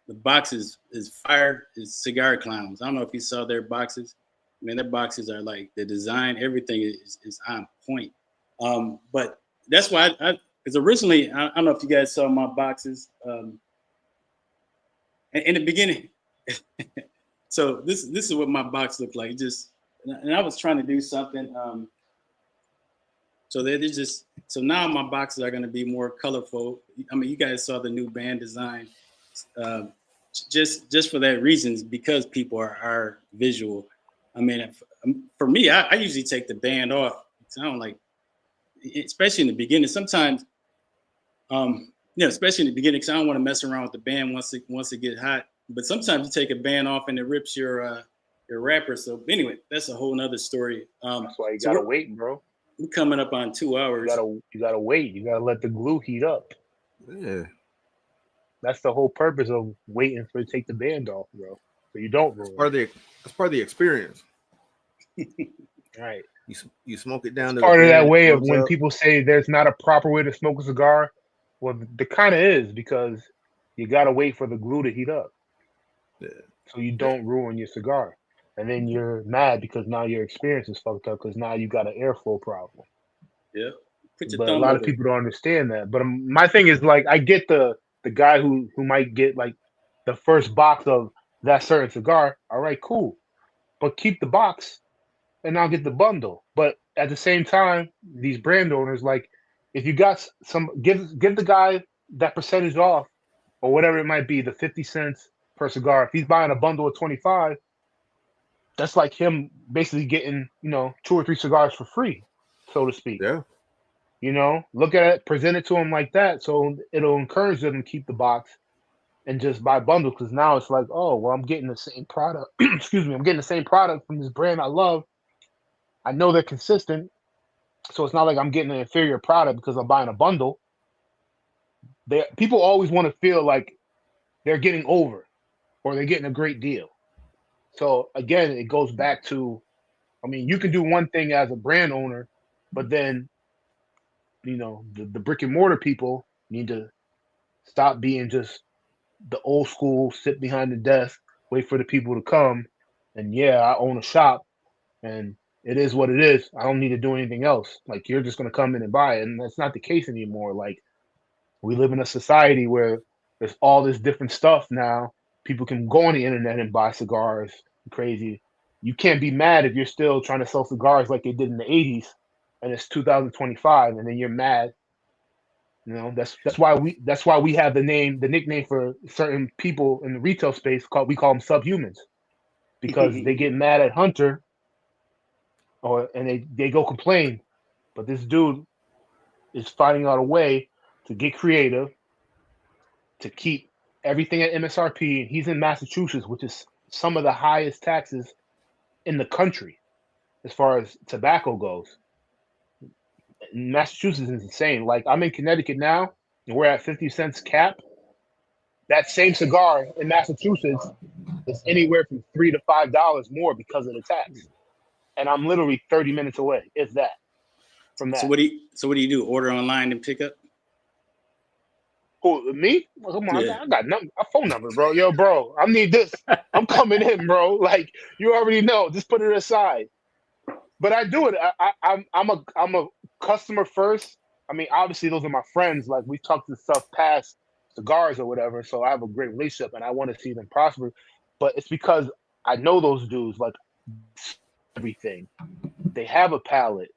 the boxes is fire is Cigar Clowns. I don't know if you saw their boxes. Man, their boxes are like the design, everything is on point. But that's why because originally, I don't know if you guys saw my boxes in the beginning. So this is what my box looked like. And I was trying to do something. So now my boxes are going to be more colorful. I mean, you guys saw the new band design. Just for that reason, because people are visual. I mean, for me, I usually take the band off. I don't like, especially in the beginning. Sometimes, especially in the beginning, because I don't want to mess around with the band once it get hot. But sometimes you take a band off and it rips your wrapper. So anyway, that's a whole nother story. That's why you gotta wait, bro. We're coming up on 2 hours. You gotta wait. You gotta let the glue heat up. Yeah. That's the whole purpose of waiting for to take the band off, bro. So you don't ruin it. That's part of the experience. Right. You smoke it down. Part of that way of when people say there's not a proper way to smoke a cigar. Well, the kind of is because you gotta wait for the glue to heat up. Yeah. So you don't ruin your cigar. And then you're mad because now your experience is fucked up because now you got an airflow problem. Yeah. But a lot of people don't understand that. But my thing is, like, I get the guy who might get like the first box of that certain cigar. All right, cool. But keep the box and I'll get the bundle. But at the same time, these brand owners, like, if you got give the guy that percentage off or whatever it might be, the 50 cents per cigar. If he's buying a bundle of 25, that's like him basically getting, 2 or 3 cigars for free, so to speak. Yeah. Look at it, present it to him like that. So it'll encourage them to keep the box and just buy bundles. Because now it's like, oh, well, I'm getting the same product. Excuse me. I'm getting the same product from this brand I love. I know they're consistent. So it's not like I'm getting an inferior product because I'm buying a bundle. People always want to feel like they're getting over or they're getting a great deal. So again, it goes back to, I mean, you can do one thing as a brand owner, but then, you know, the brick and mortar people need to stop being just the old school, sit behind the desk, wait for the people to come. And yeah, I own a shop and it is what it is. I don't need to do anything else. Like, you're just going to come in and buy it. And that's not the case anymore. Like, we live in a society where there's all this different stuff now. People can go on the internet and buy cigars. Crazy. You can't be mad if you're still trying to sell cigars like they did in the 80s and it's 2025 and then you're mad. You know, that's why we have the nickname for certain people in the retail space we call them subhumans, because they get mad at Hunter and they go complain. But this dude is finding out a way to get creative, to keep everything at MSRP. He's in Massachusetts, which is some of the highest taxes in the country as far as tobacco goes. Massachusetts is insane. Like, I'm in Connecticut now, and we're at 50 cents cap. That same cigar in Massachusetts is anywhere from $3 to $5 more because of the tax. And I'm literally 30 minutes away, if that, from that. So what do you do? Order online and pick up? Who, me? Come on, Yeah. I got a phone number, bro. Yo, bro, I need this. I'm coming in, bro. Like, you already know. Just put it aside. But I do it. I'm a customer first. I mean, obviously, those are my friends. Like, we talk to stuff past cigars or whatever. So I have a great relationship, and I want to see them prosper. But it's because I know those dudes. Like, everything. They have a palate,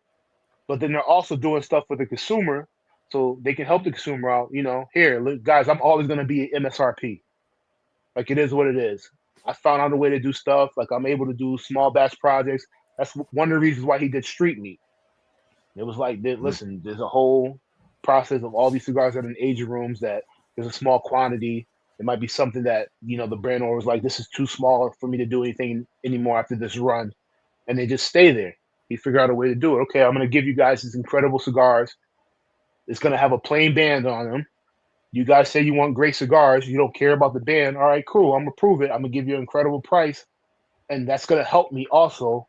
but then they're also doing stuff for the consumer, so they can help the consumer out. You know, here, look, guys, I'm always going to be MSRP. Like, it is what it is. I found out a way to do stuff. Like, I'm able to do small batch projects. That's one of the reasons why he did street meat. It was like, listen, there's a whole process of all these cigars that are in aging rooms that there's a small quantity. It might be something that, you know, the brand owner was like, this is too small for me to do anything anymore after this run. And they just stay there. He figured out a way to do it. Okay, I'm going to give you guys these incredible cigars. It's going to have a plain band on them. You guys say you want great cigars. You don't care about the band. All right, cool. I'm going to prove it. I'm going to give you an incredible price. And that's going to help me also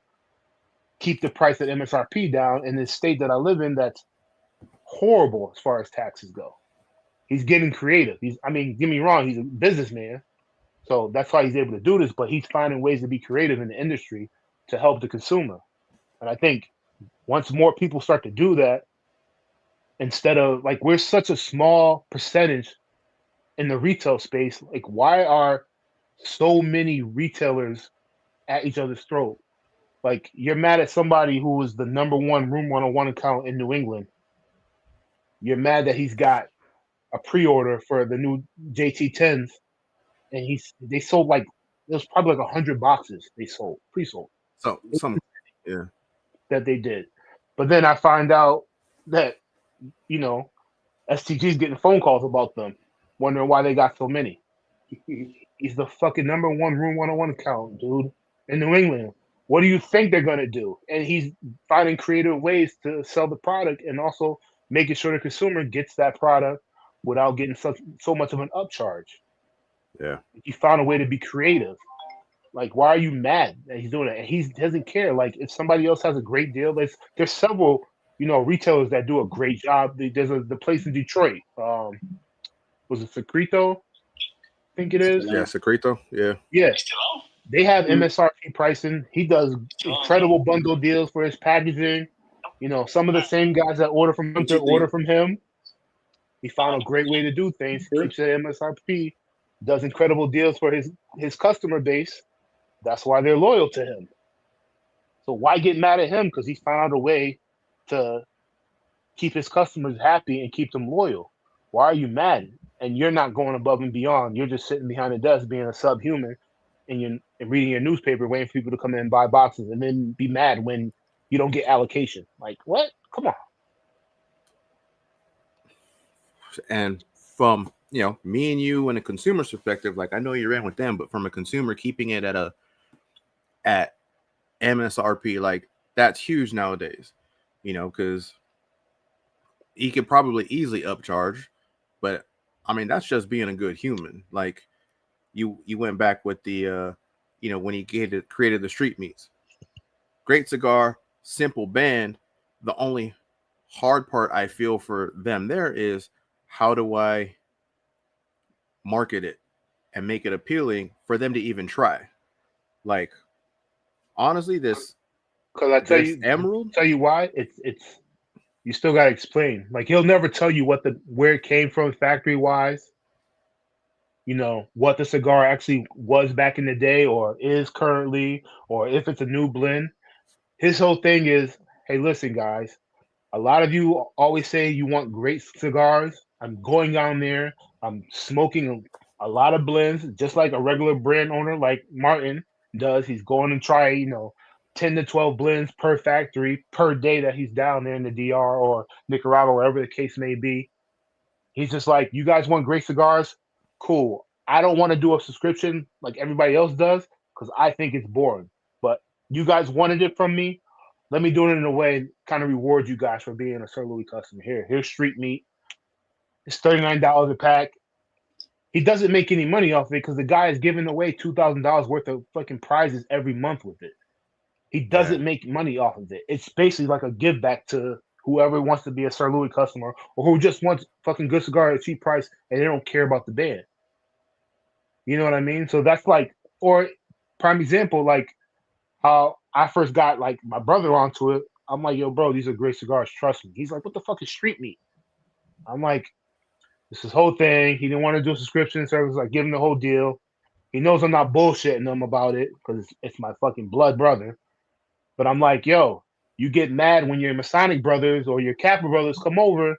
keep the price at MSRP down in this state that I live in that's horrible as far as taxes go. He's getting creative. Get me wrong, he's a businessman. So that's why he's able to do this, but he's finding ways to be creative in the industry to help the consumer. And I think once more people start to do that, instead of, like, we're such a small percentage in the retail space, like, why are so many retailers at each other's throat? Like, you're mad at somebody who was the number one Room 101 account in New England. You're mad that he's got a pre-order for the new JT10s, and they sold, like, it was probably like 100 boxes they sold, pre-sold. So yeah, that they did. But then I find out that, you know, STG's getting phone calls about them, wondering why they got so many. He's the fucking number one Room 101 account, dude, in New England. What do you think they're going to do? And he's finding creative ways to sell the product and also making sure the consumer gets that product without getting so much of an upcharge. Yeah. He found a way to be creative. Like, why are you mad that he's doing it? And he doesn't care. Like, if somebody else has a great deal, there's several, you know, retailers that do a great job. There's the place in Detroit. Was it Secreto? I think it is. Yeah, Secreto. Yeah. Yeah. They have MSRP pricing. He does incredible bundle deals for his packaging. You know, some of the same guys that order from him order from him. He found a great way to do things. Keeps it MSRP. Does incredible deals for his customer base. That's why they're loyal to him. So why get mad at him? Because he found a way to keep his customers happy and keep them loyal. Why are you mad? And you're not going above and beyond. You're just sitting behind a desk being a subhuman and reading your newspaper, waiting for people to come in and buy boxes, and then be mad when you don't get allocation. Like, what? Come on. And from, you know, me and you and a consumer's perspective, like, I know you're in with them, but from a consumer, keeping it at MSRP, like, that's huge nowadays. because he could probably easily upcharge, but I mean that's just being a good human. Like you went back with the when he created the street meats. Great cigar, simple band. The only hard part I feel for them there is how do I market it and make it appealing for them to even try. Like honestly, this Because I this emerald. tell you why. It's you still gotta explain. Like he'll never tell you where it came from factory wise. What the cigar actually was back in the day or is currently, or if it's a new blend. His whole thing is, hey, listen, guys. A lot of you always say you want great cigars. I'm going down there. I'm smoking a lot of blends, just like a regular brand owner like Martin does. He's going to try, 10 to 12 blends per factory per day that he's down there in the DR or Nicaragua, wherever the case may be. He's just like, you guys want great cigars? Cool. I don't want to do a subscription like everybody else does because I think it's boring. But you guys wanted it from me. Let me do it in a way kind of reward you guys for being a Sir Louis customer. Here's street meat. It's $39 a pack. He doesn't make any money off it because the guy is giving away $2,000 worth of fucking prizes every month with it. He doesn't make money off of it. It's basically like a give back to whoever wants to be a Sir Louis customer or who just wants fucking good cigar at a cheap price and they don't care about the band. You know what I mean? So that's like, or prime example, like how I first got like my brother onto it. I'm like, yo, bro, these are great cigars. Trust me. He's like, what the fuck is street meat? I'm like, this is whole thing. He didn't want to do a subscription service. Like, give him the whole deal. He knows I'm not bullshitting him about it because it's my fucking blood brother. But I'm like, yo, you get mad when your Masonic brothers or your Kappa brothers come over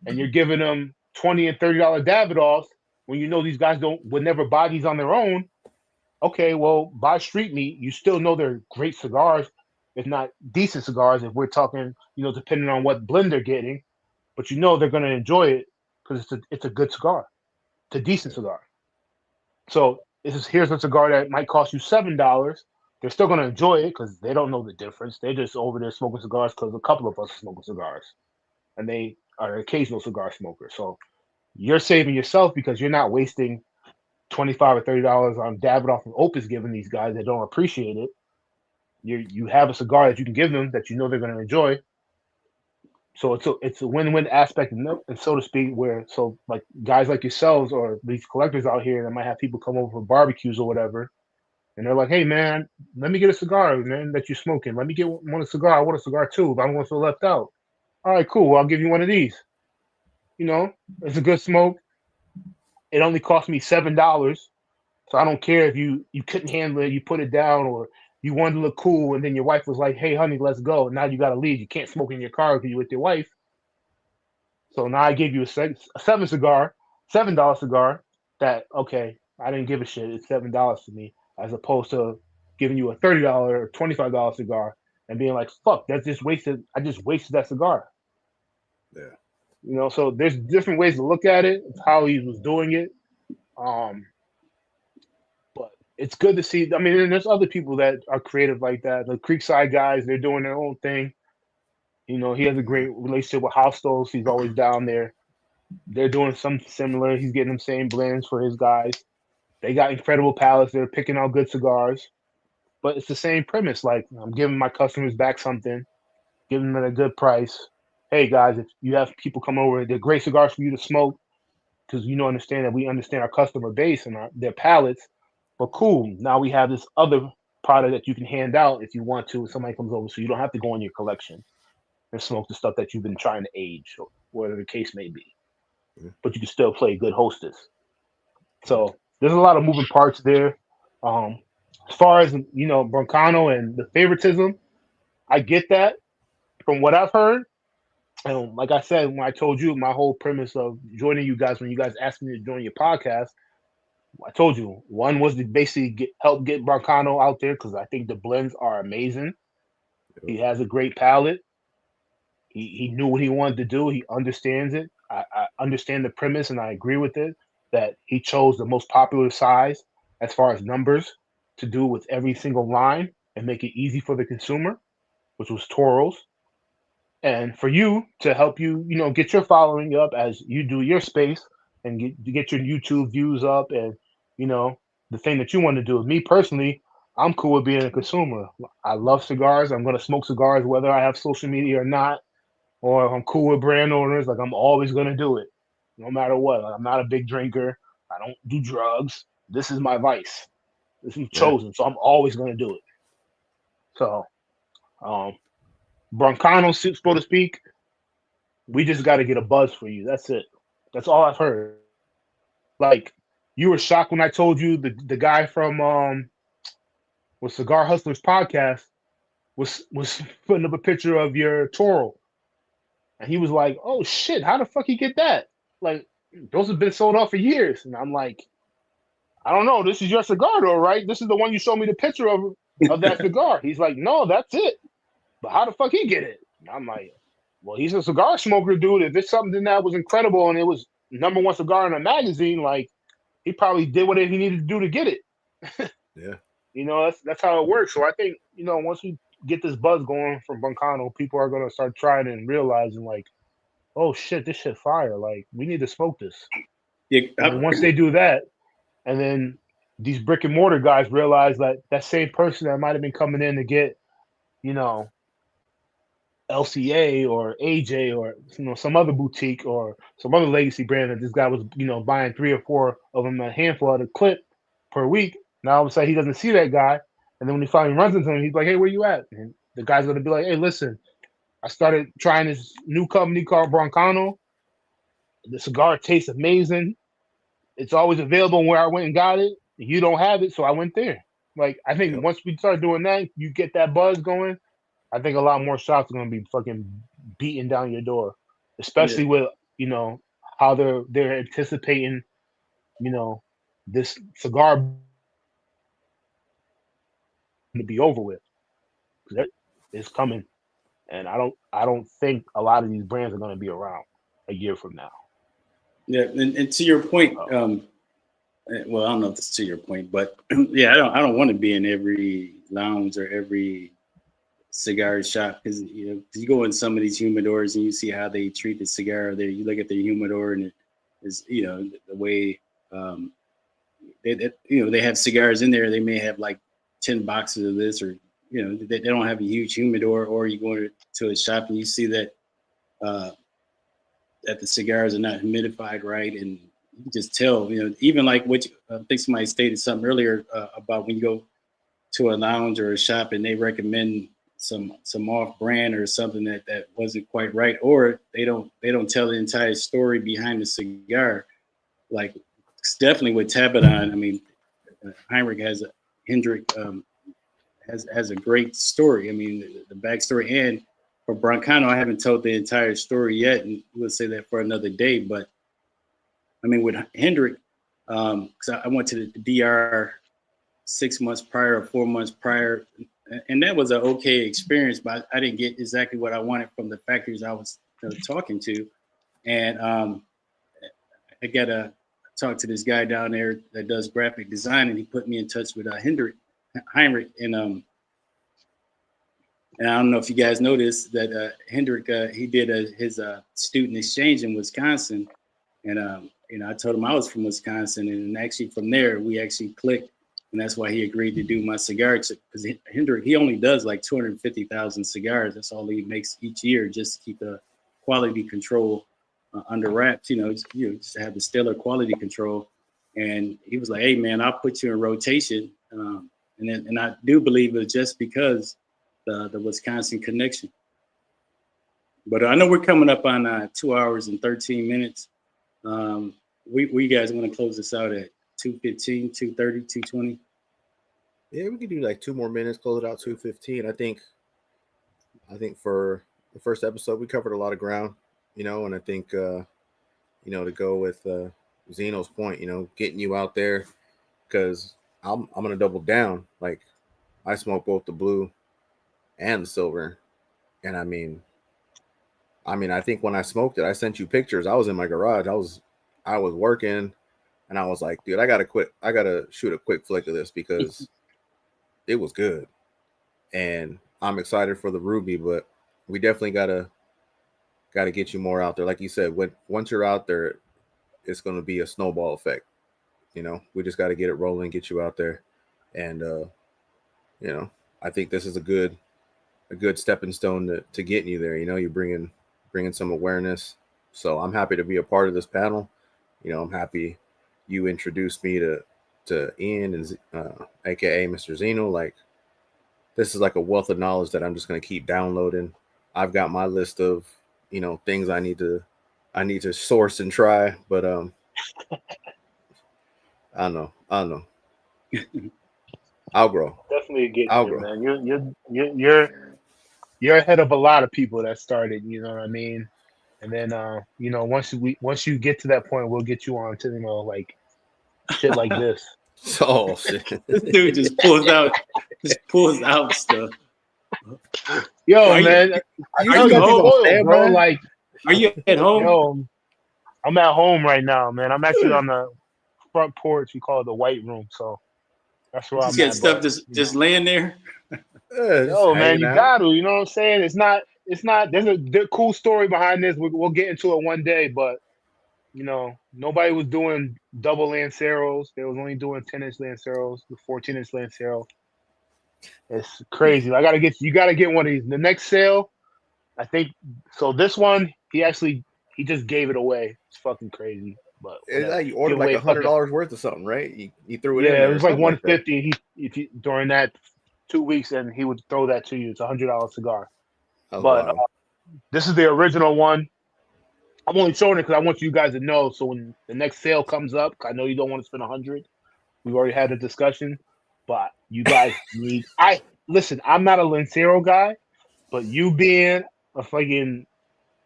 and you're giving them $20 and $30 Davidoffs when you know these guys would never buy these on their own. Okay, well, buy street meat. You still know they're great cigars, if not decent cigars, if we're talking, depending on what blend they're getting. But they're going to enjoy it because it's a good cigar. It's a decent cigar. So here's a cigar that might cost you $7. They're still going to enjoy it because they don't know the difference. They're just over there smoking cigars because a couple of us are smoking cigars. And they are occasional cigar smokers. So you're saving yourself because you're not wasting $25 or $30 on Davidoff and Opus giving these guys that don't appreciate it. You have a cigar that you can give them that you know they're going to enjoy. So it's a win-win aspect, and so to speak, where like guys like yourselves or these collectors out here that might have people come over for barbecues or whatever, and they're like, hey man, let me get a cigar, man, that you're smoking. Let me get one a cigar. I want a cigar too, but I don't want to feel left out. All right, cool. Well, I'll give you one of these. It's a good smoke. It only cost me $7. So I don't care if you couldn't handle it, you put it down, or you wanted to look cool, and then your wife was like, hey, honey, let's go. Now you got to leave. You can't smoke in your car because you're with your wife. So now I gave you a $7 cigar that, okay, I didn't give a shit. It's $7 to me, as opposed to giving you a $30 or $25 cigar and being like, fuck, that's just wasted. I just wasted that cigar. Yeah. So there's different ways to look at it, how he was doing it. But it's good to see. I mean, and there's other people that are creative like that. The Creekside guys, they're doing their own thing. He has a great relationship with Hostos. He's always down there. They're doing something similar. He's getting them same blends for his guys. They got incredible palates. They're picking out good cigars. But it's the same premise. Like, I'm giving my customers back something, giving them at a good price. Hey, guys, if you have people come over, they're great cigars for you to smoke because understand that we understand our customer base and their palates. But cool, now we have this other product that you can hand out if you want to if somebody comes over, so you don't have to go in your collection and smoke the stuff that you've been trying to age or whatever the case may be. But you can still play good hostess. So there's a lot of moving parts there. As far as Broncano and the favoritism, I get that from what I've heard. And like I said, when I told you my whole premise of joining you guys, when you guys asked me to join your podcast, I told you one was to basically help get Broncano out there because I think the blends are amazing. He has a great palate. He knew what he wanted to do. He understands it. I understand the premise and I agree with it that he chose the most popular size as far as numbers to do with every single line and make it easy for the consumer, which was Toros. And for you to help you, get your following up as you do your space and get your YouTube views up and, the thing that you want to do. Me personally, I'm cool with being a consumer. I love cigars. I'm going to smoke cigars whether I have social media or not, or if I'm cool with brand owners, like I'm always going to do it no matter what. Like, I'm not a big drinker. I don't do drugs. This is my vice. This is chosen. So I'm always going to do it. So, Broncano, so to speak, we just got to get a buzz for you. That's it. That's all I've heard. Like, you were shocked when I told you the guy from with Cigar Hustlers podcast was putting up a picture of your Toro, and he was like, "Oh shit, how the fuck he get that? Like, those have been sold out for years." And I'm like, "I don't know. This is your cigar, though, right? This is the one you showed me the picture of that cigar." He's like, "No, that's it. But how the fuck he get it?" And I'm like, "Well, he's a cigar smoker, dude. If it's something that was incredible and it was #1 cigar in a magazine, like, he probably did whatever he needed to do to get it." Yeah. That's how it works. So I think, once we get this buzz going from Broncano, people are gonna start trying and realizing, like, oh shit, this shit fire. Like, we need to smoke this. Yeah, And once they do that, and then these brick and mortar guys realize that same person that might have been coming in to get, LCA or AJ or some other boutique or some other legacy brand that this guy was buying 3 or 4 of them, a handful of the clip per week. Now all of a sudden he doesn't see that guy, and then when he finally runs into him, he's like, "Hey, where you at?" And the guy's gonna be like, "Hey, listen, I started trying this new company called Broncano. The cigar tastes amazing. It's always available where I went and got it. You don't have it, so I went there." Like, I think once we start doing that, you get that buzz going. I think a lot more shops are gonna be fucking beating down your door, especially with how they're anticipating this cigar to be over with. It's coming, and I don't think a lot of these brands are gonna be around a year from now. Yeah, and to your point, well, I don't know if it's to your point, but yeah, I don't want to be in every lounge or every cigar shop because you go in some of these humidors and you see how they treat the cigar. There, you look at the humidor and it is the way they have cigars in there. They may have like 10 boxes of this, or they don't have a huge humidor. Or you go to a shop and you see that that the cigars are not humidified right, and you can just tell. Even like what I think somebody stated something earlier about when you go to a lounge or a shop and they recommend some off brand or something that wasn't quite right, or they don't tell the entire story behind the cigar. Like, it's definitely with Tabadon. I mean, Heinrich Hendrik has a great story. I mean, the backstory. And for Broncano, I haven't told the entire story yet, and we'll say that for another day. But I mean, with Hendrik, because I went to the DR 6 months prior or 4 months prior, and that was an okay experience, but I didn't get exactly what I wanted from the factories I was talking to. And I got to talk to this guy down there that does graphic design, and he put me in touch with Heinrich. And I don't know if you guys noticed that Hendrik, he did his student exchange in Wisconsin. And, I told him I was from Wisconsin, and actually from there, we actually clicked. And that's why he agreed to do my cigar, because Hendrik, he only does like 250,000 cigars. That's all he makes each year, just to keep the quality control under wraps. Just to have the stellar quality control. And he was like, "Hey man, I'll put you in rotation." And I do believe it's just because the Wisconsin connection. But I know we're coming up on 2 hours and 13 minutes. We guys want to close this out at 2:15, 2:30, 2:20. Yeah, we could do like 2 more minutes, close it out 2:15. I think for the first episode we covered a lot of ground, and I think to go with Zino's point, getting you out there, because I'm gonna double down. Like, I smoke both the blue and the silver, and I mean, I think when I smoked it, I sent you pictures. I was in my garage. I was working. And I was like, dude, I gotta shoot a quick flick of this because it was good. And I'm excited for the Ruby, but we definitely gotta got to get you more out there. Like you said, once you're out there, it's going to be a snowball effect. We just got to get it rolling, get you out there, and I think this is a good stepping stone to getting you there. You're bringing some awareness. So I'm happy to be a part of this panel. I'm happy you introduced me to Ian and aka Mr. Zino. Like, this is like a wealth of knowledge that I'm just going to keep downloading. I've got my list of things I need to source and try, but I don't know. I'll grow. Definitely get I'll there, grow. man. You're ahead of a lot of people that started. You know what I mean? And then once you get to that point, we'll get you on to like shit like this. Oh shit! This dude just pulls out stuff. Yo, man, are you home, bro? Like, are you at home? Yo, I'm at home right now, man. I'm actually on the front porch. We call it the white room, so that's where I'm at. Stuff just laying there. Yo, man, you got to. You know what I'm saying? It's not. There's a cool story behind this. We'll get into it one day, but nobody was doing double Lanceros. They was only doing 10-inch Lanceros, the 14-inch Lancero. It's crazy. You got to get one of these. The next sale, I think. So this one, he just gave it away. It's fucking crazy. But you ordered like $100 worth of something, right? You threw it in. Yeah, it was like $150. If you during that 2 weeks, and he would throw that to you. It's $100 cigar. Oh, but wow. This is the original one. I'm only showing it because I want you guys to know. So when the next sale comes up, I know you don't want to spend $100. We've already had a discussion, but you guys need. Listen. I'm not a Lancero guy, but you being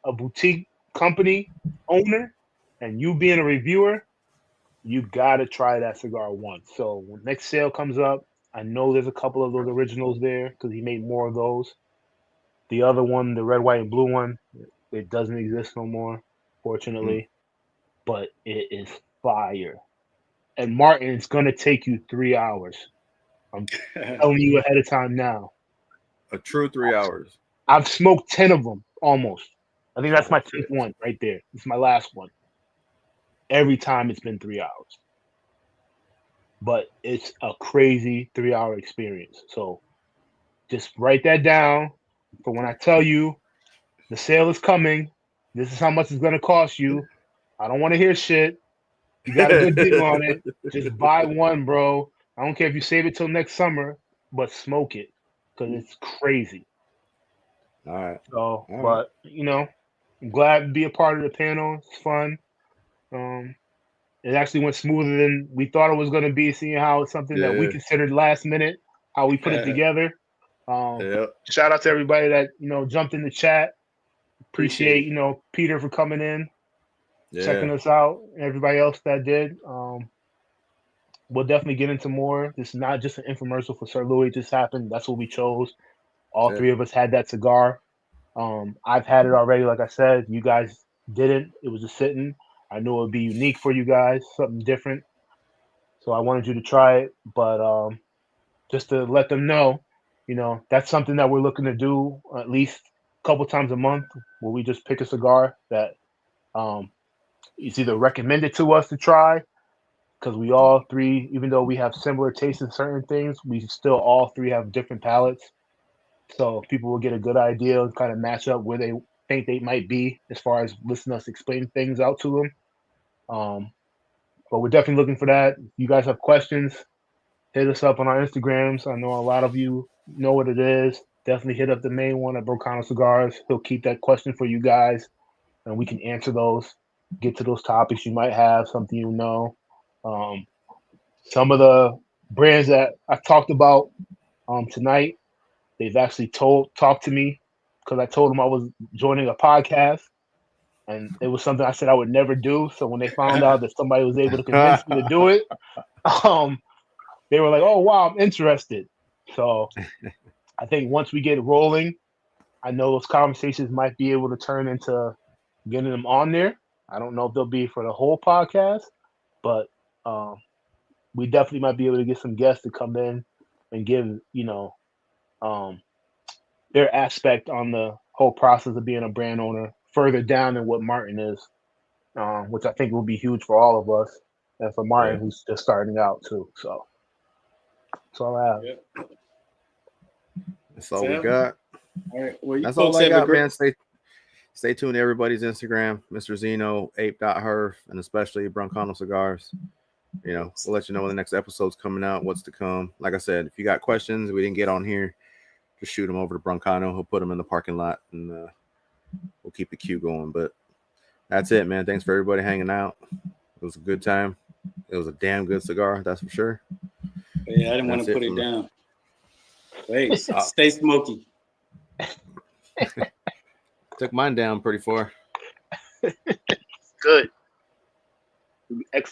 a boutique company owner, and you being a reviewer, you gotta try that cigar once. So when next sale comes up, I know there's a couple of those originals there because he made more of those. The other one, the red, white, and blue one, it doesn't exist no more, fortunately. But it is fire. And Martin, it's gonna take you 3 hours. I'm telling you ahead of time now. A true 3 hours. I've smoked 10 of them almost. I think that's my 10th one right there. It's my last one. Every time it's been 3 hours. But it's a crazy 3-hour experience. So just write that down for when I tell you the sale is coming. This is how much it's going to cost you. I don't want to hear shit. You got a good deal on it. Just buy one, bro. I don't care if you save it till next summer, but smoke it because it's crazy. All right. So, but I'm glad to be a part of the panel. It's fun. It actually went smoother than we thought it was going to be, seeing how it's something that we considered last minute, how we put it together. Shout out to everybody that, jumped in the chat. Appreciate Peter for coming in, checking us out, and everybody else that did. We'll definitely get into more. This is not just an infomercial for Sir Louis. It just happened. That's what we chose. All three of us had that cigar. I've had it already. Like I said, you guys didn't. It was just sitting. I knew it would be unique for you guys, something different. So I wanted you to try it. But just to let them know, that's something that we're looking to do at least a couple times a month, where we just pick a cigar that is either recommended to us to try, because we all three, even though we have similar tastes in certain things, we still all three have different palates. So people will get a good idea and kind of match up where they think they might be as far as listening to us explain things out to them. But we're definitely looking for that. If you guys have questions, hit us up on our Instagrams. I know a lot of you know what it is. Definitely hit up the main one at Broncano Cigars. He'll keep that question for you guys, and we can answer those, get to those topics you might have, something you know. Some of the brands that I talked about tonight, they've actually talked to me because I told them I was joining a podcast, and it was something I said I would never do. So when they found out that somebody was able to convince me to do it, they were like, "Oh wow, I'm interested." So I think once we get rolling, I know those conversations might be able to turn into getting them on there. I don't know if they'll be for the whole podcast, but we definitely might be able to get some guests to come in and give their aspect on the whole process of being a brand owner further down than what Martin is, which I think will be huge for all of us, and for Martin, who's just starting out too. So that's all I have. Yep. That's all we got. All right. Well, you that's folks all I have got, a great... man. Stay tuned to everybody's Instagram, Mr. Zino, Ape.Herf, and especially Broncano Cigars. You know, we'll let you know when the next episode's coming out, what's to come. Like I said, if you got questions we didn't get on here, just shoot them over to Broncano. He'll put them in the parking lot, and we'll keep the queue going. But that's it, man. Thanks for everybody hanging out. It was a good time. It was a damn good cigar, that's for sure. Yeah, I didn't want to put it down. Wait, stay smoky. Took mine down pretty far. Good. Excellent.